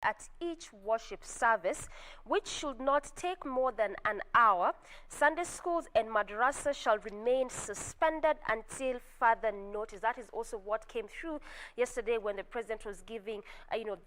at each worship service, which should not take more than an hour. Sunday schools and madrasas shall remain suspended until further notice. That is also what came through yesterday when the president was giving,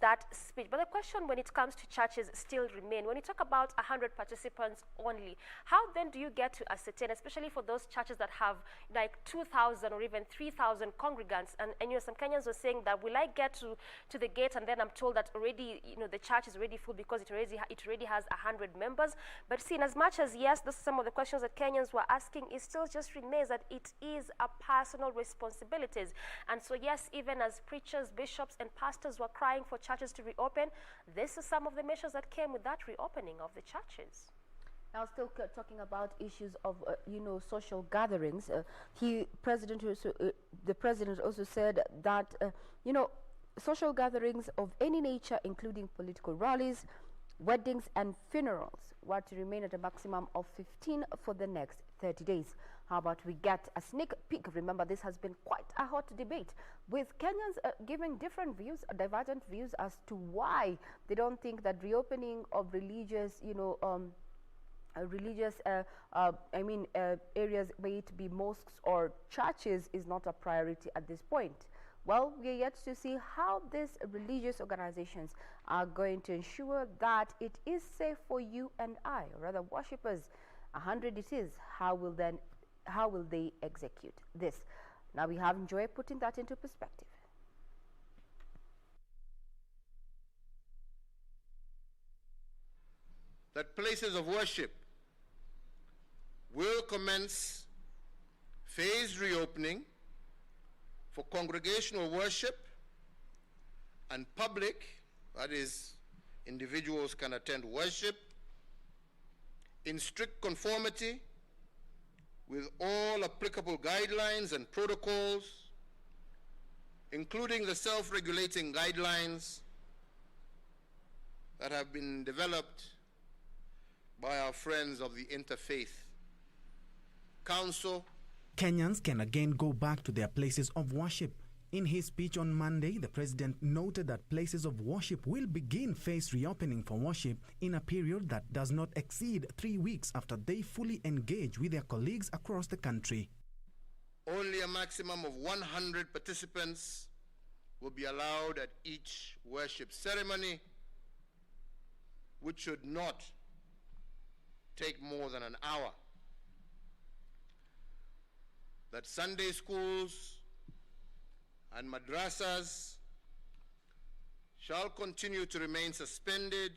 that speech. But the question when it comes to churches still remain. When you talk about 100 participants only, how then do you get to ascertain, especially for those churches that have like 2,000 or even 3,000 congregants? And some Kenyans were saying that, will I get to the gate and then I'm told that already the church is already full because it already has 100 members. But see, in as much as, yes, this is some of the questions that Kenyans were asking, it still just remains that it is a personal responsibilities. And so, yes, even as preachers, bishops, and pastors were crying for churches to reopen, this is some of the measures that came with that reopening of the churches. Now, still talking about issues of, social gatherings, the president also said that, social gatherings of any nature, including political rallies, weddings, and funerals, were to remain at a maximum of 15 for the next 30 days. How about we get a sneak peek? Remember, this has been quite a hot debate, with Kenyans giving different views, divergent views as to why they don't think that reopening of religious, areas, may it be mosques or churches, is not a priority at this point. Well, we are yet to see how these religious organizations are going to ensure that it is safe for you and I, or rather worshippers. 100 it is. How will they execute this? Now, we have enjoyed putting that into perspective. That places of worship will commence phased reopening for congregational worship and public, that is, individuals can attend worship in strict conformity with all applicable guidelines and protocols, including the self-regulating guidelines that have been developed by our friends of the Interfaith Council. Kenyans can again go back to their places of worship. In his speech on Monday, the president noted that places of worship will begin phased reopening for worship in a period that does not exceed 3 weeks after they fully engage with their colleagues across the country. Only a maximum of 100 participants will be allowed at each worship ceremony, which should not take more than an hour. That Sunday schools and madrasas shall continue to remain suspended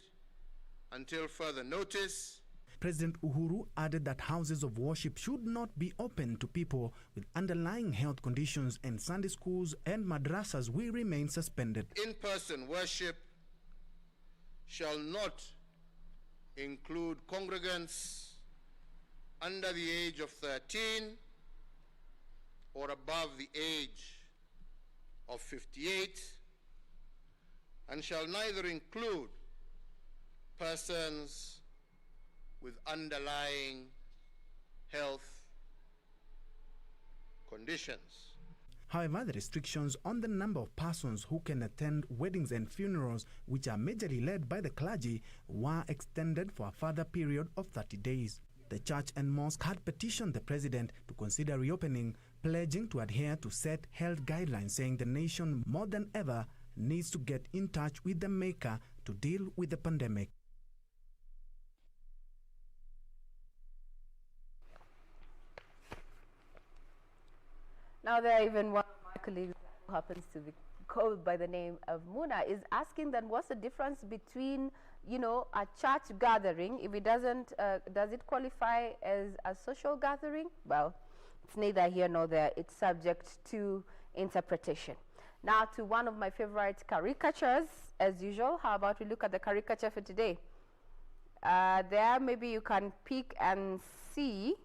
until further notice. President Uhuru added that houses of worship should not be open to people with underlying health conditions, and Sunday schools and madrasas will remain suspended. In-person worship shall not include congregants under the age of 13 or above the age of 58, and shall neither include persons with underlying health conditions. However, the restrictions on the number of persons who can attend weddings and funerals, which are majorly led by the clergy, were extended for a further period of 30 days. The church and mosque had petitioned the president to consider reopening, pledging to adhere to set health guidelines, saying the nation more than ever needs to get in touch with the maker to deal with the pandemic. Now, there are even one of my colleagues who happens to be called by the name of Muna is asking then what's the difference between, a church gathering, if it doesn't, does it qualify as a social gathering? Well, it's neither here nor there. It's subject to interpretation. Now, to one of my favorite caricatures, as usual. How about we look at the caricature for today? There, maybe you can peek and see.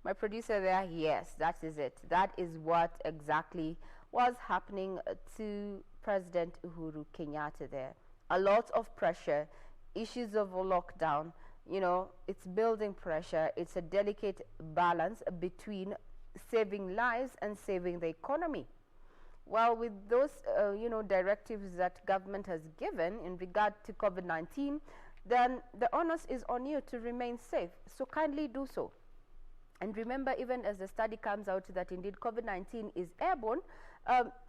My producer there, yes, that is it. That is what exactly was happening to President Uhuru Kenyatta there. A lot of pressure, issues of lockdown, it's building pressure. It's a delicate balance between saving lives and saving the economy. Well, with those, directives that government has given in regard to COVID-19, then the onus is on you to remain safe. So kindly do so. And remember, even as the study comes out that indeed COVID-19 is airborne,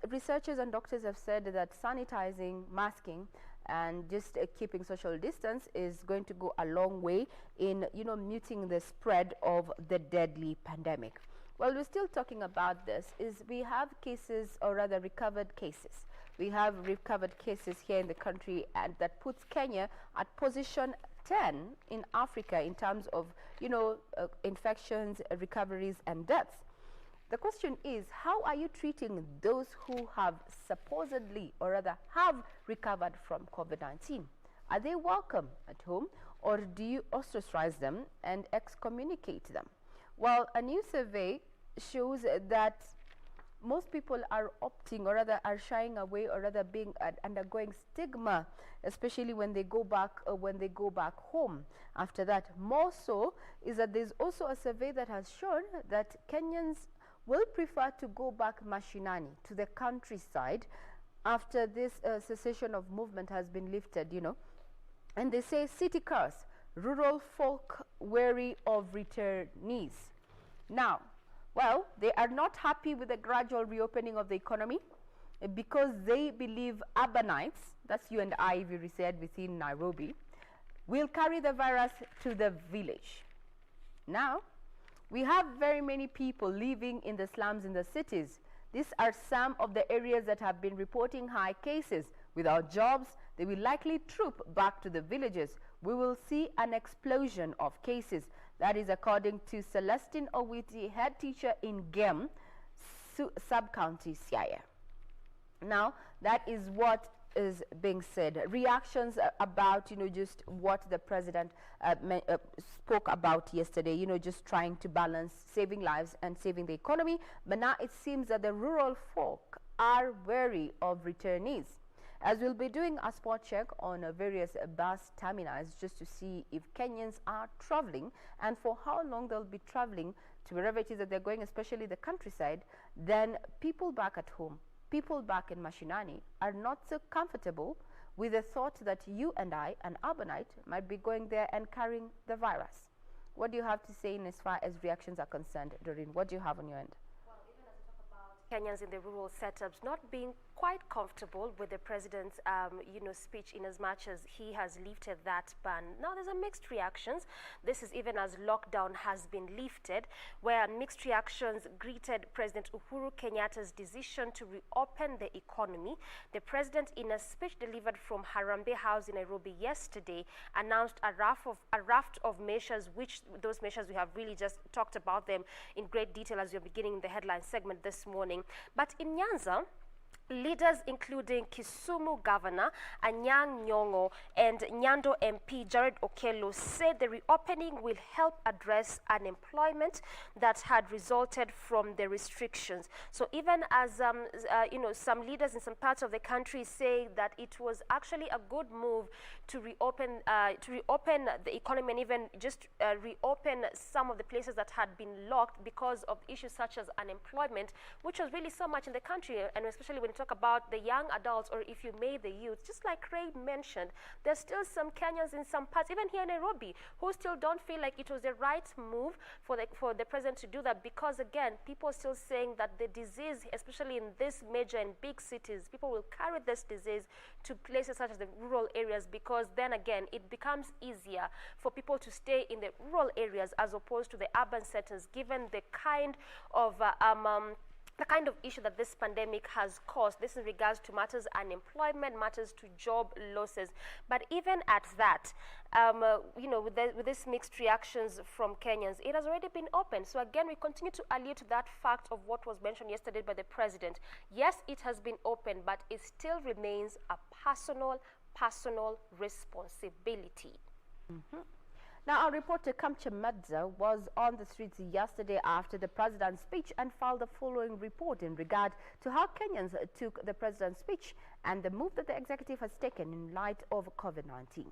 researchers and doctors have said that sanitizing, masking, and just keeping social distance is going to go a long way in, muting the spread of the deadly pandemic. Well, we're still talking about this. We have cases, or rather recovered cases. We have recovered cases here in the country, and that puts Kenya at position 10 in Africa in terms of, infections, recoveries, and deaths. The question is, how are you treating those who have supposedly, or rather have recovered from COVID-19? Are they welcome at home, or do you ostracize them and excommunicate them? Well, a new survey shows that most people are opting, or rather are shying away, or rather being undergoing stigma, especially when they go back home. After that, more so is that there's also a survey that has shown that Kenyans will prefer to go back mashinani, to the countryside, after this cessation of movement has been lifted, And they say city curse, rural folk wary of returnees. Now, well, they are not happy with the gradual reopening of the economy because they believe urbanites, that's you and I if you reside within Nairobi, will carry the virus to the village. Now, we have very many people living in the slums in the cities. These are some of the areas that have been reporting high cases. Without jobs, they will likely troop back to the villages. We will see an explosion of cases. That is according to Celestine Owiti, head teacher in Gem, sub-county Siaya. Now, that is what is being said. Reactions about, just what the president spoke about yesterday, just trying to balance saving lives and saving the economy. But now it seems that the rural folk are wary of returnees. As we'll be doing a spot check on various bus terminals just to see if Kenyans are traveling and for how long they'll be traveling to wherever it is that they're going, especially the countryside, then people back at home, people back in Mashinani, are not so comfortable with the thought that you and I, an urbanite, might be going there and carrying the virus. What do you have to say in as far as reactions are concerned, Doreen? What do you have on your end? Well, even as we talk about Kenyans in the rural setups not being quite comfortable with the president's, speech in as much as he has lifted that ban. Now, there's a mixed reactions. This is even as lockdown has been lifted, where mixed reactions greeted President Uhuru Kenyatta's decision to reopen the economy. The president, in a speech delivered from Harambee House in Nairobi yesterday, announced a raft of measures, which those measures we have really just talked about them in great detail as we are beginning the headline segment this morning. But in Nyanza, leaders including Kisumu Governor Anyang' Nyong'o and Nyando MP Jared Okello said the reopening will help address unemployment that had resulted from the restrictions. So even as some leaders in some parts of the country say that it was actually a good move to reopen the economy and even just reopen some of the places that had been locked because of issues such as unemployment, which was really so much in the country, and especially when you talk about the young adults, or if you may, the youth. Just like Ray mentioned, there's still some Kenyans in some parts, even here in Nairobi, who still don't feel like it was the right move for the president to do that, because again, people are still saying that the disease, especially in these major and big cities, people will carry this disease to places such as the rural areas, because then again, it becomes easier for people to stay in the rural areas as opposed to the urban settings, given the kind of issue that this pandemic has caused. This in regards to matters unemployment, matters to job losses. But even at that, with this mixed reactions from Kenyans, it has already been opened. So again, we continue to allude to that fact of what was mentioned yesterday by the president. Yes, it has been opened, but it still remains a personal responsibility. Mm-hmm. Now, our reporter Kamcha Medza was on the streets yesterday after the president's speech and filed the following report in regard to how Kenyans took the president's speech and the move that the executive has taken in light of COVID-19.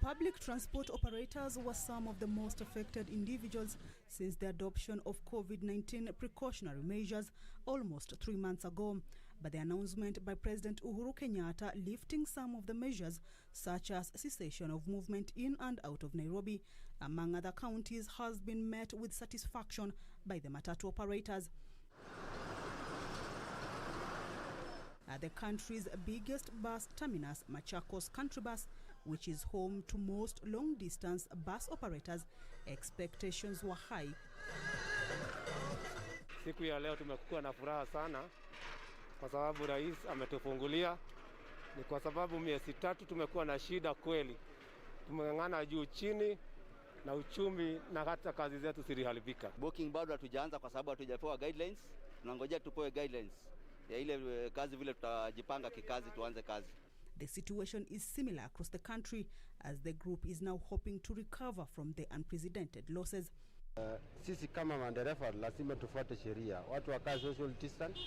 Public transport operators were some of the most affected individuals since the adoption of COVID-19 precautionary measures almost 3 months ago. But the announcement by President Uhuru Kenyatta lifting some of the measures, such as cessation of movement in and out of Nairobi, among other counties, has been met with satisfaction by the matatu operators. At the country's biggest bus terminus, Machakos Country Bus, which is home to most long-distance bus operators, expectations were high. Siku ya leo tumekuwa na furaha sana kwa sababu rais ametufungulia. Ni kwa sababu miezi 3 tumekuwa na shida kweli. Tumeng'ang'ana juu chini na uchumi na hata kazi zetu ziliharibika. Booking bado hatujaanza kwa sababu hatujapewa guidelines. Tunangojea tupewe guidelines ya ile kazi vile tutajipanga kikazi tuanze kazi. The situation is similar across the country as the group is now hoping to recover from the unprecedented losses. Sisi kama madereva lazima tufuate sheria. Watu wakae social distance.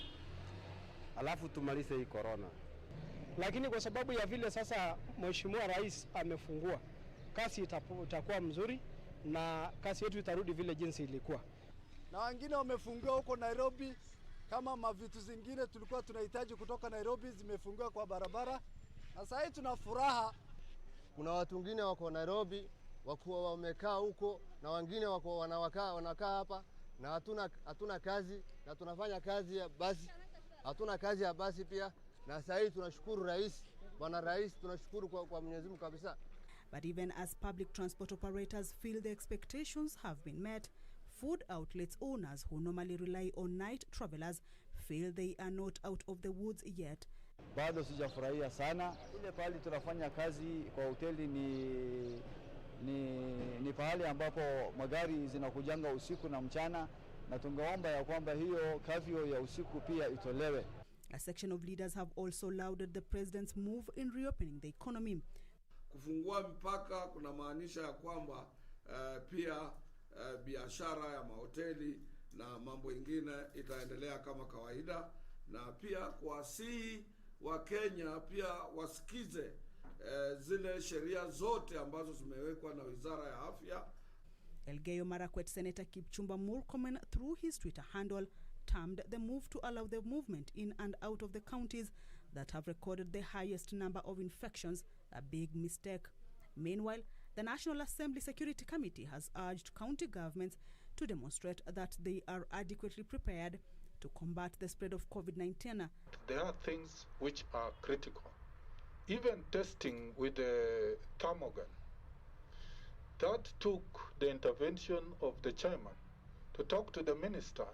Alafu tumalize hii corona. Lakini kwa sababu ya vile sasa Mheshimiwa Rais amefungua, kasi itakuwa mzuri na kasi yetu itarudi vile jinsi ilikuwa. Na wengine wamefungua huko Nairobi, kama mavitu zingine tulikuwa tunahitaji kutoka Nairobi zimefungua kwa barabara. Na sasa hii tuna furaha. Kuna watu wengine wako Nairobi, wakuwa wamekaa huko, na wengine wako wanakaa hapa, na hatuna kazi, na tunafanya kazi ya basi. Hatuna kazi ya basi pia, na sasa hii tunashukuru rais, bwana rais, tunashukuru kwa Mwenyezi Mungu kabisa. But even as public transport operators feel the expectations have been met, food outlets owners who normally rely on night travelers feel they are not out of the woods yet. Bado sijafurahia sana. Ile pahali tunafanya kazi kwa hoteli ni pahali ambapo magari zinakujanga usiku na mchana, na tungeomba ya kwamba hiyo kafio ya usiku pia itolewe. A section of leaders have also lauded the president's move in reopening the economy. Kufungua mpaka kuna maanisha ya kwamba pia biashara ya mahoteli na mambo ingine itaendelea kama kawaida, na pia kuwasihi wa Kenya pia wasikize zile sheria zote ambazo zimewekwa na Wizara ya Afya. Elgeyo Marakwet Senator Kipchumba Murkomen, through his Twitter handle, termed the move to allow the movement in and out of the counties that have recorded the highest number of infections a big mistake. Meanwhile, the National Assembly Security Committee has urged county governments to demonstrate that they are adequately prepared to combat the spread of COVID-19. There are things which are critical. Even testing with the thermogun, that took the intervention of the chairman to talk to the minister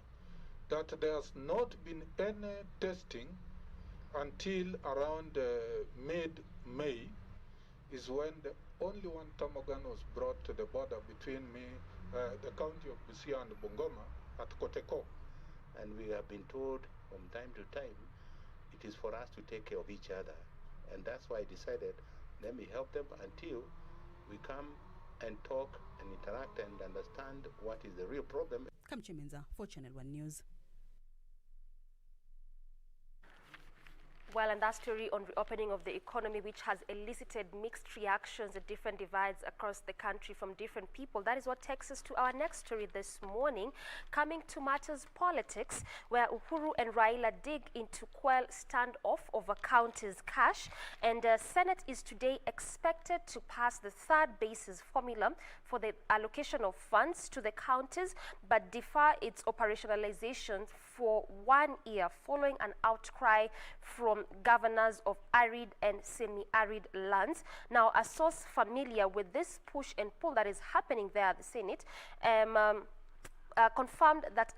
that there has not been any testing until around mid-May is when the only one thermogun was brought to the border between the county of Busia and Bungoma at Koteko. And we have been told from time to time it is for us to take care of each other. And that's why I decided, let me help them until we come and talk and interact and understand what is the real problem. Kamche Menza for Channel 1 News. Well, and that story on reopening of the economy, which has elicited mixed reactions and different divides across the country from different people. That is what takes us to our next story this morning, coming to matters politics, where Uhuru and Raila dig into quell standoff over counties' cash. And Senate is today expected to pass the third basis formula for the allocation of funds to the counties, but defer its operationalization for 1 year following an outcry from governors of arid and semi-arid lands. Now, a source familiar with this push and pull that is happening there at the Senate confirmed that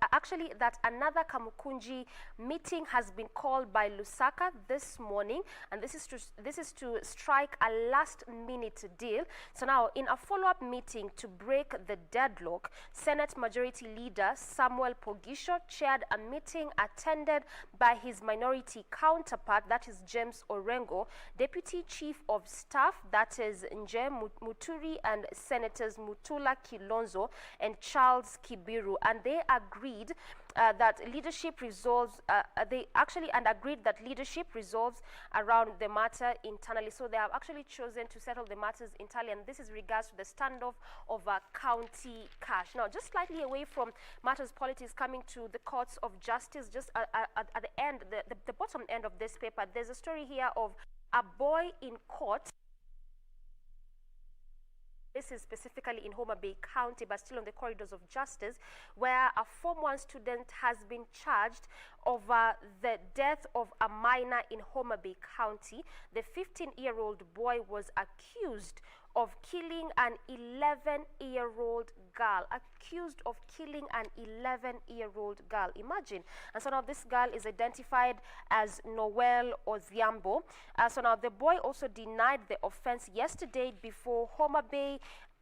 that another Kamukunji meeting has been called by Lusaka this morning, and this is to strike a last-minute deal. So now, in a follow-up meeting to break the deadlock, Senate Majority Leader Samuel Pogisho chaired a meeting attended by his minority counterpart, that is James Orengo, Deputy Chief of Staff, that is Nje Muturi, and Senators Mutula Kilonzo and Charles Kibiru. And they agreed that leadership resolves, they actually and agreed that leadership resolves around the matter internally. So they have actually chosen to settle the matters internally, and this is regards to the standoff of county cash. Now, just slightly away from matters politics, coming to the courts of justice, just at the end, the bottom end of this paper, there's a story here of a boy in court. This is specifically in Homa Bay County, but still on the corridors of justice, where a Form 1 student has been charged over the death of a minor in Homa Bay County. The 15-year-old boy was accused of killing an 11-year-old girl. Accused of killing an 11-year-old girl. Imagine. And so now this girl is identified as Noel Oziambo. So now the boy also denied the offense yesterday before Homa Bay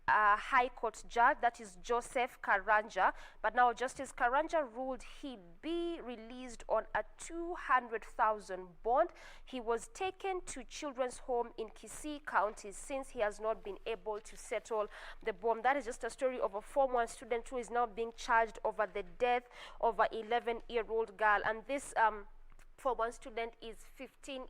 High Court judge, that is Joseph Karanja. But now Justice Karanja ruled he be released on a 200,000 bond. He was taken to children's home in Kisii County since he has not been able to settle the bond. That is just a story of a Form 1 student who is now being charged over the death of an 11-year-old girl. And this Form 1 student is 15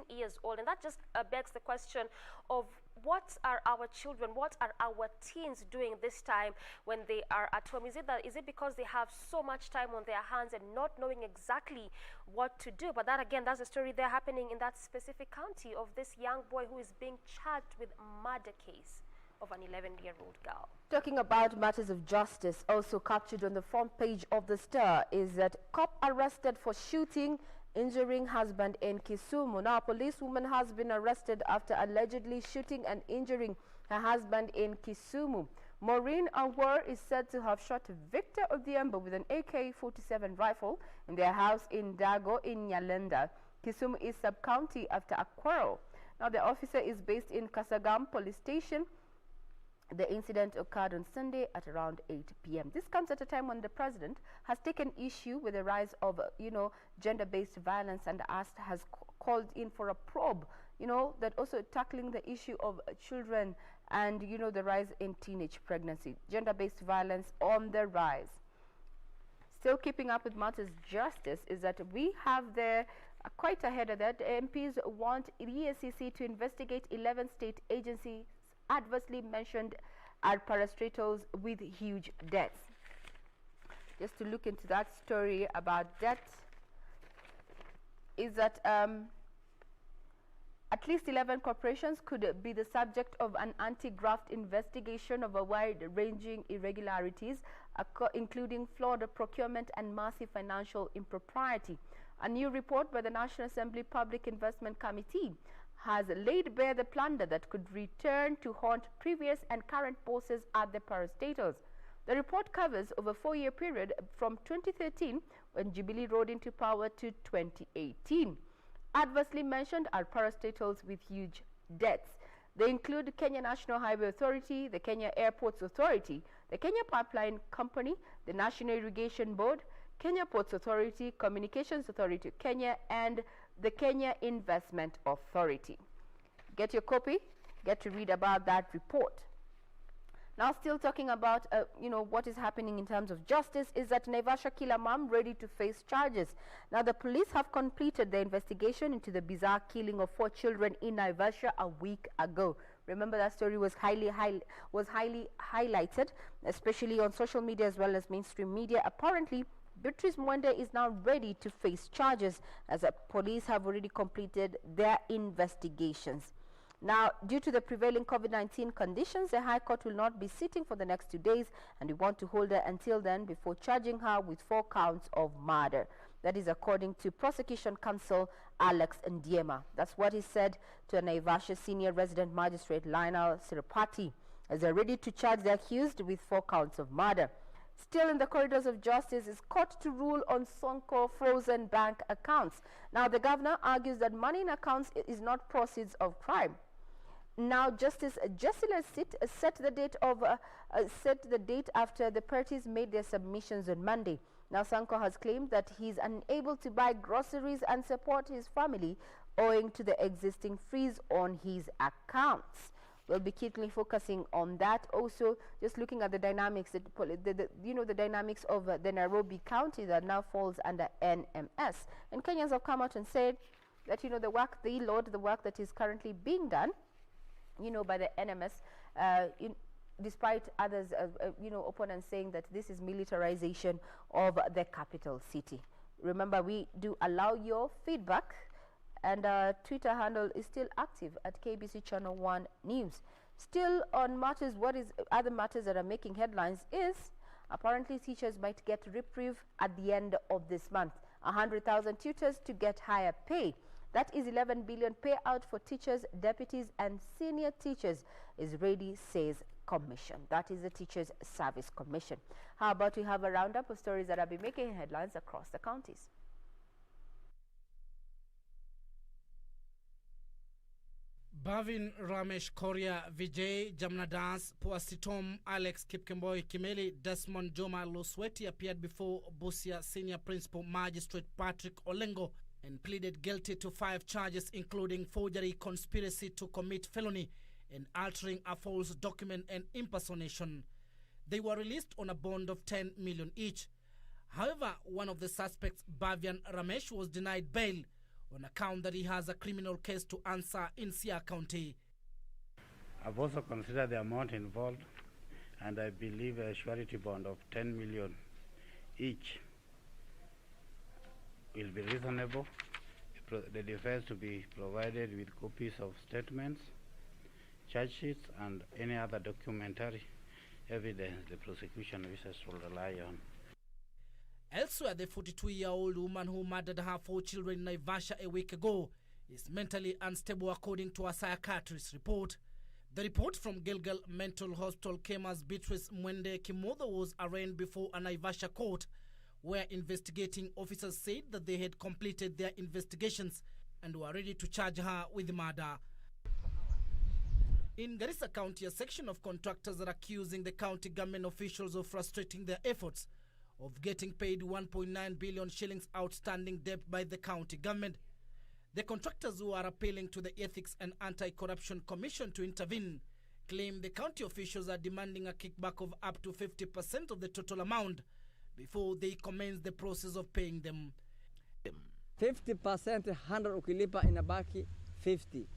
years old. And that just begs the question of what are our children, what are our teens doing this time when they are at home? Is it because they have so much time on their hands and not knowing exactly what to do? But that, again, that's a story there happening in that specific county of this young boy who is being charged with a murder case of an 11-year-old girl. Talking about matters of justice, also captured on the front page of the Star is that cop arrested for shooting, injuring husband in Kisumu. Now, a policewoman has been arrested after allegedly shooting and injuring her husband in Kisumu. Maureen Awar is said to have shot Victor Odhiambo with an AK-47 rifle in their house in Dago in Nyalenda, Kisumu East Sub-County, after a quarrel. Now, the officer is based in Kasagam Police Station. The incident occurred on Sunday at around 8 p.m. This comes at a time when the president has taken issue with the rise of, gender-based violence, and has called in for a probe, that also tackling the issue of children and, the rise in teenage pregnancy. Gender-based violence on the rise. Still keeping up with matters justice is that we have there quite ahead of that. MPs want EACC to investigate 11 state agencies adversely mentioned are parastatals with huge debts. Just to look into that story about debt, is that at least 11 corporations could be the subject of an anti-graft investigation of a wide-ranging irregularities, including flawed procurement and massive financial impropriety. A new report by the National Assembly Public Investment Committee has laid bare the plunder that could return to haunt previous and current bosses at the parastatals. The report covers over a 4-year period from 2013, when Jubilee rode into power, to 2018. Adversely mentioned are parastatals with huge debts. They include Kenya National Highway Authority, the Kenya Airports Authority, the Kenya Pipeline Company, the National Irrigation Board, Kenya Ports Authority, Communications Authority of Kenya, and the Kenya Investment Authority. Get your copy, get to read about that report. Now, still talking about, what is happening in terms of justice, is that Naivasha killer mom ready to face charges. Now, the police have completed the investigation into the bizarre killing of 4 children in Naivasha a week ago. Remember, that story was highly highlighted, especially on social media as well as mainstream media. Apparently, Beatrice Mwende is now ready to face charges, as the police have already completed their investigations. Now, due to the prevailing COVID-19 conditions, the High Court will not be sitting for the next 2 days, and we want to hold her until then before charging her with 4 counts of murder. That is according to Prosecution Counsel Alex Ndiema. That's what he said to a Naivasha Senior Resident Magistrate Lionel Sirapati, as they're ready to charge the accused with 4 counts of murder. Still in the corridors of justice is court to rule on Sonko frozen bank accounts. Now, the governor argues that money in accounts is not proceeds of crime. Now, Justice Jessila set the date after the parties made their submissions on Monday. Now, Sonko has claimed that he's unable to buy groceries and support his family owing to the existing freeze on his accounts. We'll be keenly focusing on that. Also, just looking at the dynamics, the dynamics of the Nairobi County that now falls under NMS. And Kenyans have come out and said that, the work that is currently being done, by the NMS, despite others, opponents saying that this is militarization of the capital city. Remember, we do allow your feedback, and our Twitter handle is still active at KBC Channel 1 News. Still on matters, other matters that are making headlines is apparently teachers might get reprieve at the end of this month. 100,000 tutors to get higher pay. That is 11 billion payout for teachers, deputies, and senior teachers is ready, says Commission. That is the Teachers Service Commission. How about we have a roundup of stories that have been making headlines across the counties? Bhavin Ramesh Korea, Vijay Jamnadas, Puasitom, Alex Kipkemboi Kimeli, Desmond Joma Losweti appeared before Busia Senior Principal Magistrate Patrick Olengo and pleaded guilty to 5 charges, including forgery, conspiracy to commit felony, and altering a false document and impersonation. They were released on a bond of 10 million each. However, one of the suspects, Bhavian Ramesh, was denied bail on account that he has a criminal case to answer in Sia County. I've also considered the amount involved, and I believe a surety bond of 10 million each will be reasonable. The defense to be provided with copies of statements, charge sheets, and any other documentary evidence the prosecution wishes to rely on. Elsewhere, the 42-year-old woman who murdered her 4 children in Naivasha a week ago is mentally unstable according to a psychiatrist's report. The report from Gilgal Mental Hospital came as Beatrice Mwende Kimotho was arraigned before a Naivasha court, where investigating officers said that they had completed their investigations and were ready to charge her with murder. In Garissa County, a section of contractors are accusing the county government officials of frustrating their efforts of getting paid 1.9 billion shillings outstanding debt by the county government. The contractors, who are appealing to the Ethics and Anti-Corruption Commission to intervene, claim the county officials are demanding a kickback of up to 50% of the total amount before they commence the process of paying them. 50%, 100 ukilipa inabaki 50.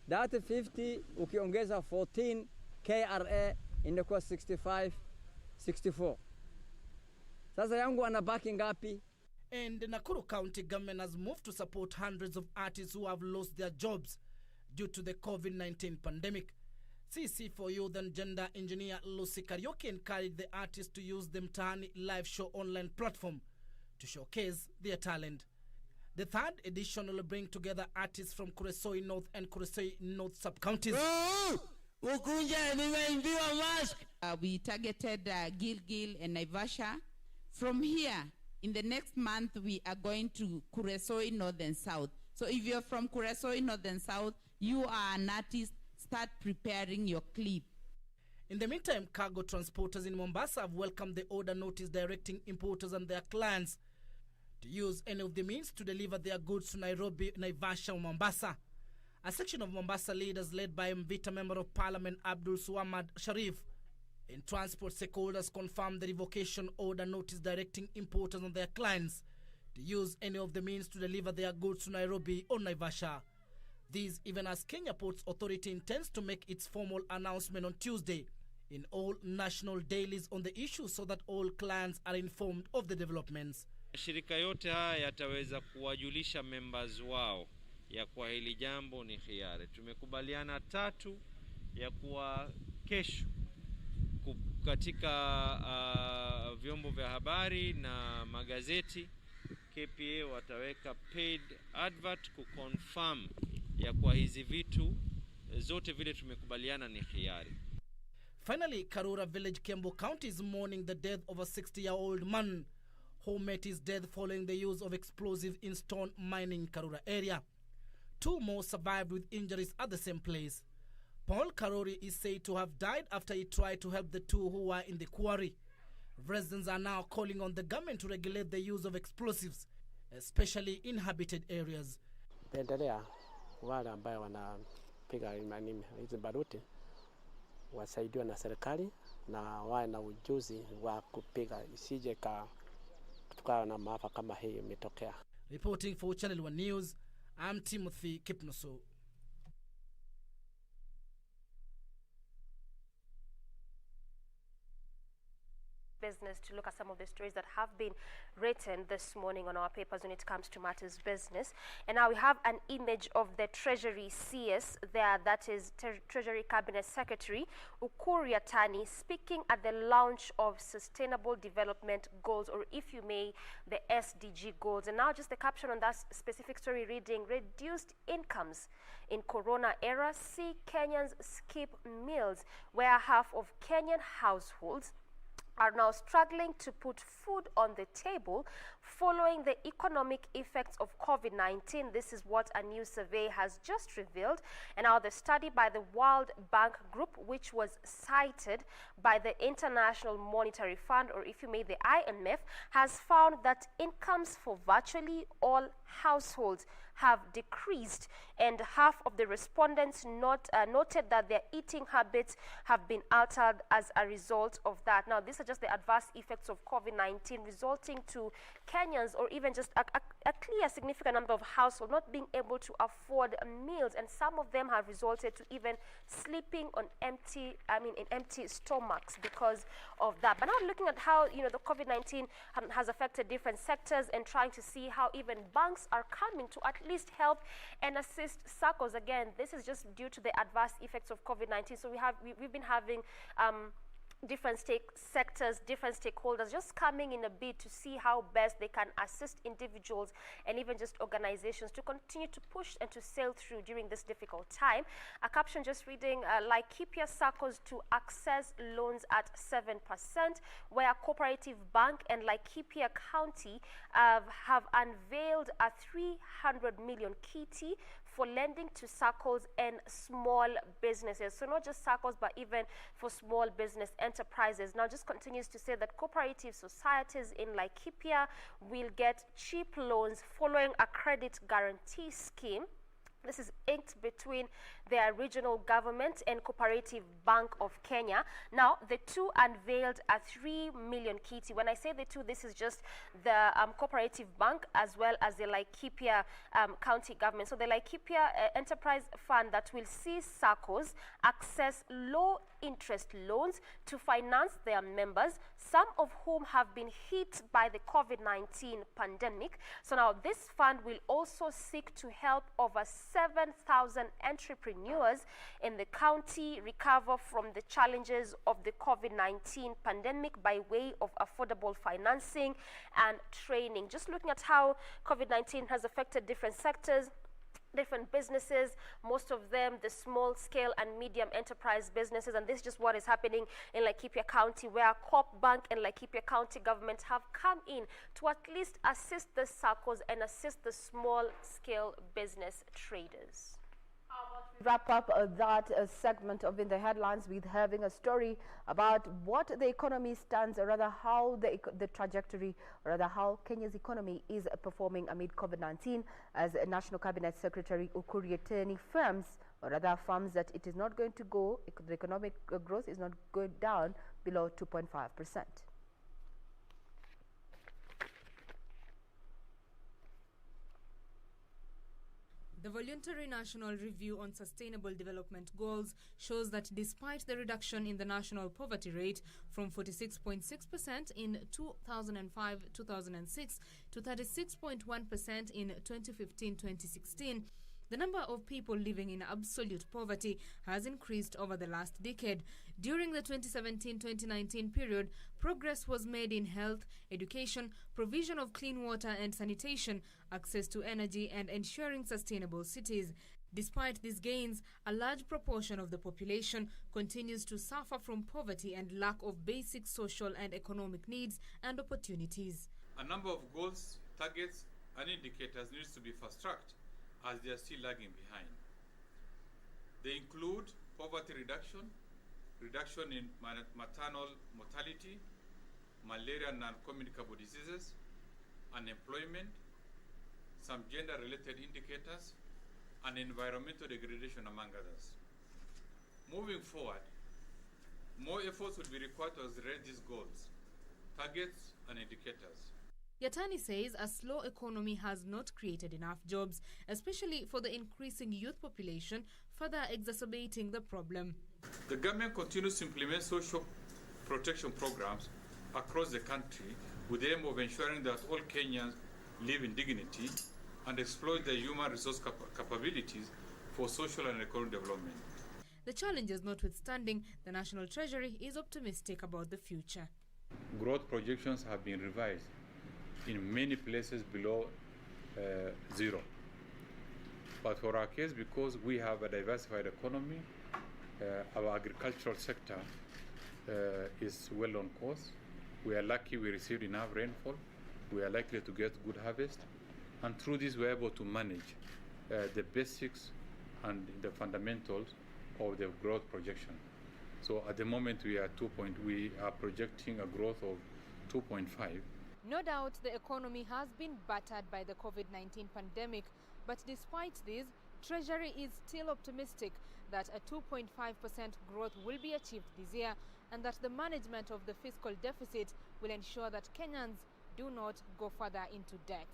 That 50 ukiongeza 14 KRA inakuwa 65, 64. Sasa yangu anabaki ngapi? And the Nakuru County government has moved to support hundreds of artists who have lost their jobs due to the COVID-19 pandemic. CC for Youth and Gender engineer Lucy Karaoke encouraged the artists to use the Mtaani live show online platform to showcase their talent. The 3rd edition will bring together artists from Kuresoi North and Kuresoi North sub-counties. We targeted Gilgil and Naivasha. From here, in the next month, we are going to Kuresoi North and South. So if you're from Kuresoi North and South, you are an artist, start preparing your clip. In the meantime, cargo transporters in Mombasa have welcomed the order notice directing importers and their clients to use any of the means to deliver their goods to Nairobi, Naivasha, or Mombasa. A section of Mombasa leaders led by Mvita Member of Parliament Abdul Suwamad Sharif and transport stakeholders confirmed the revocation order notice directing importers and their clients to use any of the means to deliver their goods to Nairobi or Naivasha. This even as Kenya Ports Authority intends to make its formal announcement on Tuesday in all national dailies on the issue so that all clients are informed of the developments. Shirika yote haya yataweza kuwajulisha members wao ya kwa hili jambo ni hiari. Tumekubaliana 3 ya kuwa kesho katika vyombo vya habari na magazeti KPA wataweka paid advert kuconfirm ya kwa hizi vitu zote vile tumekubaliana ni hiari. Finally, Karura Village, Kiambu County is mourning the death of a 60-year-old man who met his death following the use of explosives in stone mining Karura area. 2 more survived with injuries at the same place. Paul Karori is said to have died after he tried to help the 2 who were in the quarry. Residents are now calling on the government to regulate the use of explosives, especially in inhabited areas. Pendelea wale ambao wanapiga hizi baruti wasaidiwe na serikali na wawe na ujuzi wa kupiga, isije tukawa na maafa kama hii imetokea. Reporting for Channel 1 News, I'm Timothy Kipnusu. Business to look at some of the stories that have been written this morning on our papers when it comes to matters business. And now we have an image of the Treasury CS there, that is Treasury Cabinet Secretary Ukur Yatani, speaking at the launch of Sustainable Development Goals, or if you may, the SDG goals. And now just the caption on that specific story reading, reduced incomes in Corona era see Kenyans skip meals, where half of Kenyan households are now struggling to put food on the table following the economic effects of COVID-19. This is what a new survey has just revealed. And now the study by the World Bank Group, which was cited by the International Monetary Fund, or if you may, the IMF, has found that incomes for virtually all households have decreased, and half of the respondents noted that their eating habits have been altered as a result of that. Now, these are just the adverse effects of COVID-19 resulting to Kenyans, or even just a clear significant number of households not being able to afford meals, and some of them have resulted to even sleeping on empty stomachs because of that. But now looking at how the COVID-19 has affected different sectors, and trying to see how even banks are coming to at least help and assist SACCOs. Again, this is just due to the adverse effects of COVID-19. So we've been having different sectors, different stakeholders just coming in a bid to see how best they can assist individuals and even just organizations to continue to push and to sail through during this difficult time. A caption just reading, Laikipia SACCOs to access loans at 7%, where Cooperative Bank and Laikipia County have unveiled a 300 million kitty for lending to SACCOs and small businesses. So not just SACCOs, but even for small business enterprises. Now just continues to say that cooperative societies in Laikipia will get cheap loans following a credit guarantee scheme. This is inked between their regional government and Cooperative Bank of Kenya. Now, the two unveiled a 3 million kitty. When I say the two, this is just the Cooperative Bank as well as the Laikipia County government. So the Laikipia Enterprise Fund that will see SACCOs access low-interest loans to finance their members, some of whom have been hit by the COVID-19 pandemic. So now this fund will also seek to help over 7,000 entrepreneurs in the county recover from the challenges of the COVID-19 pandemic by way of affordable financing and training. Just looking at how COVID-19 has affected different sectors, different businesses, most of them the small scale and medium enterprise businesses, and this is just what is happening in Laikipia County, where Coop Bank and Laikipia County government have come in to at least assist the SACCOs and assist the small scale business traders. Wrap up that segment of In the Headlines with having a story about what the economy stands, or rather how the trajectory, or rather how Kenya's economy is performing amid COVID-19, as National Cabinet Secretary Ukur Yatani affirms that it is not going to go, the economic growth is not going down below 2.5%. The voluntary National Review on Sustainable Development Goals shows that despite the reduction in the national poverty rate from 46.6% in 2005-2006 to 36.1% in 2015-2016, the number of people living in absolute poverty has increased over the last decade. During the 2017-2019 period, progress was made in health, education, provision of clean water and sanitation, access to energy, and ensuring sustainable cities. Despite these gains, a large proportion of the population continues to suffer from poverty and lack of basic social and economic needs and opportunities. A number of goals, targets, and indicators needs to be fast-tracked, as they are still lagging behind. They include poverty reduction, reduction in maternal mortality, malaria and non-communicable diseases, unemployment, some gender-related indicators, and environmental degradation, among others. Moving forward, more efforts will be required to accelerate these goals, targets, and indicators. Yatani says a slow economy has not created enough jobs, especially for the increasing youth population, further exacerbating the problem. The government continues to implement social protection programs across the country with the aim of ensuring that all Kenyans live in dignity and exploit their human resource capabilities for social and economic development. The challenges notwithstanding, the National Treasury is optimistic about the future. Growth projections have been revised in many places below zero. But for our case, because we have a diversified economy, our agricultural sector is well on course. We are lucky we received enough rainfall. We are likely to get good harvest. And through this, we're able to manage the basics and the fundamentals of the growth projection. So at the moment, we are projecting a growth of 2.5. No doubt the economy has been battered by the COVID-19 pandemic, but despite this, Treasury is still optimistic that a 2.5% growth will be achieved this year and that the management of the fiscal deficit will ensure that Kenyans do not go further into debt.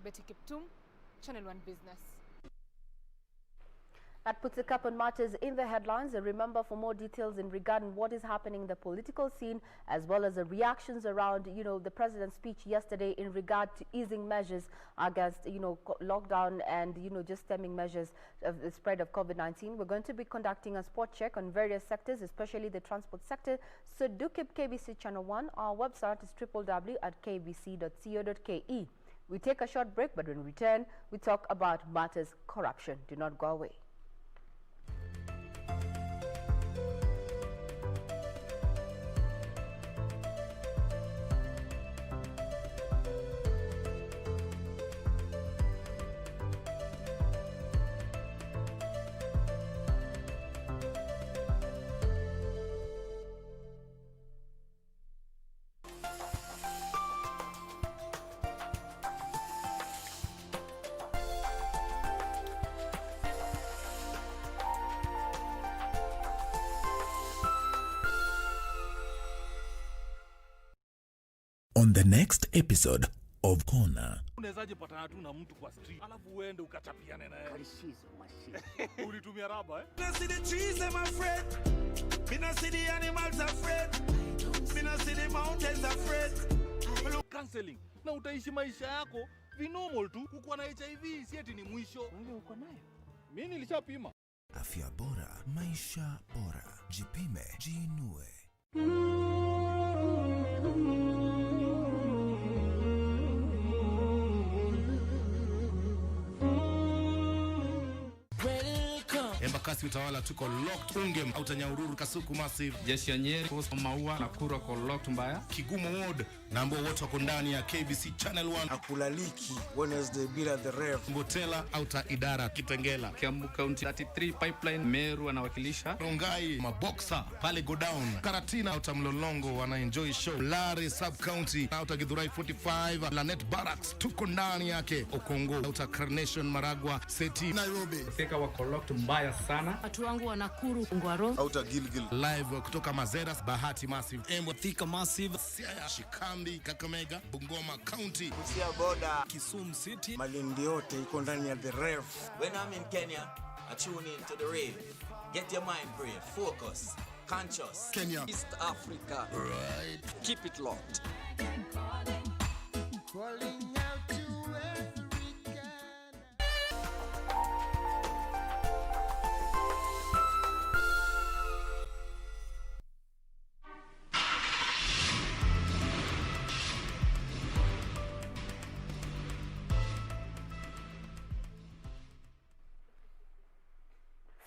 Betty Kiptum, Channel 1 Business. That puts a cap on matters in the headlines. Remember, for more details in regarding what is happening in the political scene, as well as the reactions around, the president's speech yesterday in regard to easing measures against, lockdown and, just stemming measures of the spread of COVID-19, we're going to be conducting a spot check on various sectors, especially the transport sector. So do keep KBC Channel 1. Our website is www.kbc.co.ke. We take a short break, but when we return, we talk about matters corruption. Do not go away. On the next episode of Kona. Unawezaje patana tu na mtu kwa street alafu uende ukatapiane naye? Kalishizo mashi. Ulitumia raba eh? I see the trees them afraid. Me not see the animals afraid. Me not see the mountains afraid. Counseling. Na utaishi maisha yako vinormal tu. Kukuwa na HIV si eti ni mwisho. Wewe uko nayo? Mimi nilishapima. Afya bora, maisha bora. Jipime, jiinue. Embakasi Utawala tuko locked. Ungem Utanyahururu Kasuku Massive. Jeshi ya Nyeri Coast Maua na Kuru kwa locked mbaya. Kigumo Ward na ambao wote wako ndani ya KBC Channel 1. Akulaliki Wednesday bila the ref. Mbotela Auta Idara Kitengela. Kiambu County 33 Pipeline Meru anawakilisha. Rongai Maboxa pale go down. Karatina Auta Mlolongo wana enjoy show. Lare Sub County Auta Githurai 45. Lanet Barracks tuko ndani yake. Okongo Auta Carnation Maragwa Seti Nairobi. Fika wako locked mbaya sana. Watu wangu wa Nakuru Ngwaro. Auta Gilgil live kutoka Mazeras Bahati Massive. Embo Thika Massive. Siaya Shikambi Kakamega Bungoma County. Kusia Boda Kisumu City. Malindi yote iko ndani ya the ref. When I'm in Kenya, I tune in to the rave. Get your mind brave, focus, conscious. Kenya, East Africa. Right. Keep it locked. Calling out to Africa.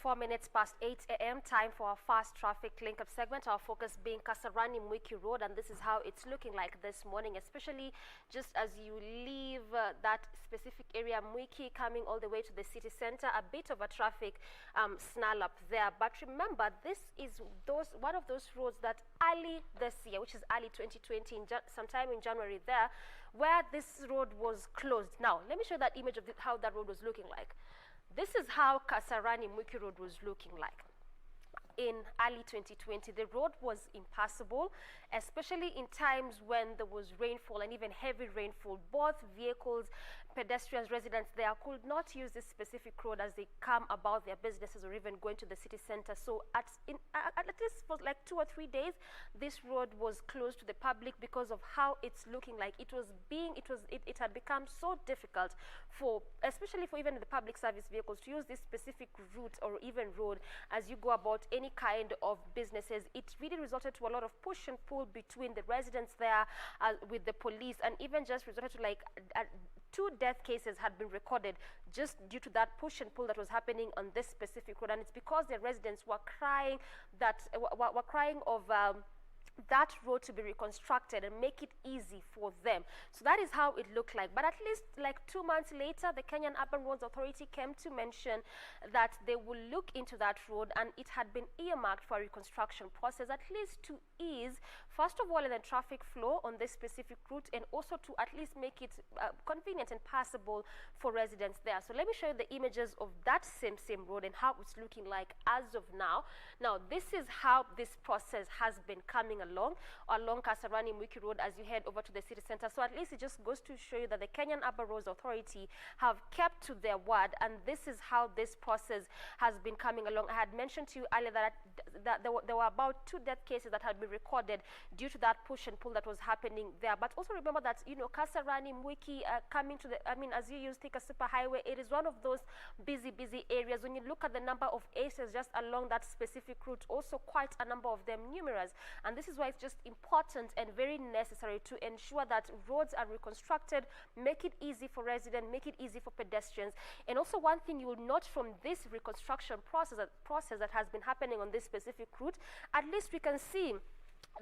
Four minutes past 8 a.m. Time for our fast traffic link-up segment. Our focus being Kasarani Mwiki Road, and this is how it's looking like this morning, especially just as you leave that specific area, Mwiki, coming all the way to the city center. A bit of a traffic snarl up there, but remember, this is one of those roads that early this year, which is early 2020, sometime in January there, where this road was closed. Now, let me show you that image of how that road was looking like. This is how Kasarani Mwiki Road was looking like. in early 2020, the road was impassable, especially in times when there was rainfall and even heavy rainfall. Both vehicles, pedestrians, residents there could not use this specific road as they come about their businesses or even going to the city center. So at least for like 2 or 3 days, this road was closed to the public because of how it's looking like. It had become so difficult for, especially for even the public service vehicles, to use this specific route or even road as you go about any kind of businesses. It really resulted to a lot of push and pull between the residents there with the police, and even just resulted to like 2 death cases had been recorded just due to that push and pull that was happening on this specific road. And it's because the residents were crying of that road to be reconstructed and make it easy for them. So that is how it looked like. But at least like 2 months later, the Kenyan Urban Roads Authority came to mention that they will look into that road, and it had been earmarked for a reconstruction process, at least to ease, first of all, the traffic flow on this specific route, and also to at least make it convenient and passable for residents there. So let me show you the images of that same road and how it's looking like as of now. Now, this is how this process has been coming along Kasarani Mwiki Road as you head over to the city center. So at least it just goes to show you that the Kenyan Urban Roads Authority have kept to their word, and this is how this process has been coming along. I had mentioned to you earlier that there were about 2 death cases that had been recorded due to that push and pull that was happening there. But also remember that, you know, Kasarani Mwiki coming to as you use Thika Super Highway, it is one of those busy areas. When you look at the number of ACEs just along that specific route, also quite a number of them numerous. And this is why it's just important and very necessary to ensure that roads are reconstructed, make it easy for residents, make it easy for pedestrians. And also one thing you will note from this reconstruction process that has been happening on this specific route, at least we can see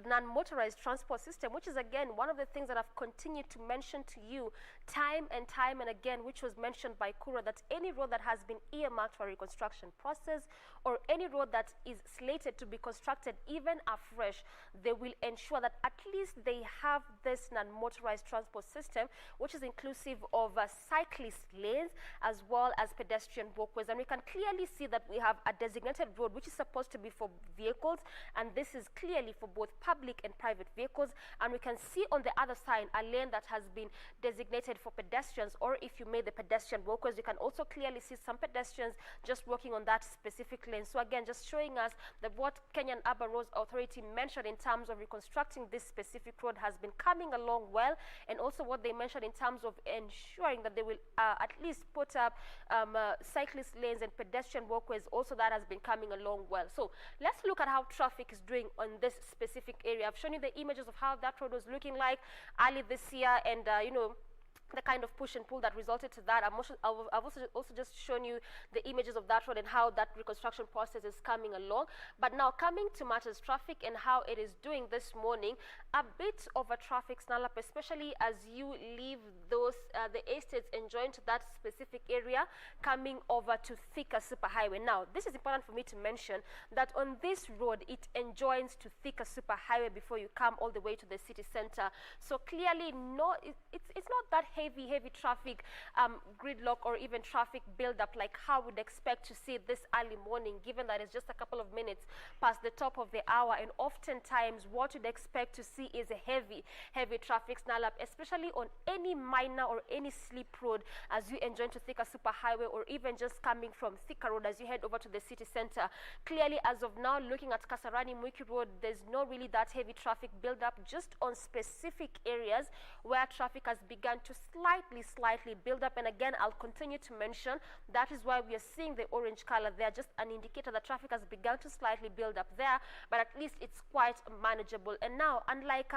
non-motorized transport system, which is again one of the things that I've continued to mention to you time and again, which was mentioned by Kura, that any road that has been earmarked for a reconstruction process or any road that is slated to be constructed even afresh, they will ensure that at least they have this non-motorized transport system, which is inclusive of cyclist lanes as well as pedestrian walkways. And we can clearly see that we have a designated road which is supposed to be for vehicles, and this is clearly for both public and private vehicles. And we can see on the other side a lane that has been designated for pedestrians, or if you made the pedestrian walkways, you can also clearly see some pedestrians just walking on that specific lane. So again, just showing us that what Kenyan Urban Roads Authority mentioned in terms of reconstructing this specific road has been coming along well, and also what they mentioned in terms of ensuring that they will at least put up cyclist lanes and pedestrian walkways, also that has been coming along well. So let's look at how traffic is doing on this specific area. I've shown you the images of how that road was looking like early this year, and you know, the kind of push and pull that resulted to that. I've also just shown you the images of that road and how that reconstruction process is coming along. But now coming to matters traffic and how it is doing this morning, a bit of a traffic snarl up, especially as you leave those the estates and join to that specific area coming over to Thika Superhighway. Now, this is important for me to mention that on this road, it adjoins to Thika Superhighway before you come all the way to the city center. So clearly, it's not that heavy traffic gridlock or even traffic buildup like how we'd expect to see this early morning, given that it's just a couple of minutes past the top of the hour. And oftentimes what you'd expect to see is a heavy traffic snarl up, especially on any minor or any slip road as you enjoy to Thika Superhighway, or even just coming from Thika Road as you head over to the city center. Clearly, as of now, looking at Kasarani Mwiki Road, there's not really that heavy traffic buildup, just on specific areas where traffic has begun to slightly build up. And again, I'll continue to mention that is why we are seeing the orange color there, just an indicator that traffic has begun to slightly build up there, but at least it's quite manageable. And now, unlike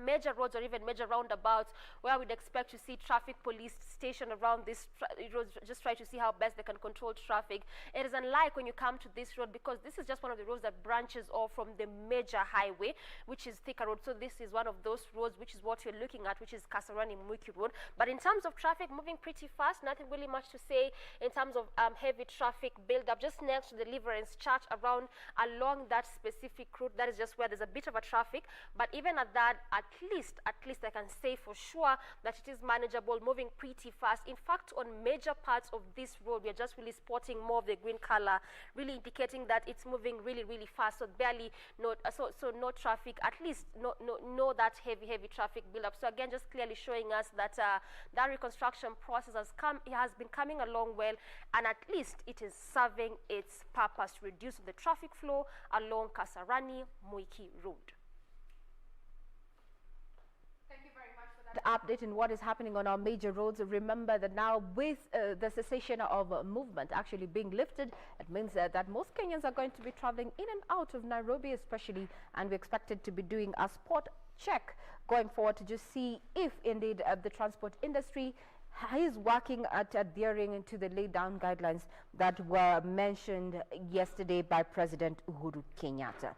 major roads or even major roundabouts where we'd expect to see traffic police stationed around this roads, just try to see how best they can control traffic. It is unlike when you come to this road, because this is just one of the roads that branches off from the major highway, which is Thika Road. So this is one of those roads, which is what you're looking at, which is Kasarani Mwiki Road. But in terms of traffic, moving pretty fast, nothing really much to say in terms of heavy traffic build-up. Just next to the Deliverance Church, around along that specific route, that is just where there's a bit of a traffic. But even at that, at least I can say for sure that it is manageable, moving pretty fast. In fact, on major parts of this road, we are just really spotting more of the green color, really indicating that it's moving really, really fast. So barely so no traffic, at least no that heavy traffic build-up. So again, just clearly showing us that that reconstruction process has been coming along well, and at least it is serving its purpose to reduce the traffic flow along Kasarani Muiki Road. Update in what is happening on our major roads. Remember that now with the cessation of movement actually being lifted, it means that most Kenyans are going to be traveling in and out of Nairobi especially, and we're expected to be doing a spot check going forward to just see if indeed the transport industry is working at adhering to the laid down guidelines that were mentioned yesterday by President Uhuru Kenyatta.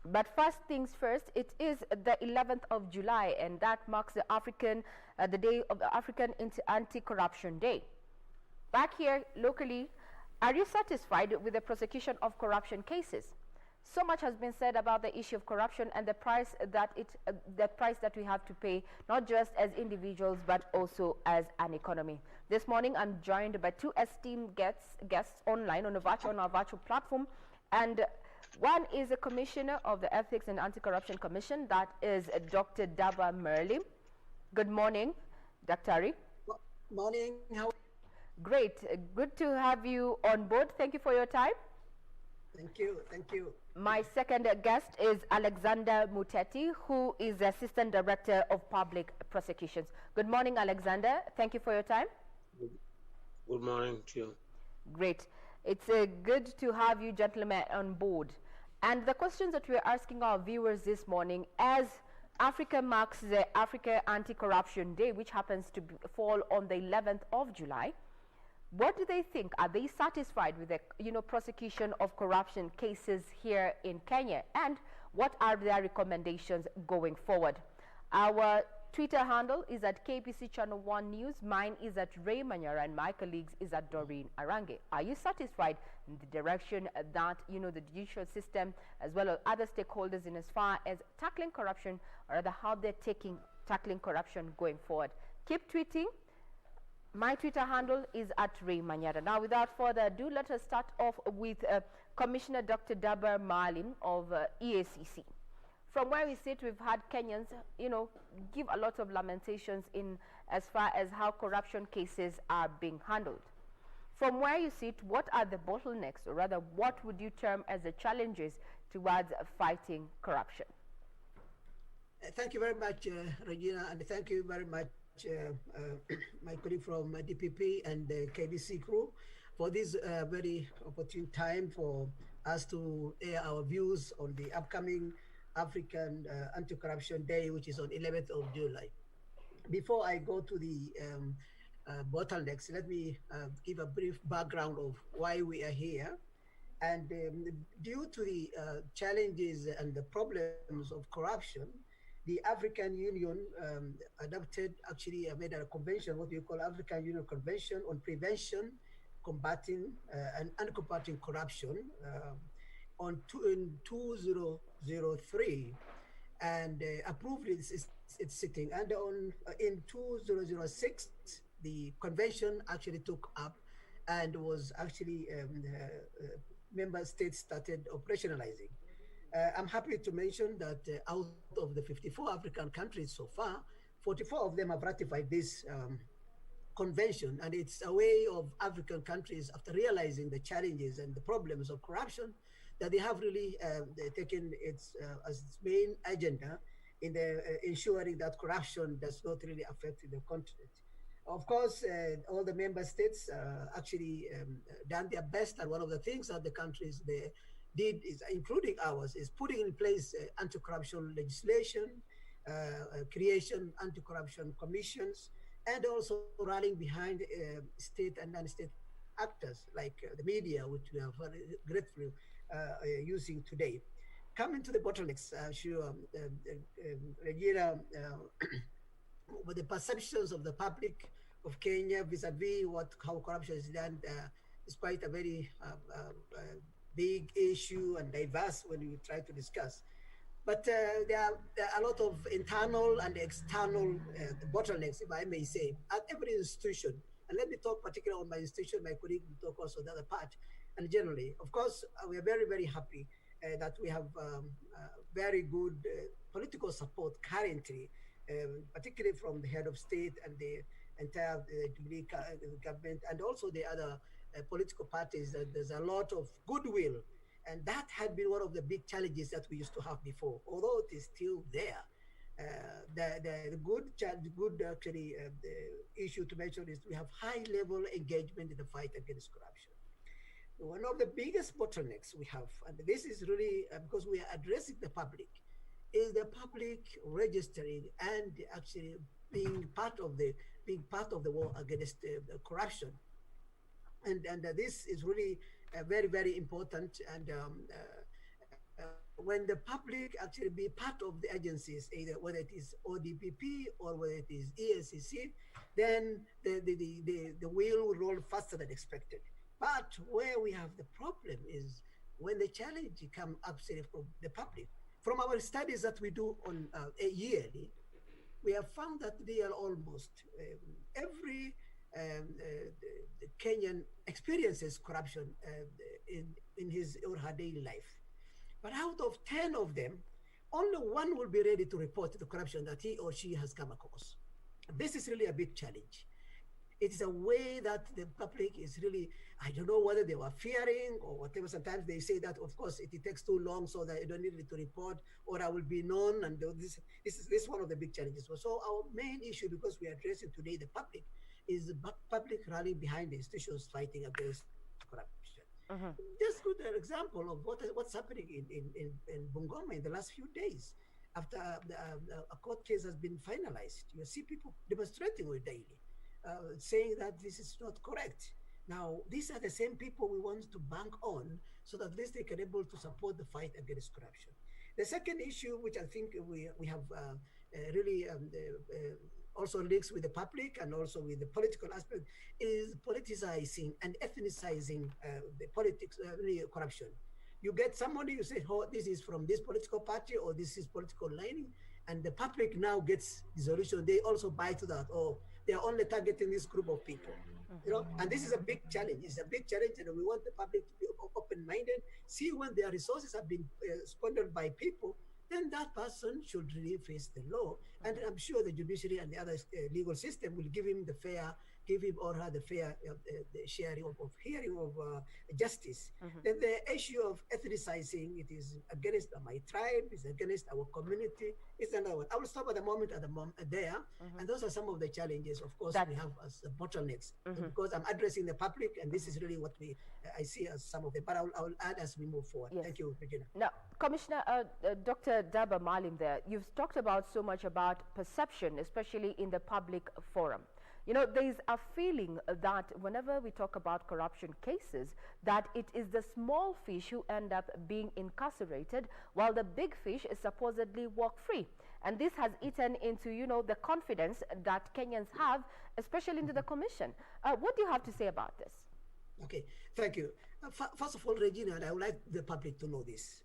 But first things first, it is the 11th of July, and that marks the day of the African Anti-Corruption Day. Back here locally, are you satisfied with the prosecution of corruption cases? So much has been said about the issue of corruption and the price that we have to pay, not just as individuals but also as an economy. This morning, I'm joined by two esteemed guests online on our virtual platform, and one is a commissioner of the Ethics and Anti-Corruption Commission, that is Dr. Daba Merli. Good morning, Dr. Morning. How? Great. Good to have you on board. Thank you for your time. Thank you. Thank you. My second guest is Alexander Muteti, who is the Assistant Director of Public Prosecutions. Good morning, Alexander. Thank you for your time. Good morning to you. Great. It's good to have you gentlemen on board. And the questions that we're asking our viewers this morning, as Africa marks the Africa Anti-Corruption Day, which happens to fall on the 11th of July, what do they think? Are they satisfied with the prosecution of corruption cases here in Kenya? And what are their recommendations going forward? Our Twitter handle is at KBC Channel 1 News. Mine is at Ray Manyara, and my colleagues is at Doreen Arange. Are you satisfied in the direction that the judicial system as well as other stakeholders in as far as tackling corruption, or rather how they're tackling corruption going forward? Keep tweeting. My Twitter handle is at Ray Manyara. Now, without further ado, let us start off with Commissioner Dr. Dabar Marlin of EACC. From where we sit, we've had Kenyans, give a lot of lamentations in as far as how corruption cases are being handled. From where you sit, what are the bottlenecks, or rather, what would you term as the challenges towards fighting corruption? Thank you very much, Regina, and thank you very much, my colleague from DPP and the KBC crew, for this very opportune time for us to air our views on the upcoming African Anti-Corruption Day, which is on 11th of July. Before I go to the bottlenecks, let me give a brief background of why we are here. And due to the challenges and the problems of corruption, the African Union made a convention, what we call African Union Convention on Prevention, Combating and Combating Corruption in 2003, and approved its sitting. And in 2006, the convention actually took up and was actually member states started operationalizing. I'm happy to mention that out of the 54 African countries so far, 44 of them have ratified this convention, and it's a way of African countries, after realizing the challenges and the problems of corruption, that they have really taken its as its main agenda in ensuring that corruption does not really affect the continent. Of course, all the member states actually done their best, and one of the things that the countries they did, is, including ours, is putting in place anti-corruption legislation, creation anti-corruption commissions, and also rallying behind state and non-state actors like the media, which we are very grateful using today. Coming to the bottlenecks, Regina, with the perceptions of the public of Kenya vis-a-vis how corruption is done, is quite a very big issue and diverse when you try to discuss. But there are a lot of internal and external bottlenecks, if I may say, at every institution. And let me talk particularly on my institution, my colleague will talk also the other part. And generally, of course, we are very, very happy that we have very good political support currently, particularly from the head of state and the entire government, and also the other political parties. There's a lot of goodwill. And that had been one of the big challenges that we used to have before, although it is still there. The good actually the issue to mention is we have high level engagement in the fight against corruption. One of the biggest bottlenecks we have, and this is really because we are addressing the public, is the public registering and actually being part of the war against the corruption. And this is really very, very important. And when the public actually be part of the agencies, either whether it is ODPP or whether it is ESCC, then the wheel will roll faster than expected. But where we have the problem is when the challenge comes actually from the public. From our studies that we do on yearly, we have found that they are almost every the Kenyan experiences corruption in his or her daily life. But out of 10 of them, only one will be ready to report the corruption that he or she has come across. This is really a big challenge. It is a way that the public is really, I don't know whether they were fearing or whatever. Sometimes they say that, of course, it takes too long so that you don't need to report or I will be known. And this is one of the big challenges. So our main issue, because we are addressing today the public, is the public rallying behind the institutions fighting against corruption. Just good example of what's happening in Bungoma in the last few days. After a court case has been finalized, you see people demonstrating daily, saying that this is not correct. Now, these are the same people we want to bank on so that at least they can able to support the fight against corruption. The second issue, which I think we have really also links with the public and also with the political aspect, is politicizing and ethnicizing the politics, really corruption. You get somebody, you say, oh, this is from this political party or this is political lining, and the public now gets dissolution. They also buy to that, or they are only targeting this group of people. You know, and this is a big challenge. It's a big challenge, and we want the public to be open-minded. See when their resources have been squandered by people, then that person should really face the law. And I'm sure the judiciary and the other legal system will give him or her the fair the sharing of hearing of justice. Then the issue of ethnicizing, it is against my tribe, it's against our community, it's another one. I will stop at the moment there. And those are some of the challenges, of course, we have as bottlenecks. Because I'm addressing the public, and this is really what I see as some of them. But I'll add as we move forward. Yes. Thank you, Regina. Now, Commissioner, Dr. Daba Malim there, you've talked about so much about perception, especially in the public forum. You know, there is a feeling that whenever we talk about corruption cases, that it is the small fish who end up being incarcerated while the big fish is supposedly walk free. And this has eaten into, you know, the confidence that Kenyans have, especially into the commission. What do you have to say about this? Okay, thank you. First of all, Regina, and I would like the public to know this.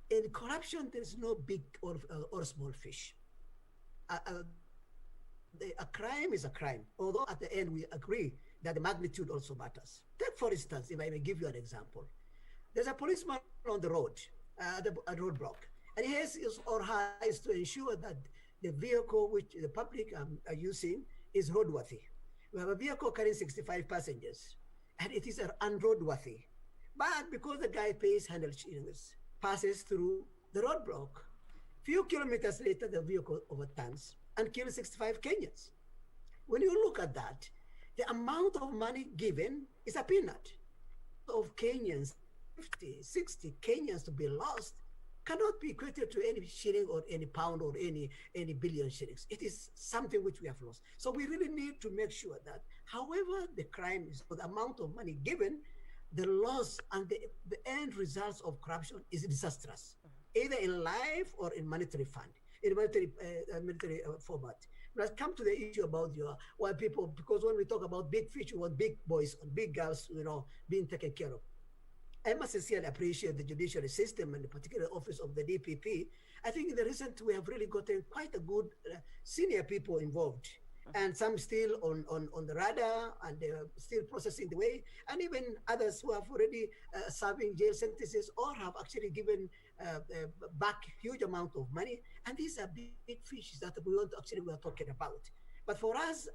In corruption, there is no big or small fish. A crime is a crime, although at the end we agree that the magnitude also matters. Take, for instance, if I may give you an example. There's a policeman on the road, a roadblock, and his is or her is to ensure that the vehicle which the public are using is roadworthy. We have a vehicle carrying 65 passengers, and it is unroadworthy. But because the guy pays 100 shillings, passes through the roadblock, few kilometers later, the vehicle overturns and kills 65 Kenyans. When you look at that, the amount of money given is a peanut. Of Kenyans, 50, 60 Kenyans to be lost cannot be equated to any shilling or any pound or any billion shillings. It is something which we have lost. So we really need to make sure that however the crime is, the amount of money given, the loss and the end results of corruption is disastrous, either in life or in monetary fund. In military format. Let's come to the issue about why people, because when we talk about big fish, we want big boys and big girls, you know, being taken care of. I must sincerely appreciate the judiciary system and the particular office of the DPP. I think in the recent, we have really gotten quite a good senior people involved. And some still on the radar, and they're still processing the way, and even others who have already serving jail sentences or have actually given back huge amount of money. And these are big fishes that we are talking about. But for us,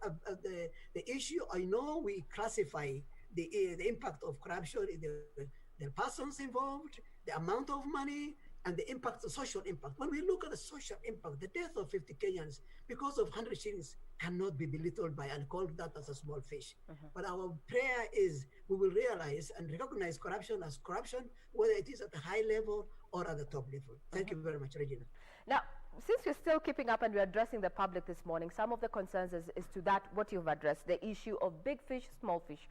the issue, I know we classify the impact of corruption in the persons involved, the amount of money, and the impact, the social impact. When we look at the social impact, the death of 50 Kenyans because of 100 shillings cannot be belittled by and call that as a small fish. But our prayer is we will realize and recognize corruption as corruption, whether it is at the high level or at the top level. Thank you very much, Regina. Now, since we're still keeping up and we're addressing the public this morning, some of the concerns is to that, what you've addressed, the issue of big fish, small fish.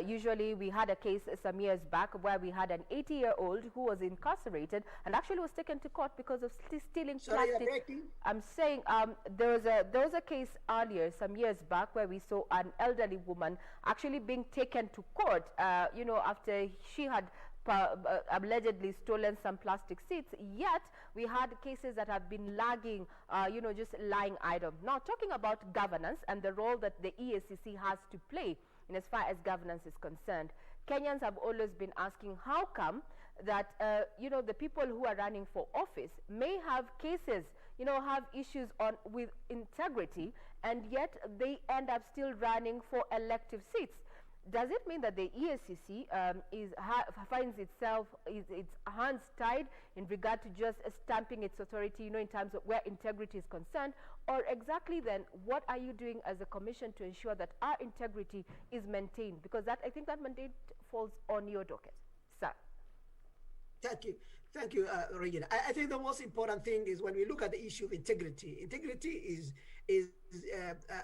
Usually we had a case some years back where we had an 80-year-old who was incarcerated and actually was taken to court because of stealing plastic. I'm saying there was a case earlier, some years back, where we saw an elderly woman actually being taken to court, after she had allegedly stolen some plastic seats, yet we had cases that have been lagging, just lying idle. Now, talking about governance and the role that the EACC has to play in as far as governance is concerned, Kenyans have always been asking how come that, the people who are running for office may have cases, have issues with integrity, and yet they end up still running for elective seats. Does it mean that the EACC finds its hands tied in regard to just stamping its authority, in terms of where integrity is concerned? Or exactly then, what are you doing as a commission to ensure that our integrity is maintained? Because I think that mandate falls on your docket, sir. Thank you, Regina. I think the most important thing is when we look at the issue of integrity. Integrity is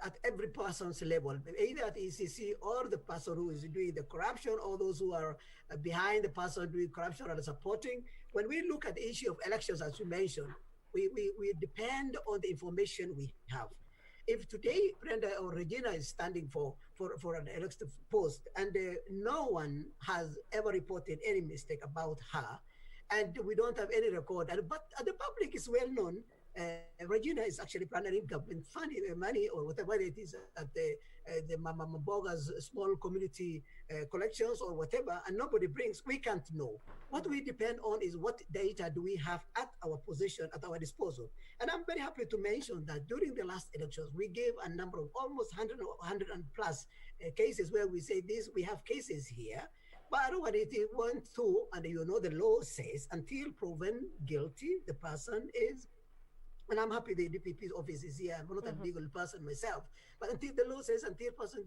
at every person's level, either at ECC or the person who is doing the corruption, or those who are behind the person doing corruption and supporting. When we look at the issue of elections, as you mentioned, we depend on the information we have. If today Brenda or Regina is standing for an elective post and no one has ever reported any mistake about her, and we don't have any record, but the public is well known, Regina is actually planning government money or whatever it is at the Mama Mboga's small community collections or whatever, and nobody brings, we can't know. What we depend on is what data do we have at our possession, at our disposal. And I'm very happy to mention that during the last elections, we gave a number of almost 100 and plus cases where we say this, we have cases here. But when it went through, and the law says, until proven guilty, the person is, and I'm happy the DPP's office is here, I'm not a legal person myself, but until the law says, until person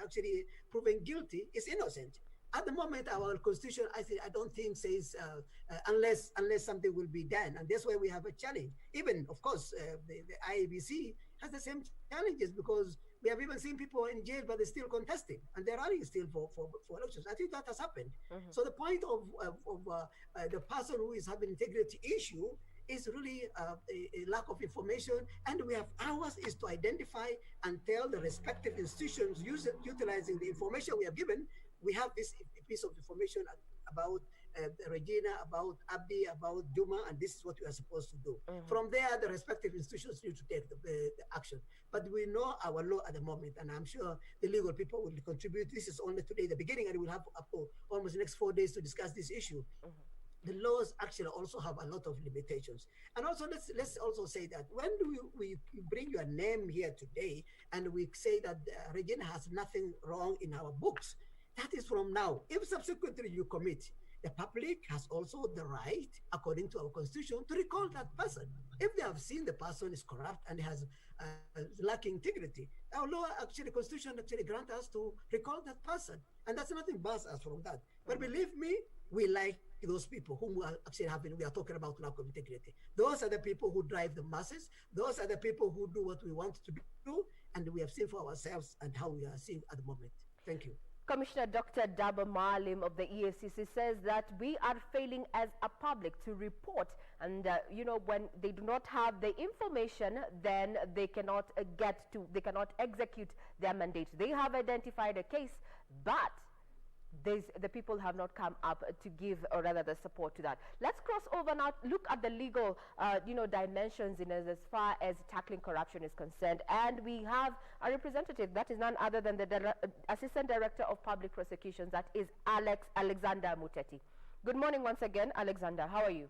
actually proven guilty, is innocent. At the moment, our constitution, I don't think says, unless something will be done, and that's why we have a challenge. Even, of course, the IABC has the same challenges, because we have even seen people in jail, but they're still contesting, and they're running still for elections. I think that has happened. So the point of the person who is having integrity issue is really a lack of information, and we have ours is to identify and tell the respective institutions utilizing the information we have given. We have this piece of information about Regina, about Abdi, about Juma, and this is what we are supposed to do. From there, the respective institutions need to take the action. But we know our law at the moment, and I'm sure the legal people will contribute. This is only today the beginning, and we'll have up to almost the next 4 days to discuss this issue. The laws actually also have a lot of limitations. And also, let's also say that when we bring your name here today, and we say that Regina has nothing wrong in our books, that is from now. If subsequently you commit, the public has also the right, according to our constitution, to recall that person. If they have seen the person is corrupt and has lacking integrity, our law actually, constitution actually grant us to recall that person. And that's nothing bars us from that. But believe me, we like those people whom we are actually we are talking about lack of integrity. Those are the people who drive the masses. Those are the people who do what we want to do. And we have seen for ourselves and how we are seeing at the moment. Thank you. Commissioner Dr. Daba Maalim of the EACC says that we are failing as a public to report, and when they do not have the information, then they cannot execute their mandate. They have identified a case, but the people have not come up to give, or rather the support to that. Let's cross over now, look at the legal dimensions in as far as tackling corruption is concerned. And we have a representative, that is none other than the Assistant Director of Public Prosecutions, that is Alexander Muteti. Good morning once again, Alexander. How are you?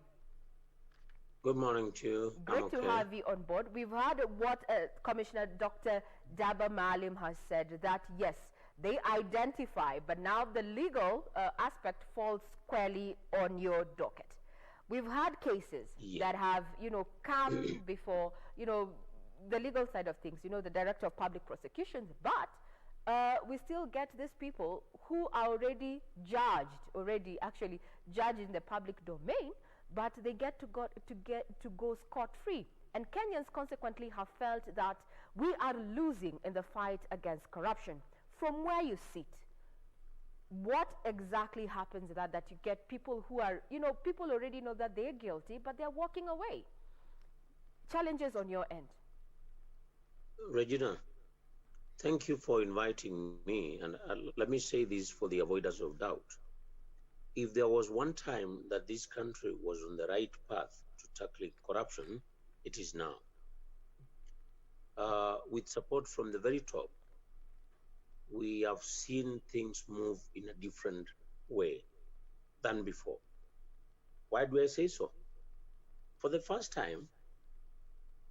Good morning to you. Great to have you on board. We've heard what Commissioner Dr. Daba Malim has said, that yes, they identify, but now the legal aspect falls squarely on your docket. We've had cases that have, come before, the legal side of things, the Director of Public Prosecutions, but we still get these people who are already judged in the public domain, but they get to go scot-free. And Kenyans consequently have felt that we are losing in the fight against corruption. From where you sit, what exactly happens that you get people who are, people already know that they're guilty, but they're walking away? Challenges on your end. Regina, thank you for inviting me. And let me say this for the avoidance of doubt. If there was one time that this country was on the right path to tackling corruption, it is now. With support from the very top, we have seen things move in a different way than before. Why do I say so? For the first time,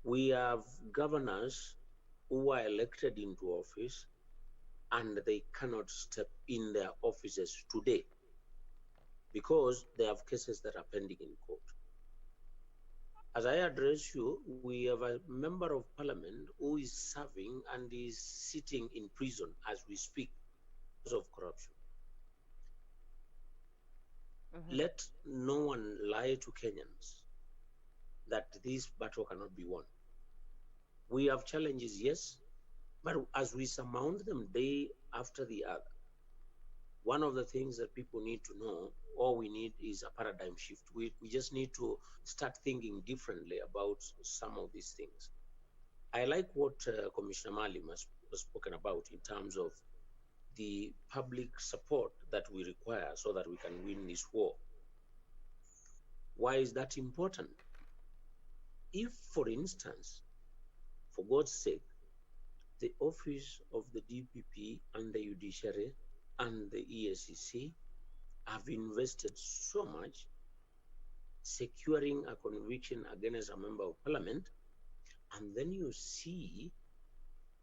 we have governors who are elected into office and they cannot step in their offices today because they have cases that are pending in court. As I address you, we have a member of parliament who is serving and is sitting in prison as we speak because of corruption. Let no one lie to Kenyans that this battle cannot be won. We have challenges, yes, but as we surmount them day after the other, one of the things that people need to know, all we need is a paradigm shift. We just need to start thinking differently about some of these things. I like what Commissioner Malim has spoken about in terms of the public support that we require so that we can win this war. Why is that important? If, for instance, for God's sake, the office of the DPP and the judiciary and the EACC have invested so much securing a conviction against a member of parliament, and then you see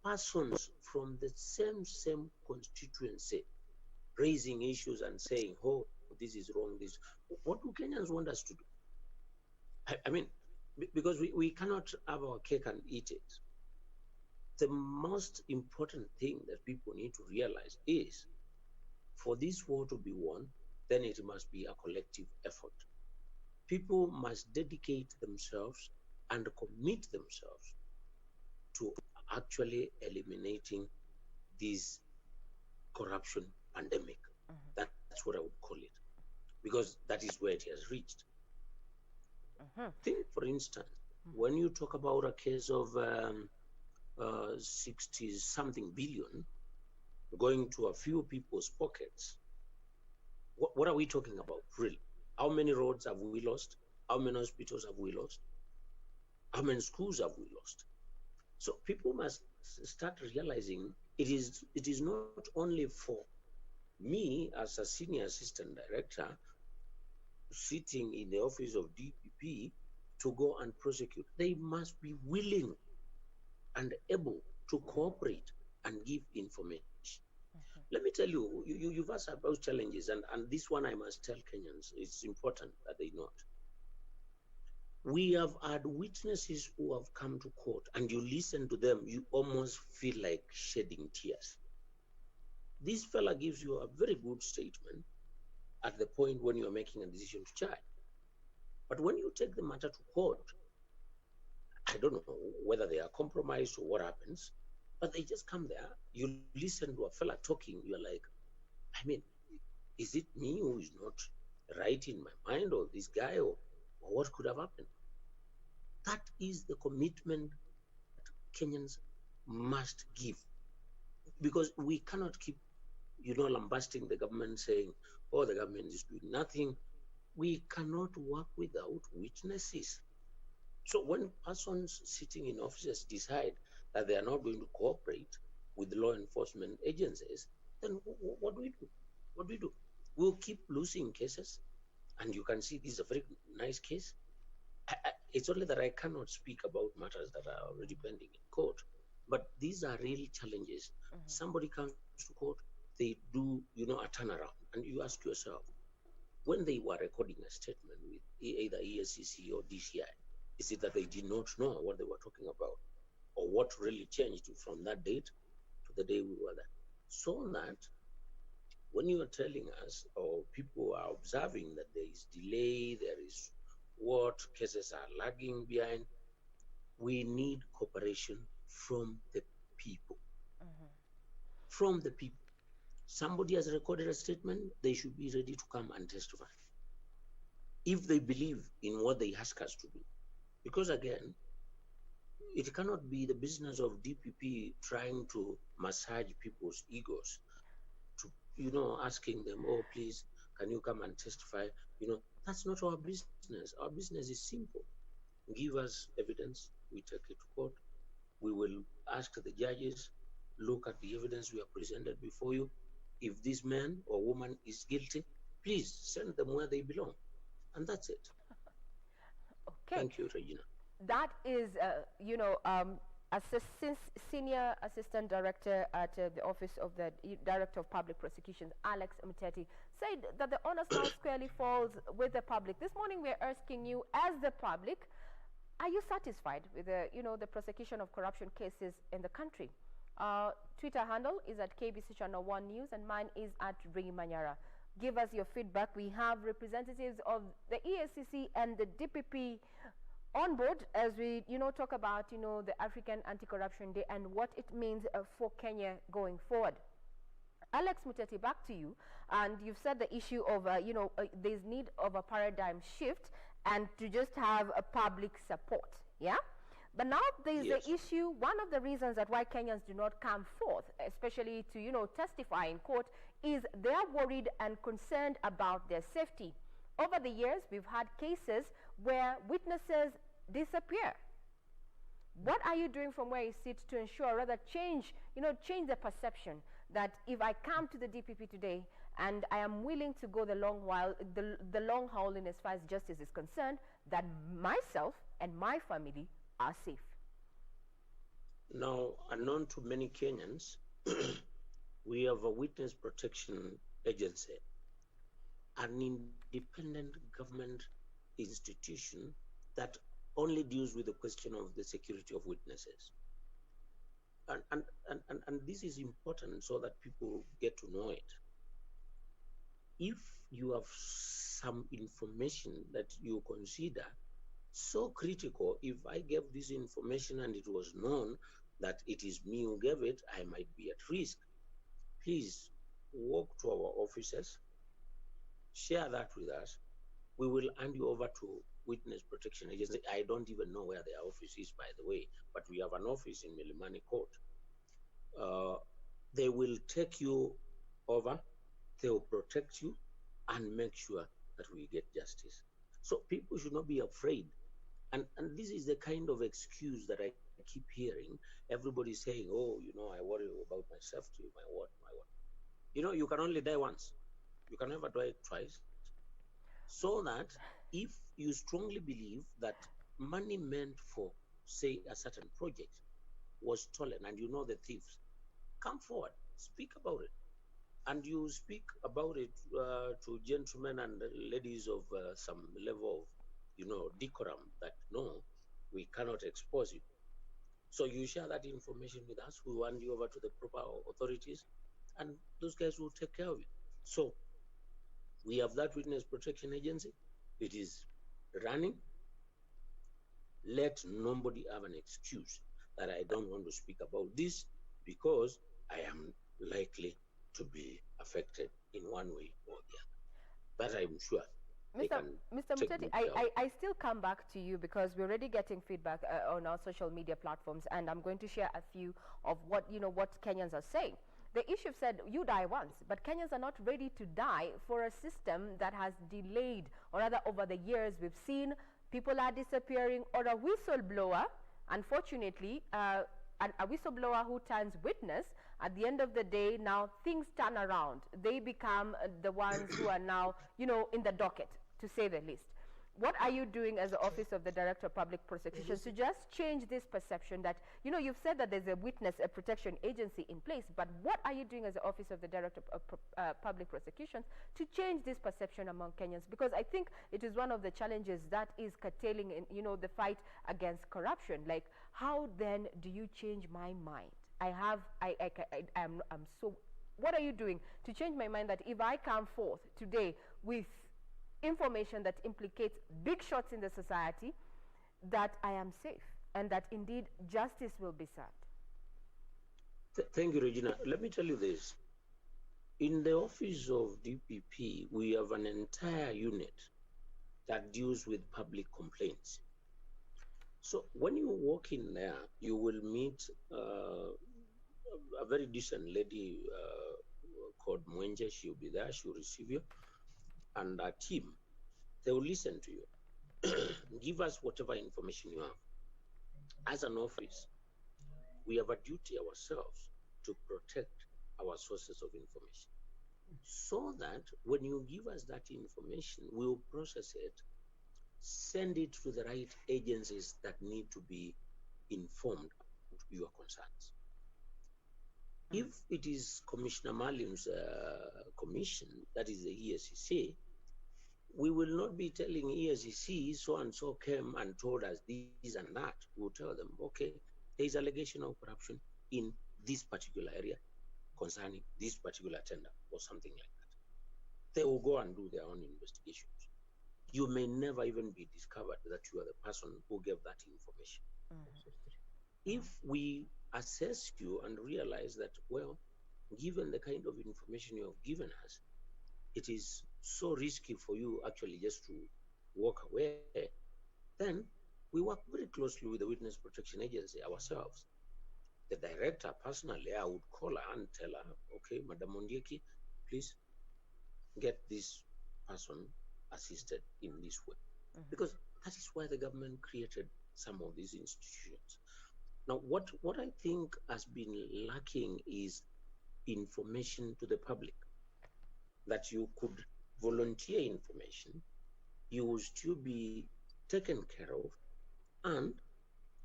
persons from the same constituency raising issues and saying, oh, this is wrong, this. What do Kenyans want us to do? I mean, because we cannot have our cake and eat it. The most important thing that people need to realize is, for this war to be won, then it must be a collective effort. People must dedicate themselves and commit themselves to actually eliminating this corruption pandemic. That's what I would call it, because that is where it has reached. Think, for instance, when you talk about a case of 60-something billion going to a few people's pockets, what are we talking about, really? How many roads have we lost? How many hospitals have we lost? How many schools have we lost? So people must start realizing it is not only for me as a senior assistant director sitting in the office of DPP to go and prosecute. They must be willing and able to cooperate and give information. Let me tell you, you've asked about challenges, and this one I must tell Kenyans, it's important that they know it. We have had witnesses who have come to court, and you listen to them, you almost feel like shedding tears. This fella gives you a very good statement at the point when you're making a decision to charge. But when you take the matter to court, I don't know whether they are compromised or what happens, but they just come there, you listen to a fella talking, you're like, I mean, is it me who is not right in my mind, or this guy, or what could have happened? That is the commitment that Kenyans must give, because we cannot keep, lambasting the government, saying, oh, the government is doing nothing. We cannot work without witnesses. So when persons sitting in offices decide that they are not going to cooperate with law enforcement agencies, then what do we do? What do we do? We'll keep losing cases. And you can see this is a very nice case. It's only that I cannot speak about matters that are already pending in court. But these are real challenges. Somebody comes to court, they do, a turnaround. And you ask yourself, when they were recording a statement with either ESCC or DCI, is it that they did not know what they were talking about? Or what really changed from that date to the day we were there? So that when you are telling us, or people are observing that there is delay, there is what cases are lagging behind, we need cooperation from the people. From the people. Somebody has recorded a statement, they should be ready to come and testify. If they believe in what they ask us to do. Because again, it cannot be the business of DPP trying to massage people's egos, to, asking them, oh, please, can you come and testify? That's not our business. Our business is simple. Give us evidence, we take it to court. We will ask the judges, look at the evidence we have presented before you. If this man or woman is guilty, please send them where they belong. And that's it. Okay. Thank you, Regina. That is, Senior Assistant Director at the Office of the Director of Public Prosecutions, Alex Muteti, said that the onus now squarely falls with the public. This morning we're asking you, as the public, are you satisfied with the prosecution of corruption cases in the country? Twitter handle is at KBC Channel 1 News, and mine is at Manyara. Give us your feedback. We have representatives of the ESCC and the DPP on board as we, talk about, the African Anti-Corruption Day and what it means for Kenya going forward. Alex Muteti, back to you. And you've said the issue of, there's need of a paradigm shift and to just have a public support, yeah? But now there's the issue, one of the reasons that why Kenyans do not come forth, especially to, testify in court, is they're worried and concerned about their safety. Over the years, we've had cases where witnesses disappear. What are you doing from where you sit to ensure, rather change the perception that if I come to the DPP today and I am willing to go the long haul in as far as justice is concerned, that myself and my family are safe? Now, unknown to many Kenyans, we have a witness protection agency, an independent government institution that only deals with the question of the security of witnesses. And this is important so that people get to know it. If you have some information that you consider so critical, if I gave this information and it was known that it is me who gave it, I might be at risk. Please walk to our offices, share that with us. We will hand you over to Witness Protection Agency. I don't even know where their office is, by the way, but we have an office in Milimani Court. They will take you over, they will protect you and make sure that we get justice. So people should not be afraid. And this is the kind of excuse that I keep hearing. Everybody saying, oh, I worry about my safety, my what. You can only die once. You can never die twice. So that if you strongly believe that money meant for, say, a certain project was stolen and you know the thieves, come forward, speak about it. And you speak about it to gentlemen and ladies of some level of, decorum that, no, we cannot expose you. So you share that information with us, we will hand you over to the proper authorities, and those guys will take care of it. So we have that Witness Protection Agency. It is running. Let nobody have an excuse that I don't want to speak about this because I am likely to be affected in one way or the other. But I'm sure. Mr. Muteti, I still come back to you because we're already getting feedback on our social media platforms, and I'm going to share a few of what Kenyans are saying. the issue said you die once, but Kenyans are not ready to die for a system that has delayed, or rather over the years we've seen people are disappearing, or a whistleblower, unfortunately, a whistleblower who turns witness, at the end of the day, now things turn around. They become the ones who are now, in the docket, to say the least. What are you doing as the Office of the Director of Public Prosecutions to just change this perception that, you've said that there's a witness, a protection agency in place, but what are you doing as the Office of the Director of Public Prosecutions to change this perception among Kenyans? Because I think it is one of the challenges that is curtailing, the fight against corruption. Like, how then do you change my mind? What are you doing to change my mind that if I come forth today with information that implicates big shots in the society, that I am safe and that indeed justice will be served? Thank you, Regina. Let me tell you this. In the office of DPP, we have an entire unit that deals with public complaints. So when you walk in there, you will meet a very decent lady called Mwenje. She'll be there, she'll receive you. And our team, they will listen to you. Give us whatever information you have. As an office, we have a duty ourselves to protect our sources of information, so that when you give us that information, we will process it, send it to the right agencies that need to be informed of your concerns. If it is Commissioner Malim's commission, that is the ESCC, we will not be telling ESCC so and so came and told us this and that. We'll tell them, okay, there is allegation of corruption in this particular area concerning this particular tender or something like that. They will go and do their own investigations. You may never even be discovered that you are the person who gave that information. If we assess you and realize that, well, given the kind of information you have given us, it is so risky for you actually just to walk away, then we work very closely with the Witness Protection Agency ourselves. The director, personally, I would call her and tell her, okay, Madam Ondieki, please get this person assisted in this way. Because that is why the government created some of these institutions. Now, what I think has been lacking is information to the public, that you could volunteer information, you will still be taken care of, and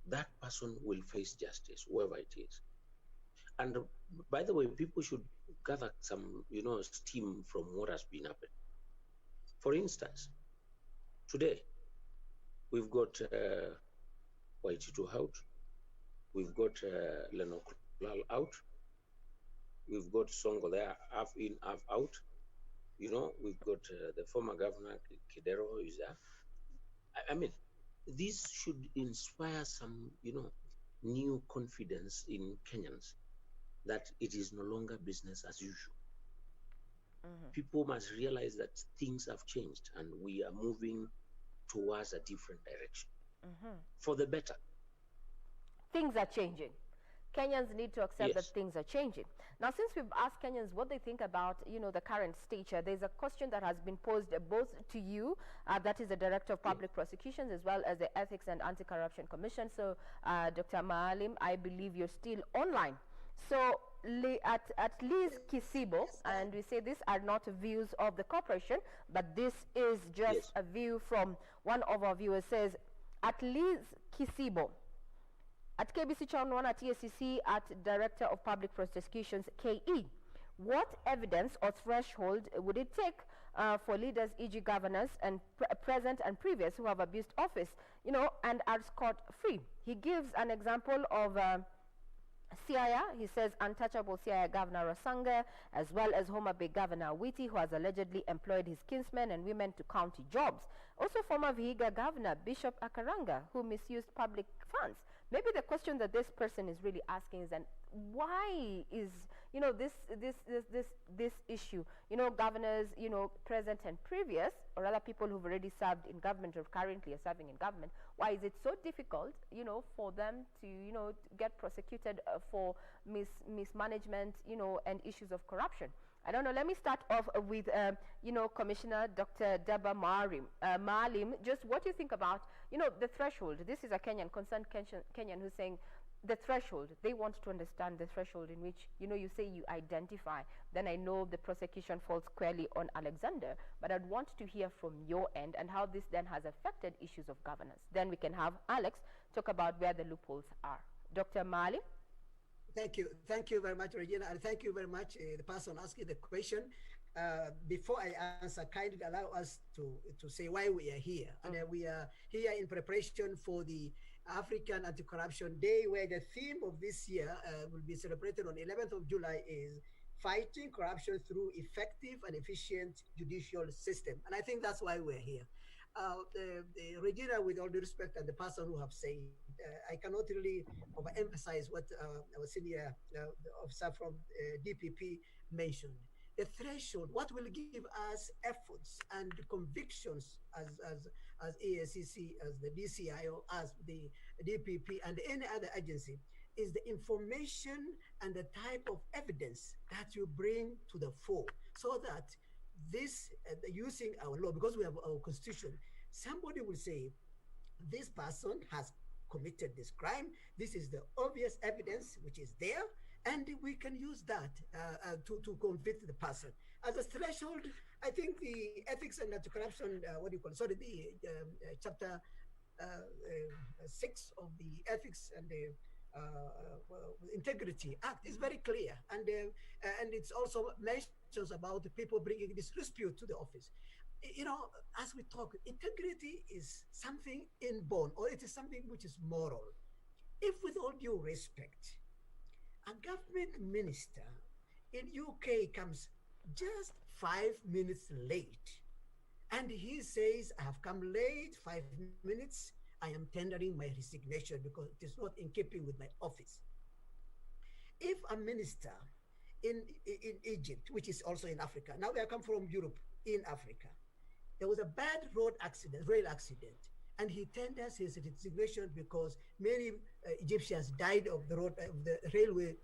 that person will face justice, whoever it is. And by the way, people should gather some, steam from what has been happening. For instance, today, we've got Waititu out, we've got Lenoklal out, we've got Songo there, half in, half out. We've got the former governor, Kidero, is there. I mean, this should inspire some, new confidence in Kenyans that it is no longer business as usual. People must realize that things have changed and we are moving towards a different direction for the better. Things are changing. Kenyans need to accept that things are changing. Now, since we've asked Kenyans what they think about, the current state, there's a question that has been posed both to you, that is the Director of Public Prosecutions, as well as the Ethics and Anti-Corruption Commission. So, Dr. Maalim, I believe you're still online. So, at Liz Kisibo, and we say these are not views of the corporation, but this is just a view from one of our viewers, says, at Liz Kisibo, at KBC Channel 1, at ESCC, at Director of Public Prosecutions, KE, what evidence or threshold would it take for leaders, e.g. governors, and present and previous who have abused office, and are scot-free? He gives an example of Siaya. He says untouchable Siaya Governor Rasanga, as well as Homa Bay Governor Witi, who has allegedly employed his kinsmen and women to county jobs. Also former Vihiga Governor Bishop Akaranga, who misused public funds. Maybe the question that this person is really asking is, then why is, this issue. Governors, present and previous, or other people who've already served in government or currently are serving in government. Why is it so difficult, for them to, get prosecuted for mismanagement, and issues of corruption? I don't know. Let me start off with, Commissioner Dr. Deba Maalim. Just what you think about, the threshold. This is a concerned Kenyan who's saying the threshold. They want to understand the threshold in which, you say you identify. Then I know the prosecution falls squarely on Alexander, but I'd want to hear from your end and how this then has affected issues of governance. Then we can have Alex talk about where the loopholes are. Dr. Maalim? Thank you very much, Regina, and thank you very much, the person asking the question. Before I answer, kindly allow us to say why we are here. And we are here in preparation for the African Anti-Corruption Day, where the theme of this year will be celebrated on 11th of July is fighting corruption through effective and efficient judicial system. And I think that's why we're here. Regina, with all due respect, and the person who have said, I cannot really overemphasize what our senior officer from DPP mentioned. The threshold, what will give us efforts and convictions as ASCC, as the DCIO, as the DPP, and any other agency, is the information and the type of evidence that you bring to the fore, so that this, using our law, because we have our constitution, somebody will say, this person has committed this crime, this is the obvious evidence which is there, and we can use that to convict the person. As a threshold, I think the ethics and anti-corruption, chapter 6 of the Ethics and the Integrity Act is very clear, and it's also mentions about the people bringing this dispute to the office. As we talk, integrity is something inborn, or it is something which is moral. If, with all due respect, a government minister in UK comes just 5 minutes late, and he says, I have come late 5 minutes, I am tendering my resignation because it is not in keeping with my office. If a minister in Egypt, which is also in Africa, now I come from Europe, in Africa, there was a bad rail accident, and he tenders his resignation because many Egyptians died of the railway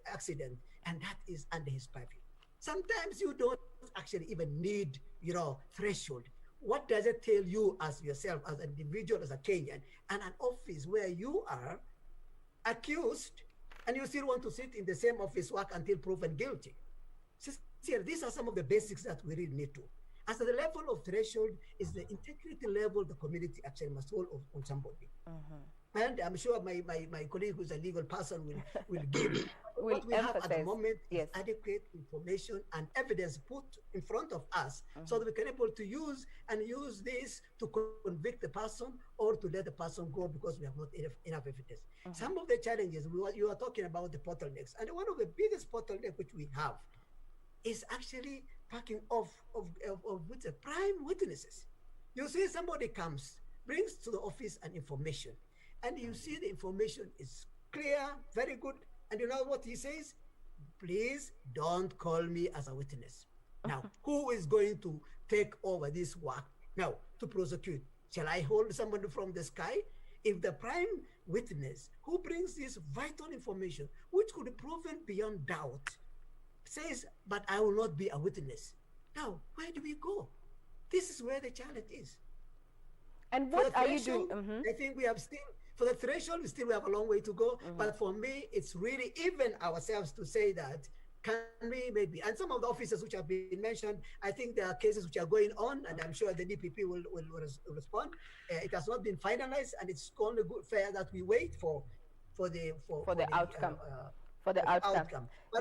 accident, and that is under his purview. Sometimes you don't actually even need, threshold. What does it tell you as yourself, as an individual, as a Kenyan, and an office where you are accused and you still want to sit in the same office work until proven guilty? These are some of the basics that we really need to. As the level of threshold is the integrity level the community actually must hold on somebody. And I'm sure my colleague who's a legal person will give what we have at the moment is adequate information and evidence put in front of us so that we can able to use this to convict the person or to let the person go because we have not enough evidence. Some of the challenges, you are talking about the bottlenecks, and one of the biggest bottlenecks which we have is actually packing off of with the prime witnesses. You see somebody comes, brings to the office an information, and you see the information is clear, very good, and you know what he says? Please don't call me as a witness. Now, who is going to take over this work now to prosecute? Shall I hold somebody from the sky? If the prime witness who brings this vital information, which could be proven beyond doubt, says, but I will not be a witness. Now, where do we go? This is where the challenge is. And what are you doing? I think we have still, for the threshold, we have a long way to go. But for me, it's really even ourselves to say that, can we maybe, and some of the officers which have been mentioned, I think there are cases which are going on, and I'm sure the DPP will respond. It has not been finalized, and it's only good, fair that we wait for the outcome. But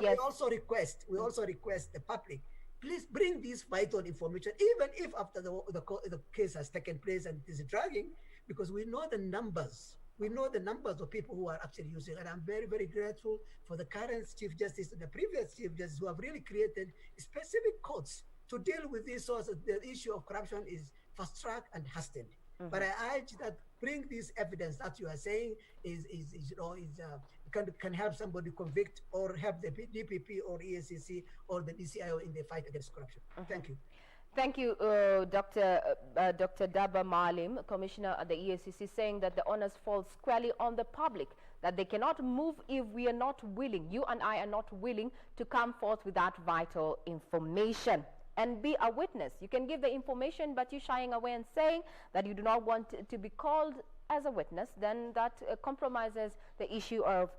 we also request the public, please bring this vital information, even if after the case has taken place and it is dragging, because we know the numbers. We know the numbers of people who are actually using, and I'm very, very grateful for the current Chief Justice and the previous Chief Justice who have really created specific courts to deal with this source. The issue of corruption is fast-tracked and hastened. But I urge that bring this evidence that you are saying is can help somebody convict or help the DPP or EACC or the DCIO in the fight against corruption. Thank you. Thank you, Dr. Daba Maalim, Commissioner at the EACC, saying that the onus falls squarely on the public, that they cannot move if we are not willing, you and I are not willing to come forth with that vital information and be a witness. You can give the information, but you're shying away and saying that you do not want to be called as a witness, then that compromises the issue of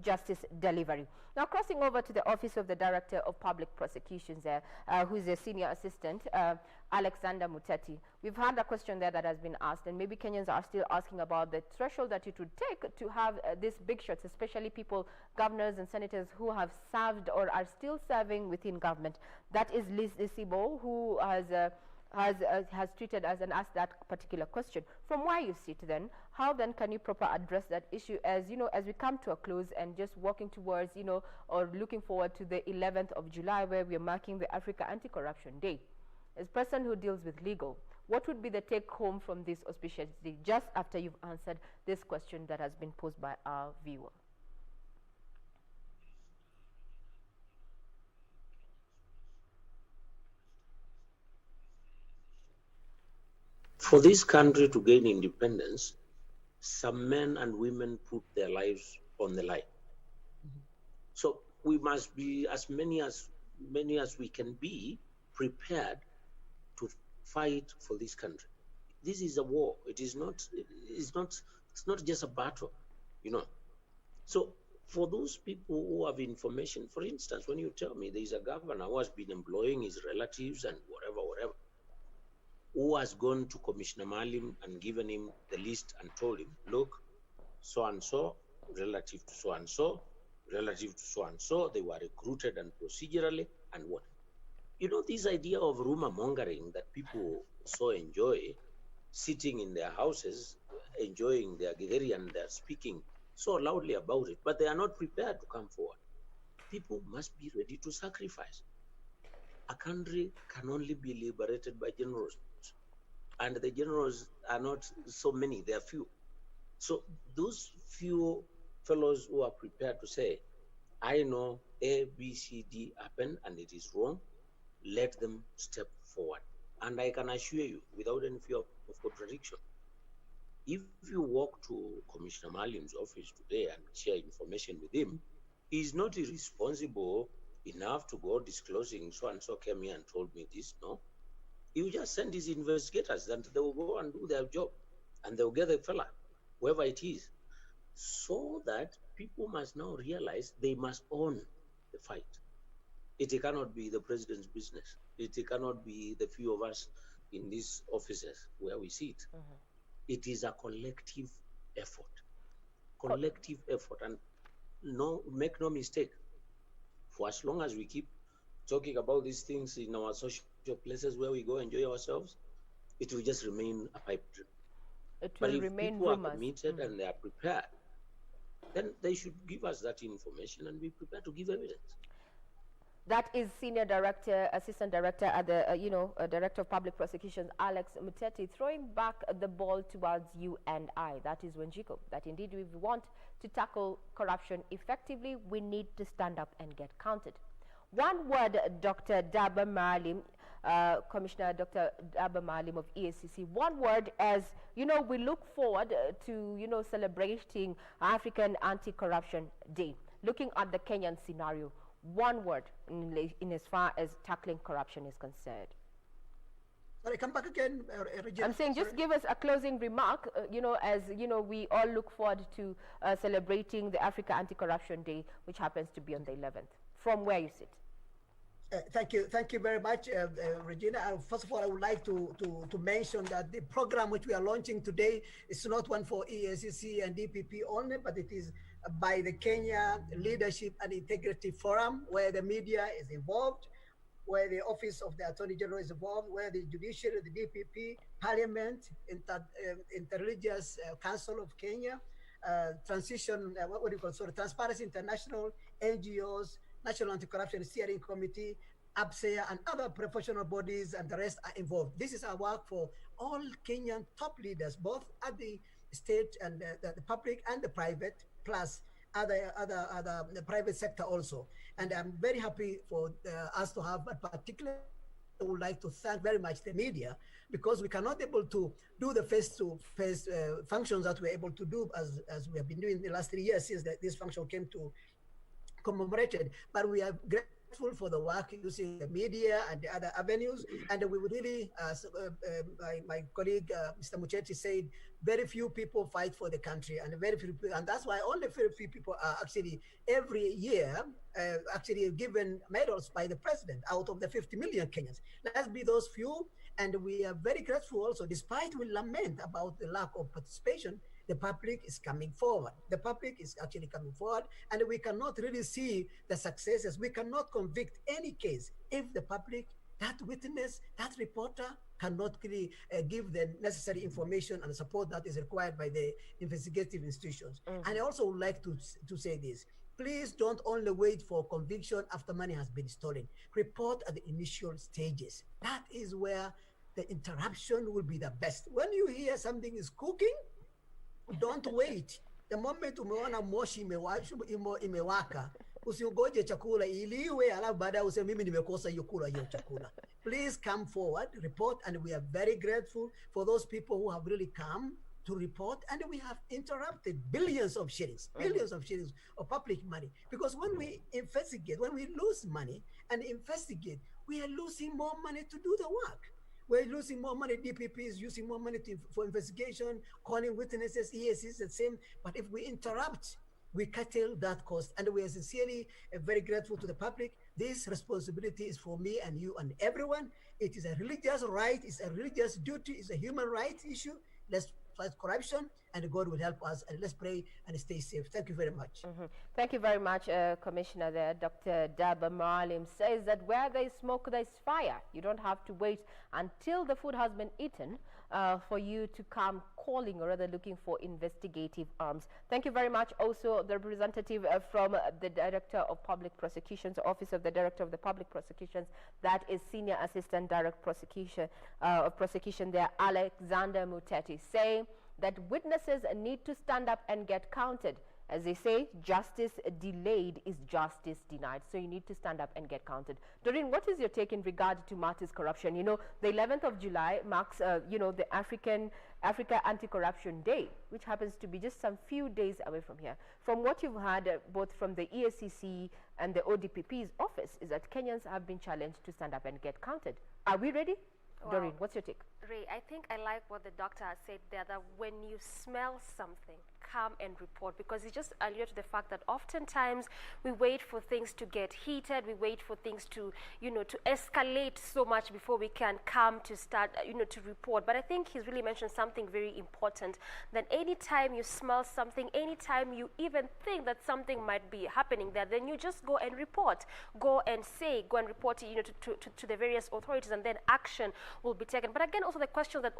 justice delivery. Now, crossing over to the Office of the Director of Public Prosecutions there, who is a senior assistant, Alexander Muteti. We've had a question there that has been asked, and maybe Kenyans are still asking about the threshold that it would take to have these big shots, especially people, governors and senators who have served or are still serving within government. That is Liz Isibo, who has treated us and asked that particular question. From where you sit then, how then can you proper address that issue as we come to a close and just walking towards, or looking forward to the 11th of July, where we are marking the Africa Anti-Corruption Day? As a person who deals with legal, what would be the take home from this auspicious day, just after you've answered this question that has been posed by our viewer? For this country to gain independence, some men and women put their lives on the line. So we must be as many as we can be prepared to fight for this country. This is a war. It's not just a battle, So for those people who have information, for instance, when you tell me there is a governor who has been employing his relatives and whatever, who has gone to Commissioner Maalim and given him the list and told him, look, so-and-so, relative to so-and-so, relative to so-and-so, they were recruited and procedurally, and what? This idea of rumor mongering that people so enjoy, sitting in their houses, enjoying their githeri, and they're speaking so loudly about it, but they are not prepared to come forward. People must be ready to sacrifice. A country can only be liberated by generals. And the generals are not so many, they are few. So those few fellows who are prepared to say, I know A, B, C, D happened and it is wrong, let them step forward. And I can assure you, without any fear of contradiction, if you walk to Commissioner Maalim's office today and share information with him, he is not irresponsible enough to go disclosing so-and-so came here and told me this, no. He will just send his investigators and they will go and do their job and they'll get the fella, whoever it is. So that people must now realize they must own the fight. It cannot be the president's business. It cannot be the few of us in these offices where we sit. It is a collective effort. Collective effort. And make no mistake, for as long as we keep talking about these things in our social places where we go enjoy ourselves, it will just remain a pipe dream. But if people are committed and they are prepared, then they should give us that information and be prepared to give evidence. That is Senior Director, Assistant Director at the, Director of Public Prosecutions, Alex Muteti, throwing back the ball towards you and I. That is Wanjiko. That indeed, if we want to tackle corruption effectively, we need to stand up and get counted. One word, Dr. Daba Maalim, Commissioner Dr. Daba Maalim of EACC, one word as, we look forward to, celebrating African Anti-Corruption Day, looking at the Kenyan scenario, one word in as far as tackling corruption is concerned. Sorry, come back again, Regina. I'm saying just give us a closing remark, as, we all look forward to celebrating the Africa Anti-Corruption Day, which happens to be on the 11th, from where you sit. Thank you very much, Regina. First of all, I would like to mention that the program which we are launching today is not one for EACC and DPP only, but it is by the Kenya Leadership and Integrity Forum, where the media is involved, where the Office of the Attorney General is involved, where the Judiciary, the DPP, Parliament, Interreligious Council of Kenya, Transparency International, NGOs, National Anti-Corruption Steering Committee, APSEA, and other professional bodies, and the rest are involved. This is our work for all Kenyan top leaders, both at the state and the public and the private, plus the private sector also. And I'm very happy for us to have, but particularly I would like to thank very much the media, because we cannot able to do the face-to-face functions that we're able to do as we have been doing the last 3 years since this function came to commemorated. But we are grateful for the work using the media and the other avenues, and we would really, my colleague Mr. Muchetti said, very few people fight for the country, and very few people, and that's why only very few people are actually every year actually given medals by the president out of the 50 million Kenyans. Let's be those few, and we are very grateful also, despite we lament about the lack of participation. The public is coming forward. The public is actually coming forward, and we cannot really see the successes. We cannot convict any case if the public, that witness, that reporter cannot really give the necessary information and support that is required by the investigative institutions. And I also would like to say this. Please don't only wait for conviction after money has been stolen. Report at the initial stages. That is where the interruption will be the best. When you hear something is cooking, don't wait. The moment umeona moshi imewaka, usiogoje chakula iliwe alafu baadaye useme mimi nimekosa hiyo chakula. Please come forward, report, and we are very grateful for those people who have really come to report, and we have interrupted billions of shillings of public money. Because when we investigate, when we lose money and investigate, we are losing more money to do the work. We're losing more money. DPP is using more money for investigation, calling witnesses, EACs, the same. But if we interrupt, we curtail that cost. And we are sincerely very grateful to the public. This responsibility is for me and you and everyone. It is a religious right, it's a religious duty, it's a human rights issue. Let's fight corruption, and God will help us. And let's pray and stay safe. Thank you very much. Thank you very much, Commissioner there. Dr. Daba Maalim says that where there is smoke, there is fire. You don't have to wait until the food has been eaten for you to come calling or rather looking for investigative arms. Thank you very much. Also, the representative from the Director of Public Prosecutions, Office of the Director of the Public Prosecutions, that is Senior Assistant Direct Prosecution of Prosecution there, Alexander Muteti, saying that witnesses need to stand up and get counted. As they say, justice delayed is justice denied. So you need to stand up and get counted. Doreen, what is your take in regard to Martyrs corruption? You know, the 11th of July marks, the Africa Anti-Corruption Day, which happens to be just some few days away from here. From what you've heard, both from the EACC and the ODPP's office, is that Kenyans have been challenged to stand up and get counted. Are we ready? Wow. Doreen, what's your take? Ray, I think I like what the doctor has said there, that when you smell something, come and report, because he just alluded to the fact that oftentimes we wait for things to get heated, we wait for things to, to escalate so much before we can come to start, to report. But I think he's really mentioned something very important, that anytime you smell something, anytime you even think that something might be happening there, then you just go and report, go and report it, to the various authorities, and then action will be taken. But again, also the question that